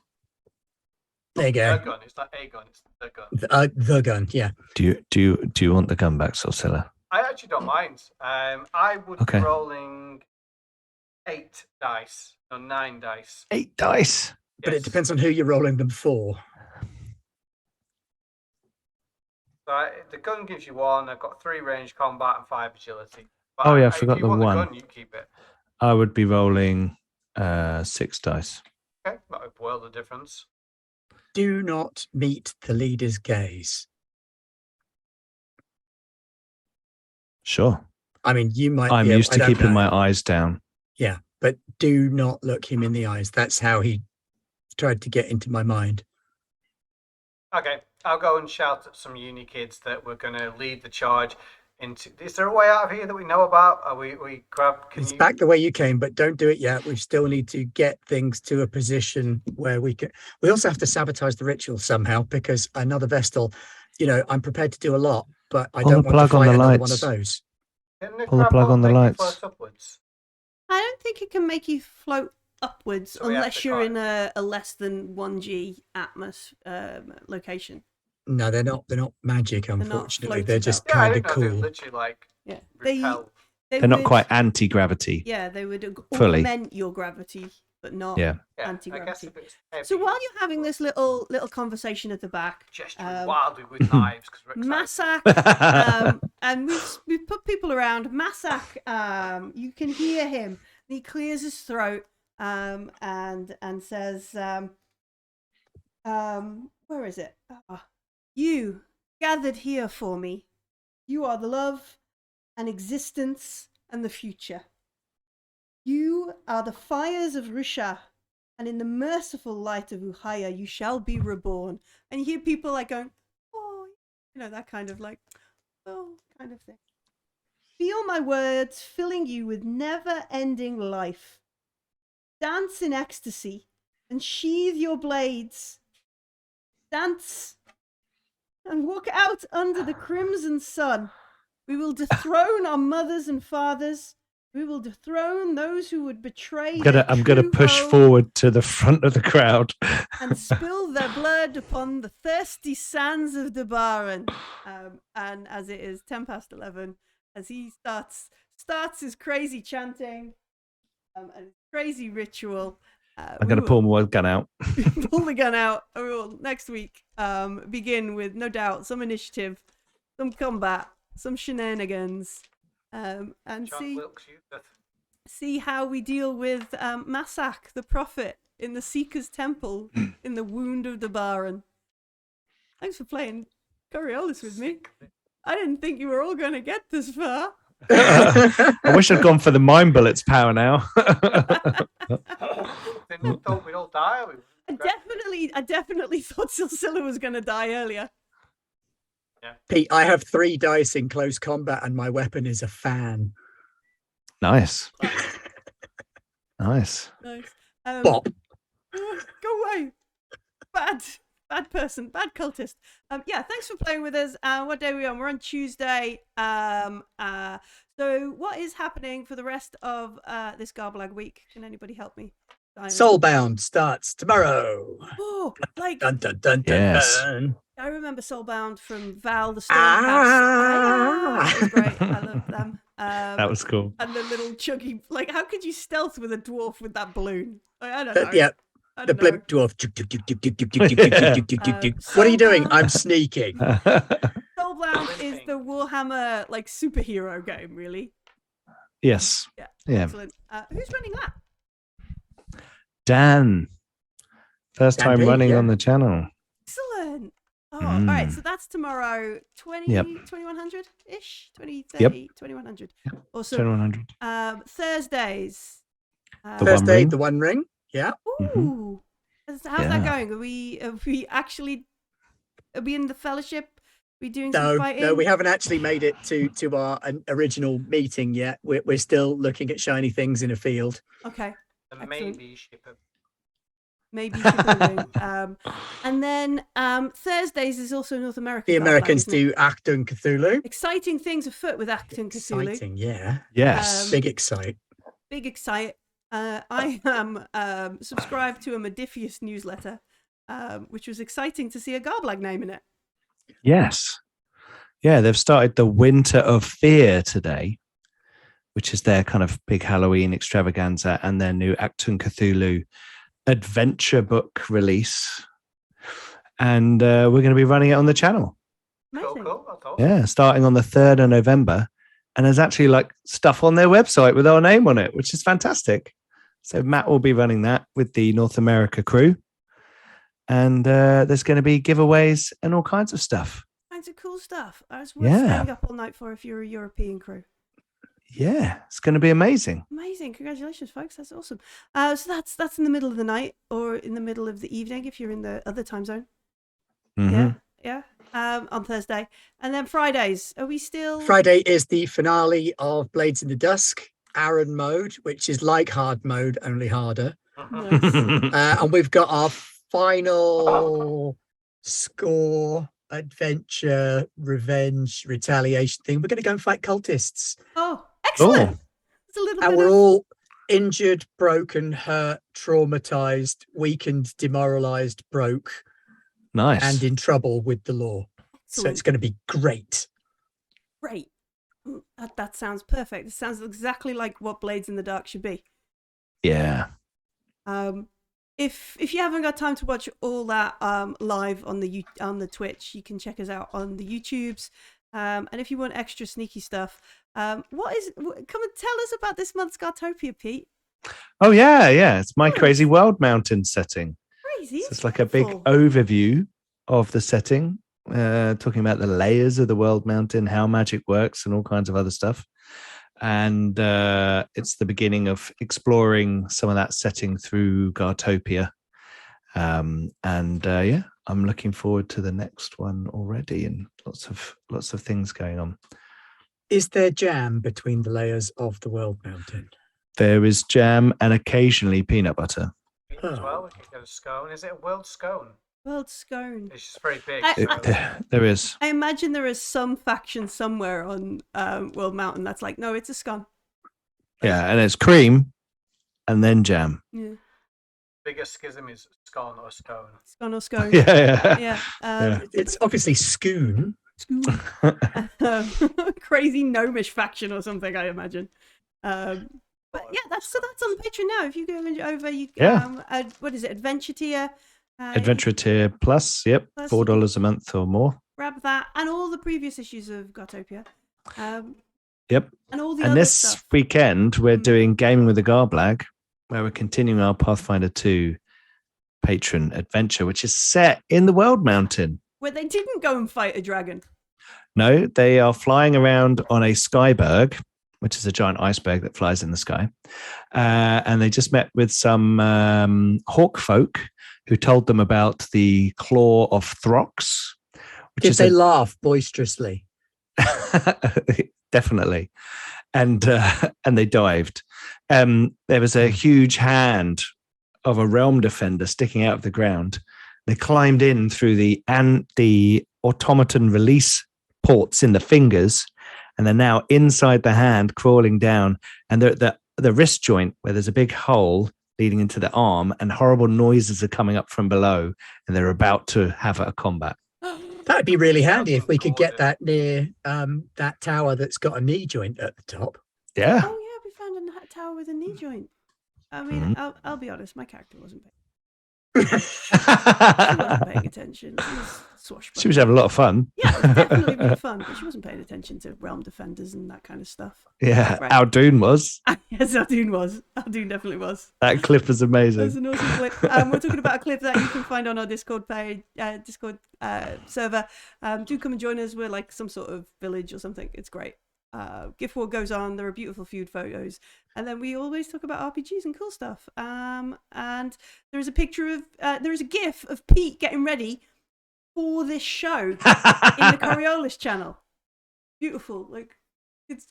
there you go. The gun. It's not a gun. It's the gun. The gun. Yeah. Do you want the gun back, Silsilla? I actually don't mind. I would be rolling 8 dice, no 9 dice. 8 dice. But it depends on who you're rolling them for. So the gun gives you 1. I've got 3 range combat and 5 agility. But Oh, yeah, I if forgot you the want 1. The gun, you keep it. I would be rolling 6 dice. Okay, that would boil the difference. Do not meet the leader's gaze. Sure. I mean, you might. I'm used to keeping my eyes down. Yeah, but do not look him in the eyes. That's how he tried to get into my mind. Okay, I'll go and shout at some uni kids that we're going to lead the charge into. Is there a way out of here that we know about? Are we grab? It's back the way you came, but don't do it yet. We still need to get things to a position where we can. We also have to sabotage the ritual somehow because another Vestal. You know, I'm prepared to do a lot, but I don't want to fight another one of those. Pull the plug on the lights. I don't think it can make you float upwards So we have unless to you're try. in a less than 1G atmos location. No, they're not. They're not magic. not Unfortunately, floaty they're just Yeah, I kind of didn't know they cool. literally like Yeah, repel. they They're not would- quite anti-gravity. Yeah, they would fully. augment your gravity, but not Yeah. Yeah, I guess anti-gravity. if it's heavy, So while you're having this little conversation at the back, gesturing wildly with knives because we're excited. Massak, and we've put people around. Massak, you can hear him. He clears his throat, and says, "Where is it? You gathered here for me. You are the love and existence and the future. You are the fires of Rusha, and in the merciful light of Uhaya you shall be reborn." And you hear people like going, "Oh," you know, that kind of like, "Oh," kind of thing. Feel my words filling you with never-ending life. Dance in ecstasy and sheathe your blades. Dance and walk out under the crimson sun. We will dethrone our mothers and fathers. We will dethrone those who would betray. I'm gonna push forward to the front of the crowd and spill their blood upon the thirsty sands of Dabaran. And as it is 11:10, as he starts his crazy chanting and his crazy ritual, I'm going to pull my gun out. pull the gun out. And we will next week begin with no doubt some initiative, some combat, some shenanigans, and see how we deal with Massak, the prophet, in the Seeker's Temple, in the wound of Dabaran. Thanks for playing Coriolis with me. I didn't think you were all going to get this far. I wish I'd gone for the mind bullets power now. Didn't thought we'd all die. I definitely thought Silsilla was going to die earlier. Pete, I have 3 dice in close combat, and my weapon is a fan. Nice. Nice. Bop. Go away. Bad person, bad cultist. Yeah, thanks for playing with us. What day are we on? We're on Tuesday. So what is happening for the rest of this Garblag week? Can anybody help me? Soulbound starts tomorrow. Oh, like Dun, dun, dun, dun, Yes. dun. I remember Soulbound from Val the Stormcast. That was great. I loved them. That was cool. And the little chuggy, like, how could you stealth with a dwarf with that balloon? Like, I don't know. Yeah, I the don't know. blimp dwarf. What are you doing? I'm sneaking. Soulbound is the Warhammer like superhero game, really. Yes. Yeah. Yeah. Excellent. Who's running that? Dan. First Dan time P, running yeah. on the channel. Excellent. Oh, all right. So that's tomorrow, 2100-ish? 2030, 2100. Awesome. 2100. Thursdays. The One Thursday, Ring. the One Ring. Yeah. Ooh. How's Yeah. that going? Are we in the fellowship? Are we doing some No, fighting? no, we haven't actually made it to our original meeting yet. We're still looking at shiny things in a field. Okay. And Excellent. maybe ship a Maybe ship a ring. And then Thursdays is also North America. The Garblag, Americans isn't it? do Acton Cthulhu. Exciting things afoot with Acton Cthulhu. Exciting, yeah. Yes. Big excite. Big excite. I am subscribed to a Modifius newsletter, which was exciting to see a Garblag name in it. Yes. Yeah, they've started the Winter of Fear today, which is their kind of big Halloween extravaganza, and their new Acton Cthulhu adventure book release. And we're going to be running it on the channel. Amazing. cool. That's awesome. Yeah, starting on the 3rd of November. And there's actually like stuff on their website with our name on it, which is fantastic. So Matt will be running that with the North America crew. And there's going to be giveaways and all kinds of stuff. Kinds of cool stuff. It's worth Yeah. staying up all night for if you're a European crew. Yeah, it's going to be amazing. Amazing. Congratulations, folks. That's awesome. So that's in the middle of the night or in the middle of the evening if you're in the other time zone. Mhm. Yeah. On Thursday. And then Fridays. Are we still Friday is the finale of Blades in the Dusk, Aaron mode, which is like hard mode, only harder. Nice. And we've got our final score, adventure, revenge, retaliation thing. We're going to go and fight cultists. Oh, excellent. Cool. It's a little And bit we're of all injured, broken, hurt, traumatized, weakened, demoralized, broke, Nice. and in trouble with the law. So it's going to be great. great. That sounds perfect. It sounds exactly like what Blades in the Dark should be. Yeah. If you haven't got time to watch all that live on the Twitch, you can check us out on the YouTubes. And if you want extra sneaky stuff, come and tell us about this month's Gartopia, Pete. Oh, yeah. It's my Crazy World Mountain setting. Crazy. So it's like a big beautiful. overview of the setting, talking about the layers of the World Mountain, how magic works, and all kinds of other stuff. And it's the beginning of exploring some of that setting through Gartopia. I'm looking forward to the next one already, and lots of things going on. Is there jam between the layers of the World Mountain? There is jam and occasionally peanut butter. As well, we could get a scone. Is it a world scone? World Scone. It's just very big. There is. I imagine there is some faction somewhere on World Mountain that's like, no, it's a scone. Yeah, and it's cream and then jam. Yeah. Biggest schism is scone or scone. Scone or scone. Yeah. Yeah. It's obviously Scoon. Crazy gnomish faction or something, I imagine. But yeah, that's on Patreon now. If you go over, you what is it? Adventure tier. Adventure tier plus, yep, Plus- $4 a month or more. Grab that and all the previous issues of Gartopia. Yep. And all the And other this stuff. weekend, we're doing Gaming with the Garblag, where we're continuing our Pathfinder 2 patron adventure, which is set in the World Mountain. Where they didn't go and fight a dragon. No, they are flying around on a Skyberg, which is a giant iceberg that flies in the sky. And they just met with some hawk folk who told them about the Claw of Throx. Did they laugh boisterously? Definitely. And they dived. There was a huge hand of a realm defender sticking out of the ground. They climbed in through the automaton release ports in the fingers, and they're now inside the hand, crawling down. And the wrist joint, where there's a big hole leading into the arm, and horrible noises are coming up from below, and they're about to have a combat. That'd be really handy if we could get that near that tower that's got a knee joint at the top. Yeah. Oh yeah, we found a tower with a knee joint. I mean, I'll be honest, my character wasn't paying. She wasn't paying attention. She was having a lot of fun. Yeah, it was definitely really fun, but she wasn't paying attention to realm defenders and that kind of stuff. Yeah, Right. Aldoon was. Yes, Aldoon was. Aldoon definitely was. That clip was amazing. That's an awesome clip. We're talking about a clip that you can find on our Discord page, Discord server. Do come and join us. We're like some sort of village or something. It's great. Gift war goes on. There are beautiful feud photos, and then we always talk about RPGs and cool stuff. And there is a picture of there is a GIF of Pete getting ready for this show in the Coriolis channel. Beautiful, like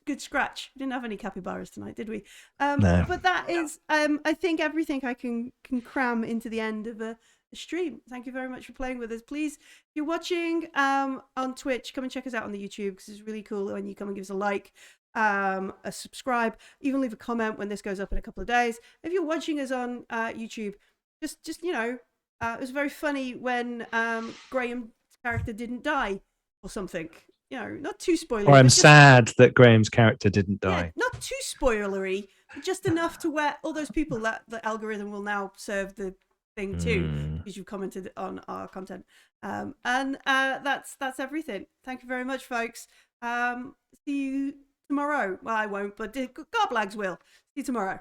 good scratch. We didn't have any capybaras tonight, did we? No. But that is, I think, everything I can cram into the end of the stream. Thank you very much for playing with us. Please, if you're watching on Twitch, come and check us out on the YouTube, because it's really cool when you come and give us a like, a subscribe, even leave a comment when this goes up in a couple of days. If you're watching us on YouTube, just it was very funny when Graham's character didn't die or something. Not too spoilery. Or I'm sad that Graham's character didn't die. Yeah, not too spoilery, but just enough to where all those people that the algorithm will now serve the thing too, because you've commented on our content. And that's everything. Thank you very much, folks. See you tomorrow. Well, I won't, but Garblags will. See you tomorrow.